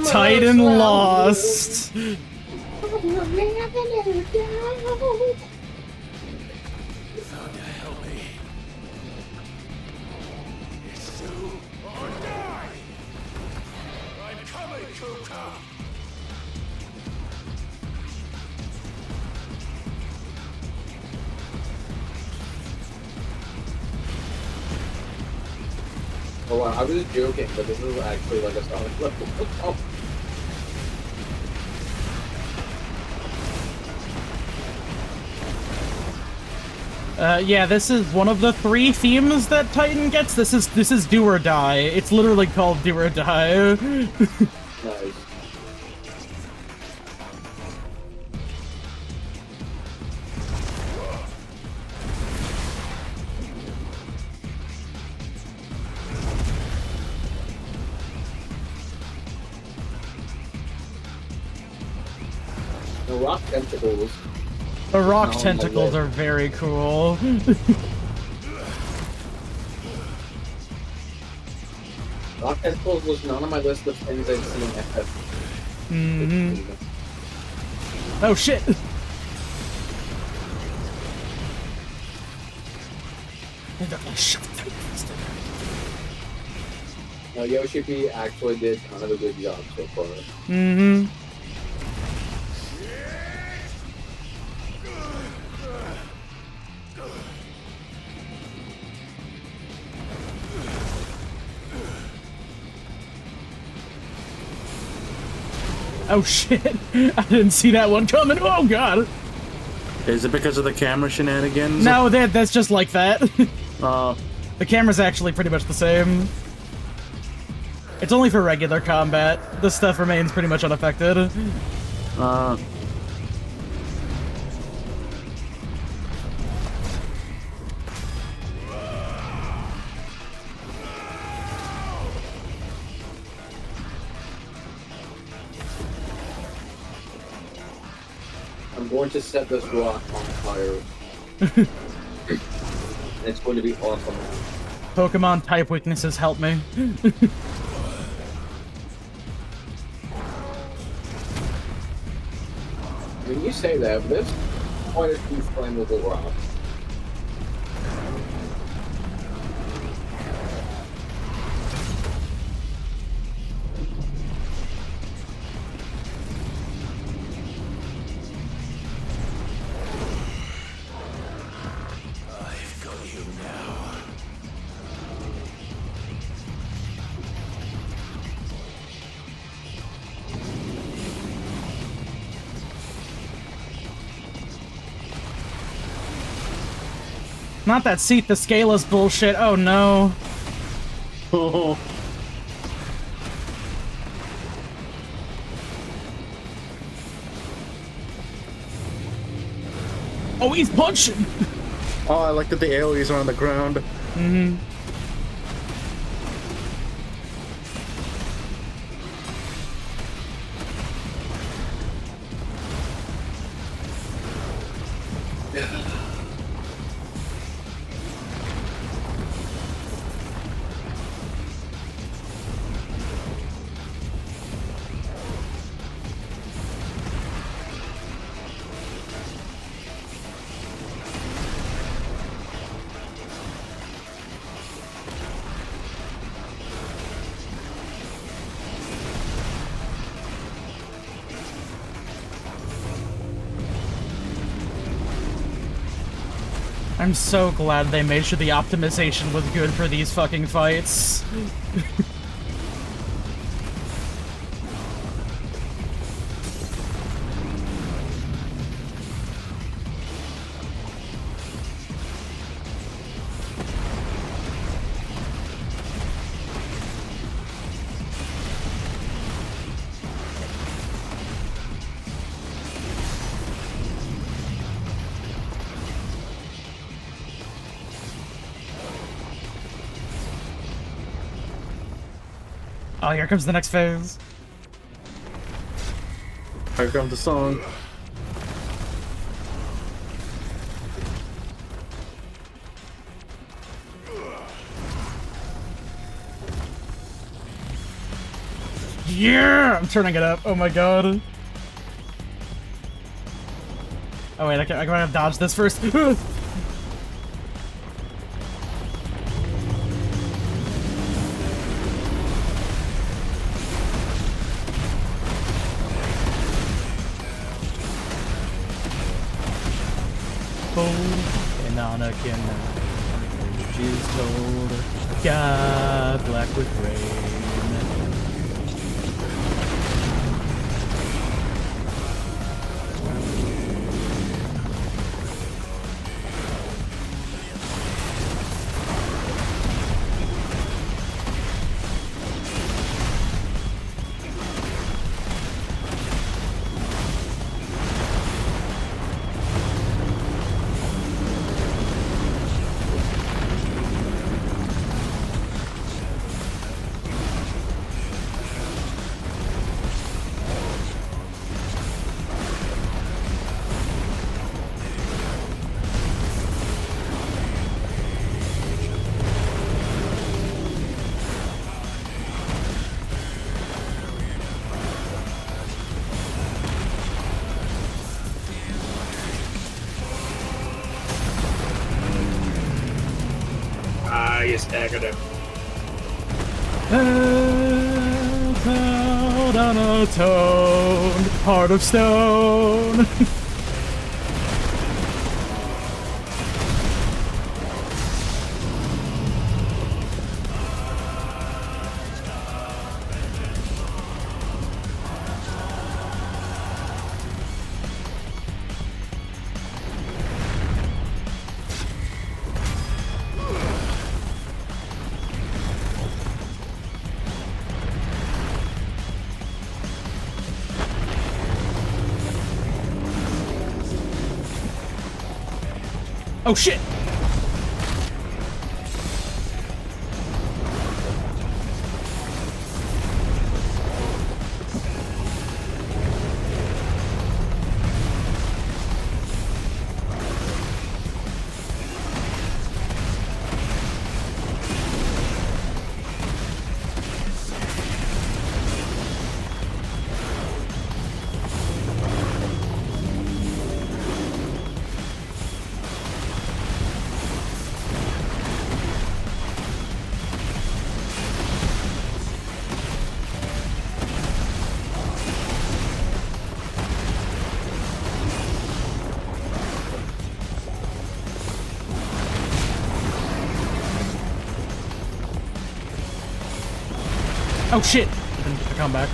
Titan lost. Thunder, help me. It's do or die. I'm coming, Kuka. Oh wow, I was just joking, but this is actually like a solid level. Yeah, this is one of the 3 themes that Titan gets. This is do or die. It's literally called do or die. Nice. The rock tentacles. The rock No, tentacles are very cool. Rock tentacles was not on my list of things I've seen in FF. Oh shit! No, Yoshi actually did kind of a good job so far. Mm-hmm. Oh shit! I didn't see that one coming. Oh god! Is it because of the camera shenanigans? No, that's just like that. The camera's actually pretty much the same. It's only for regular combat. This stuff remains pretty much unaffected. I'm going to set this rock on fire. It's going to be awesome. Pokemon type weaknesses help me. When you say that, there's quite a few flammable rocks. I've got you now. Not that seat the scaleless bullshit. Oh no. Oh, he's punching! Oh, I like that the AoEs are on the ground. Mm-hmm. I'm so glad they made sure the optimization was good for these fucking fights. Oh, here comes the next phase. Here comes the song. Yeah! I'm turning it up. Oh my god. Oh wait, I gotta dodge this first. And Anakin, is cold. God, black with rain. You staggered him. Held on a toned heart of stone. Oh shit! Oh shit! I didn't get the comeback.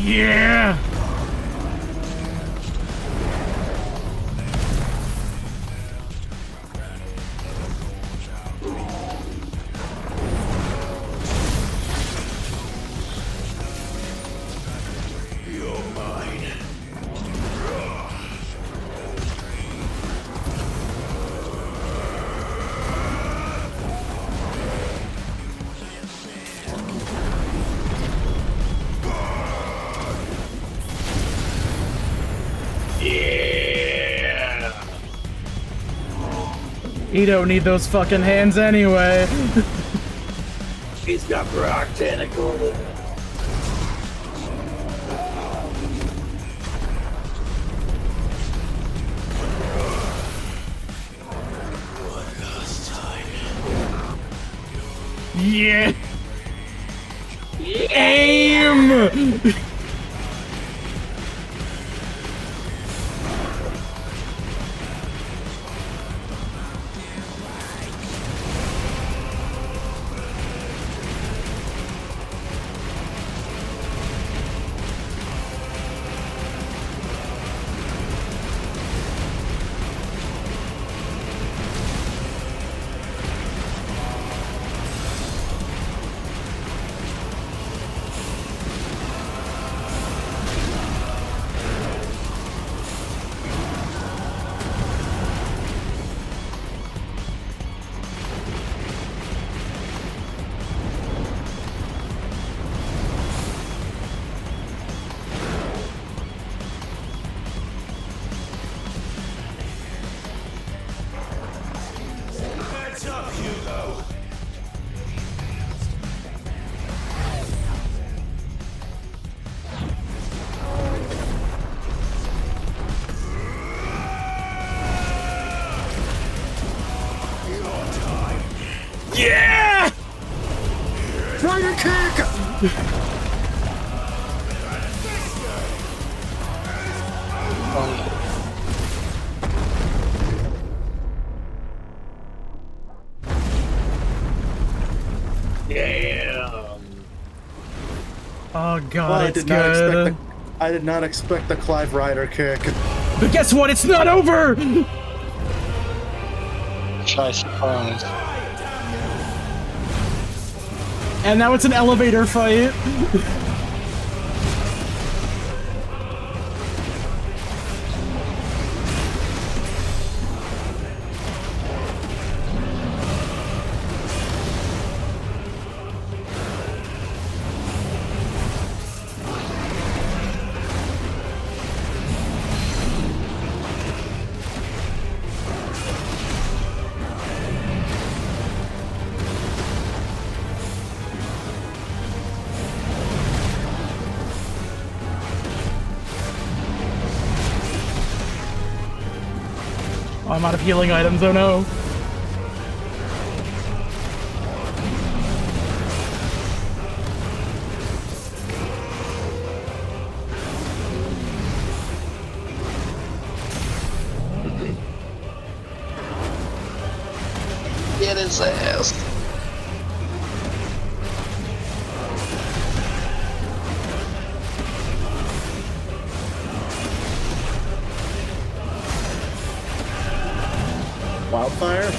Yeah! You're mine. Yeah! You don't need those fucking hands anyway. He's got rock tentacles. Yeah! Aim! Heads up, Hugo! Yeah! Rider kick! Damn. Oh god, Well, it's good. I did not expect the Clive Rider kick. But guess what? It's not over! Shy surprise. And now it's an elevator fight. Oh, I'm out of healing items, oh no. Get his ass. Wildfire?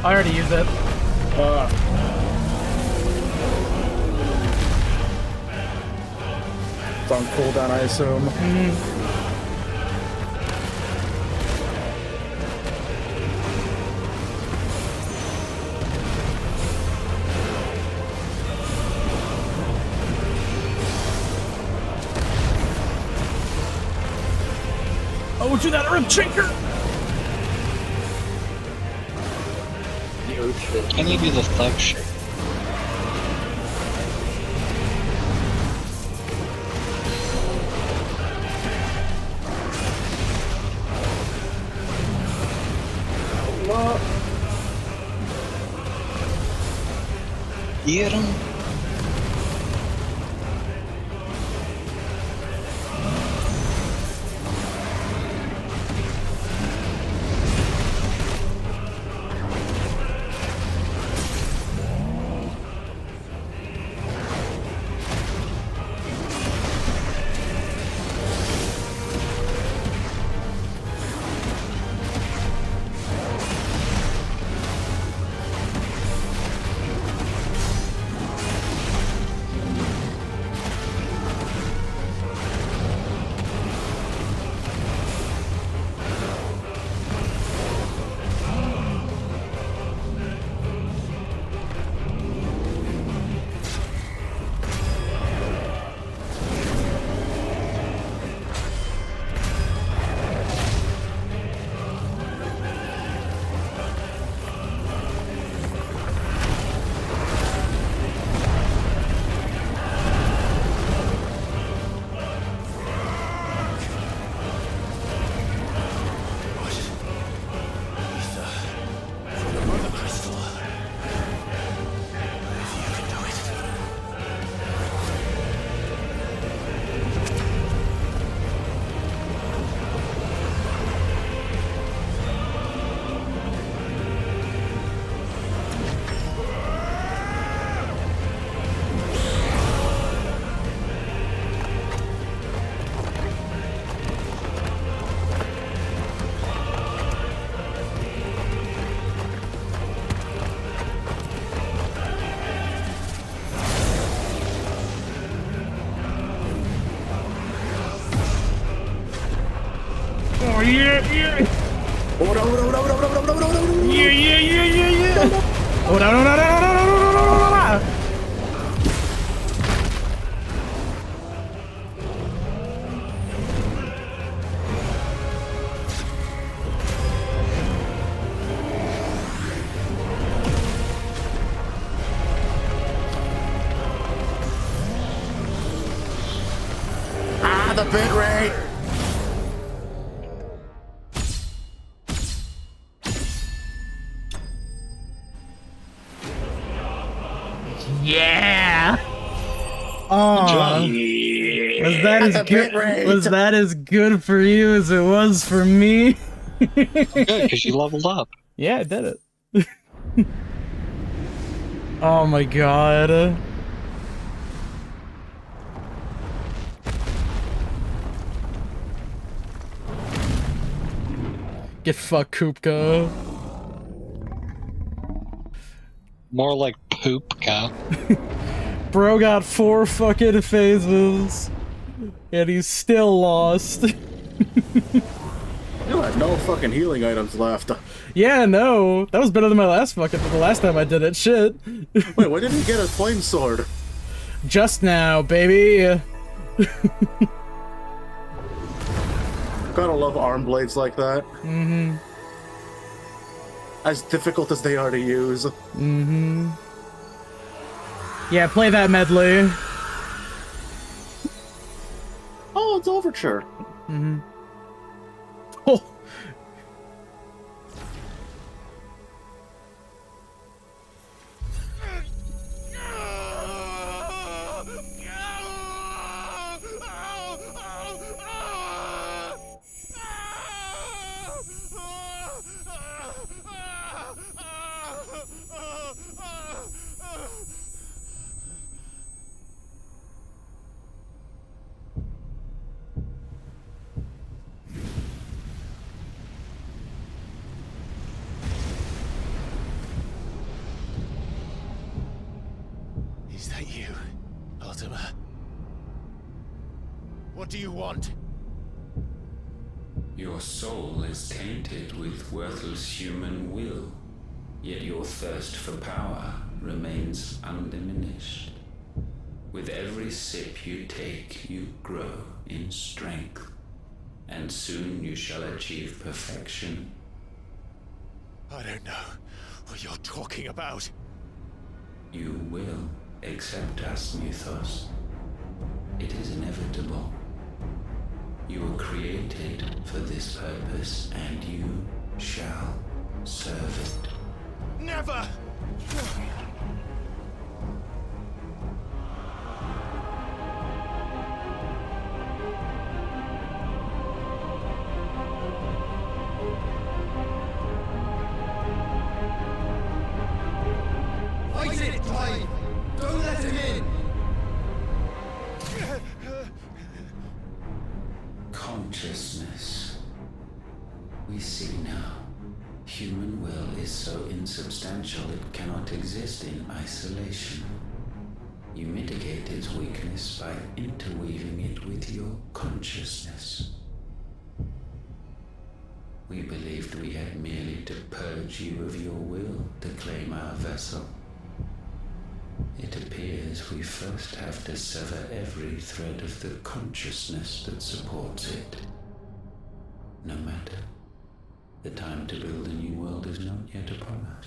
I already used it. It's on cooldown, I assume. Oh, do that Earth Shaker! Can you do the thug shit? Get him. yeah. Oh, no, no, no, no, no, no, no, no, no. Yeah. Oh, no, no, no, no, no, no, no, no, no. Ah, the bit rate. Yeah. Oh, was that as good for you as it was for me? Good, because you leveled up. Yeah, I did it. Oh my god. Get fucked, Kupka. More like Poopka. Bro got 4 fucking phases, and he's still lost. You had no fucking healing items left. Yeah, no. That was better than the last time I did it. Shit. Wait, when did he get a flame sword? Just now, baby. Gotta love arm blades like that. Mm-hmm. As difficult as they are to use. Mm-hmm. Yeah, play that medley. Oh, it's Overture. Mm-hmm. Oh. Is that you, Ultima? What do you want? Your soul is tainted with worthless human will, yet your thirst for power remains undiminished. With every sip you take, you grow in strength, and soon you shall achieve perfection. I don't know what you're talking about. You will accept us, Mythos. It is inevitable. You were created for this purpose, and you shall serve it. Never! Fight it, Clive! Don't let him in! Consciousness. We see now. Human will is so insubstantial it cannot exist in isolation. You mitigate its weakness by interweaving it with your consciousness. We believed we had merely to purge you of your will to claim our vessel. It appears we first have to sever every thread of the consciousness that supports it. No matter. The time to build a new world is not yet upon us.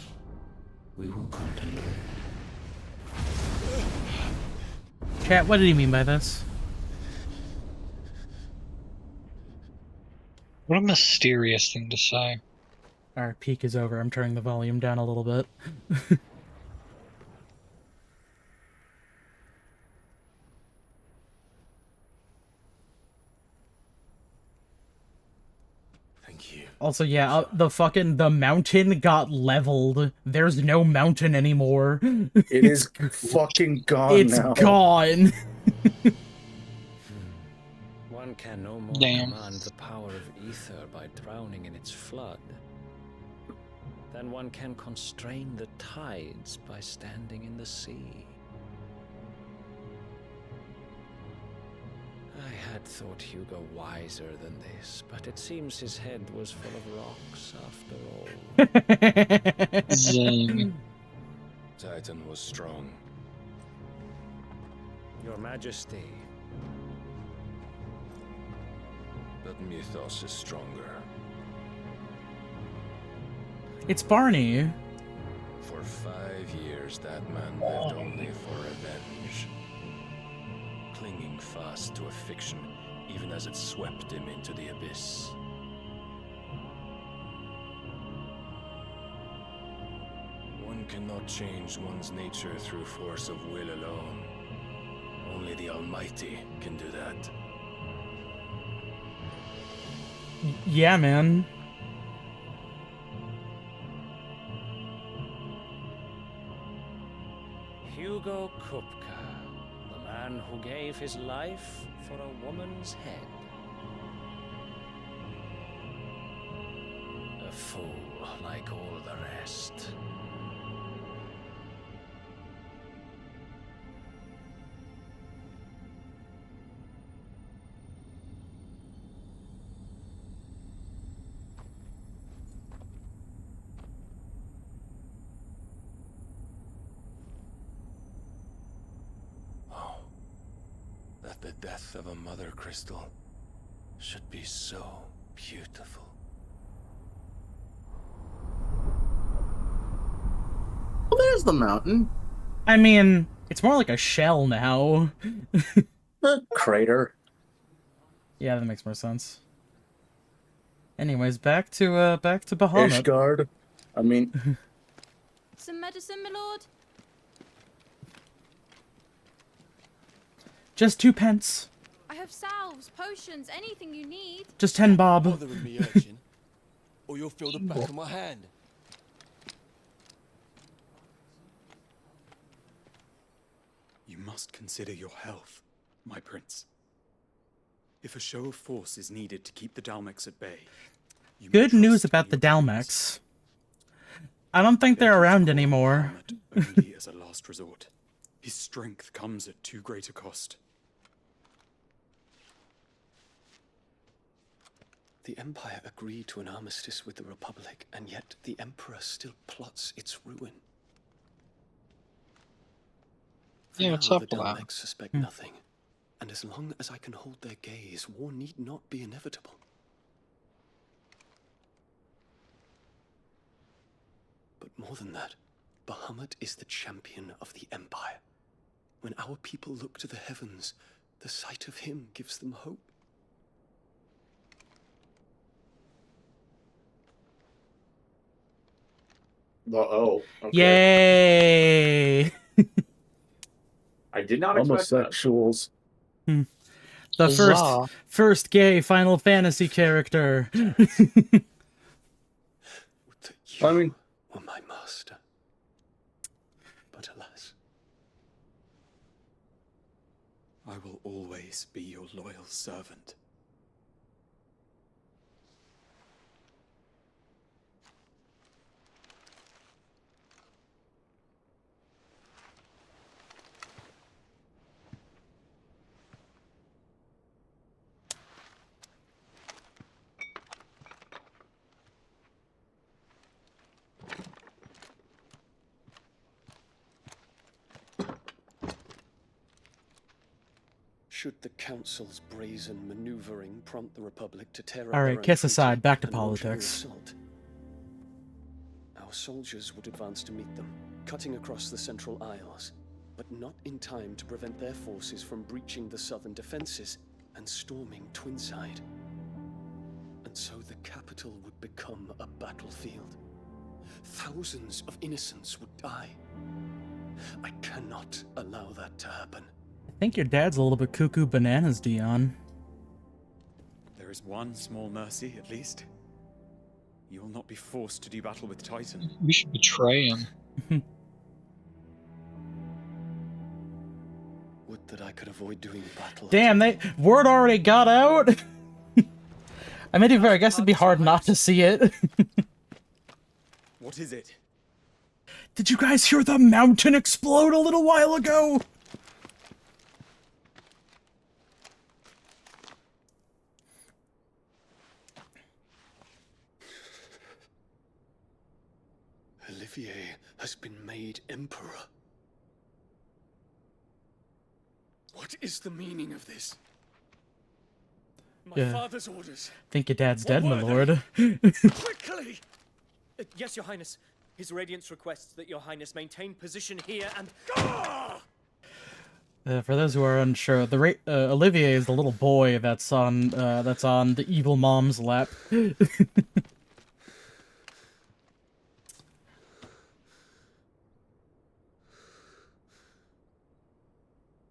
We will contemplate. Chat, what did he mean by this? What a mysterious thing to say. Our peak is over. I'm turning the volume down a little bit. Thank you. Also, yeah, the mountain got leveled. There's no mountain anymore. It is fucking gone It's now. gone. One can no more Damn. command the power of ether by drowning in its flood than one can constrain the tides by standing in the sea. I had thought Hugo wiser than this, but it seems his head was full of rocks after all. Zing. Titan was strong. Your Majesty. But Mythos is stronger. It's Barney. For 5 years, that man lived only for revenge. Clinging fast to a fiction, even as it swept him into the abyss. One cannot change one's nature through force of will alone. Only the Almighty can do that. Yeah, man. Hugo Kupka, the man who gave his life for a woman's head. A fool like all the rest. That the death of a mother crystal should be so beautiful. Well, there's the mountain. I mean, it's more like a shell now. Crater. Yeah, that makes more sense. Anyways, back to Bahamut. Ishgard. I mean, Some medicine, my lord? just 2 pence. I have salves, potions, anything you need. Just 10 bob. Bothering me, urchin, or you'll feel the back of my hand. You must consider your health, my prince. If a show of force is needed to keep the Dalmex at bay, you may Good news about the Dalmex. I don't think they're around anymore. only as a last resort. His strength comes at too great a cost. The Empire agreed to an armistice with the Republic, and yet the Emperor still plots its ruin. For Yeah, now, what's up the with that? Dalmex suspect nothing, and as long as I can hold their gaze, war need not be inevitable. But more than that, Bahamut is the champion of the Empire. When our people look to the heavens, the sight of him gives them hope. Oh, okay. Yay! I did not expect that. homosexuals. The Huzzah. first gay Final Fantasy character. I mean, Were my master. But alas, I will always be your loyal servant. should the Council's brazen maneuvering prompt the Republic to tear up All their right, own kiss treaty aside, back to and launch a new politics. assault, our soldiers would advance to meet them, cutting across the Central Isles, but not in time to prevent their forces from breaching the southern defenses and storming Twinside. And so the capital would become a battlefield. Thousands of innocents would die. I cannot allow that to happen. I think your dad's a little bit cuckoo bananas, Dion. There is one small mercy, at least. You will not be forced to do battle with Titan. We should betray him. Would that I could avoid doing battle. Damn, word already got out. I mean, to be fair, I guess it'd be hard not to see it. What is it? Did you guys hear the mountain explode a little while ago? great emperor. What is the meaning of this? My Yeah. father's orders. Think your dad's What dead, my were lord. Quickly! Yes, Your Highness. His Radiance requests that Your Highness maintain position here and... For those who are unsure, Olivier is the little boy that's on the evil mom's lap.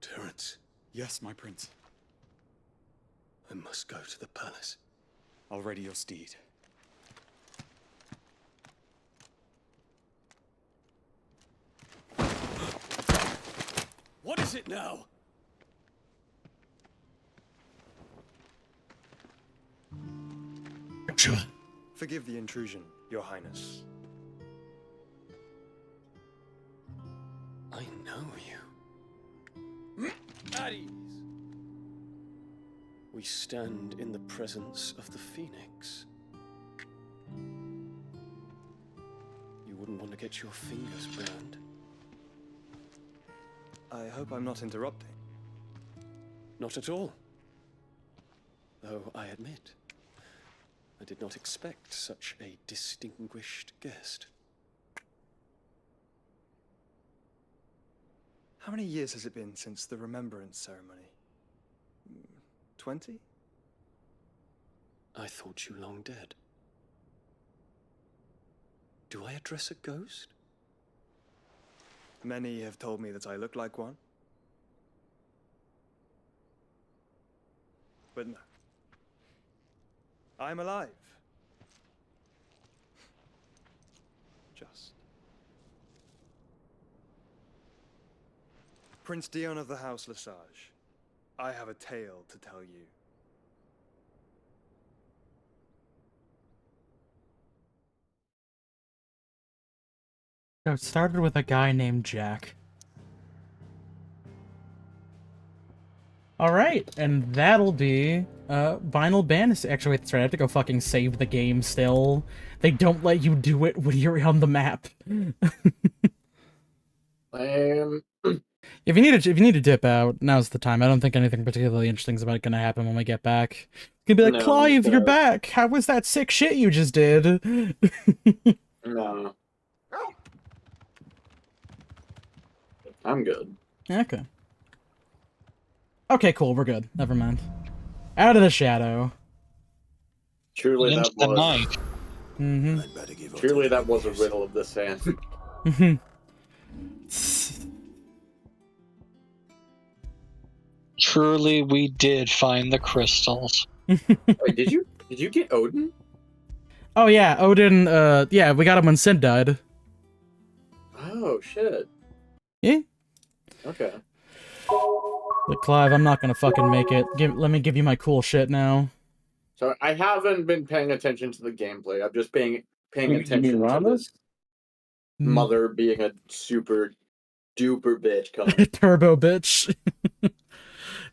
Terence, Yes, my prince. I must go to the palace. I'll ready your steed. What is it now? Forgive the intrusion, Your Highness. I know you. At ease. We stand in the presence of the Phoenix. You wouldn't want to get your fingers burned. I hope I'm not interrupting. Not at all. Though I admit, I did not expect such a distinguished guest. How many years has it been since the Remembrance ceremony? 20? I thought you long dead. Do I address a ghost? Many have told me that I look like one. But no. I'm alive. Just. Prince Dion of the House Lesage, I have a tale to tell you. So it started with a guy named Jack. Alright, and that'll be Vinyl Bandits. Actually, wait, that's right, I have to go fucking save the game still. They don't let you do it when you're on the map. If you need to dip out, now's the time. I don't think anything particularly interesting is about gonna happen when we get back. It's gonna be like, No, Clive, you're back! How was that sick shit you just did? No. I'm good. Okay. Okay, cool, we're good. Never mind. Out of the shadow. Truly, that was. Mm-hmm. Truly, that was a riddle of the sand. Truly, we did find the crystals. Wait, did you get Odin? Oh yeah, Odin. Yeah, we got him when Sid died. Oh shit. Yeah. Okay. But Clive, I'm not gonna fucking make it. Let me give you my cool shit now. So I haven't been paying attention to the gameplay. I'm just paying attention to this mother being a super duper bitch coming. Turbo bitch.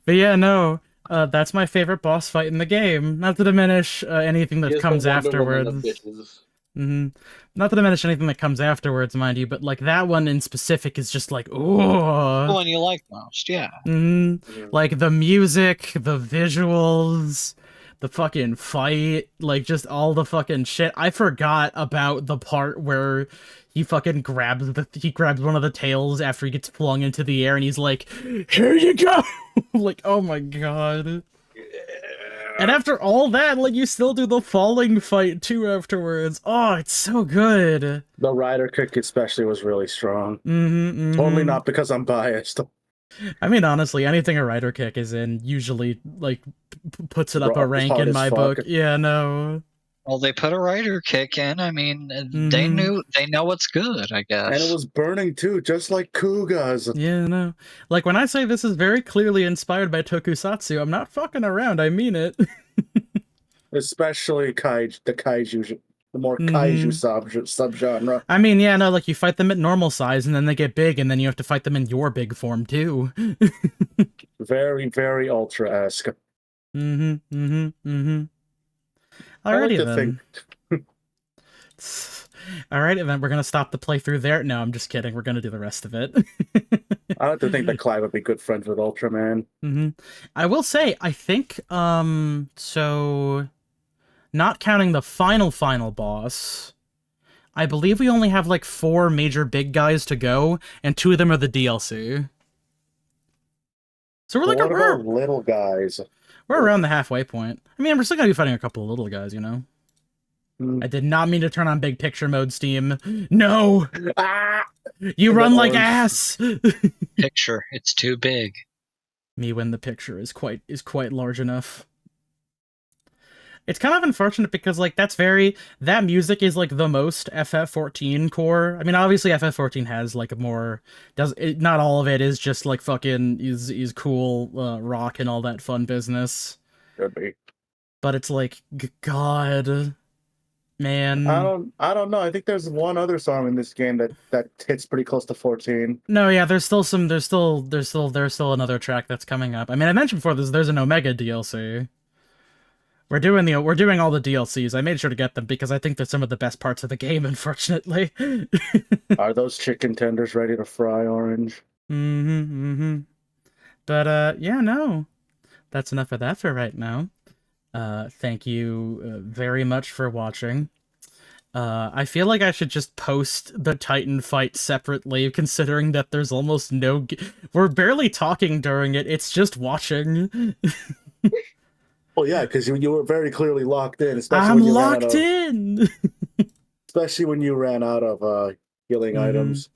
But yeah, no. That's my favorite boss fight in the game. Not to diminish anything that comes afterwards. Not to diminish anything that comes afterwards, mind you, but like that one in specific is just like, ooh. The one you like most, yeah. Like the music, the visuals, the fucking fight, like just all the fucking shit. I forgot about the part where he fucking grabs one of the tails after he gets flung into the air and he's like, here you go! Like, oh my god. And after all that, like, you still do the falling fight too afterwards. Oh, it's so good. The rider kick especially was really strong. Totally not because I'm biased. I mean, honestly, anything a rider kick is in usually, like, puts it up a rank in my book. Yeah, no. Well, they put a rider kick in. I mean, they know what's good, I guess. And it was burning too, just like Kuga's. Yeah, no. Like, when I say this is very clearly inspired by Tokusatsu, I'm not fucking around, I mean it. Especially the kaiju, the more kaiju subgenre. I mean, yeah, no, like, you fight them at normal size, and then they get big, and then you have to fight them in your big form, too. Very, very Ultra-esque. Alrighty, I like to then. All right, and then we're gonna stop the playthrough there. No, I'm just kidding. We're gonna do the rest of it. I like to think that Clive would be good friends with Ultraman. I will say, I think, so, not counting the final boss, I believe we only have like 4 major big guys to go, and 2 of them are the DLC. So we're like, what about little guys? We're around the halfway point. I mean, we're still gonna be fighting a couple of little guys, you know? I did not mean to turn on big picture mode, Steam. No! You run like ass! Picture, it's too big. Me when the picture is quite large enough. It's kind of unfortunate because, like, that music is, like, the most FF14 core. I mean, obviously FF14 has, like, not all of it is just, like, fucking, is cool, rock and all that fun business. Could be. But it's like, God, man. I don't know. I think there's one other song in this game that hits pretty close to 14. No, yeah, there's still another track that's coming up. I mean, I mentioned before there's an Omega DLC. We're doing all the DLCs. I made sure to get them because I think they're some of the best parts of the game, unfortunately. Are those chicken tenders ready to fry, Orange? But yeah, no. That's enough of that for right now. Thank you very much for watching. I feel like I should just post the Titan fight separately, considering that there's almost no... We're barely talking during it, it's just watching. Well, yeah, because you were very clearly locked in. I'm locked in! Especially when you ran out of healing items.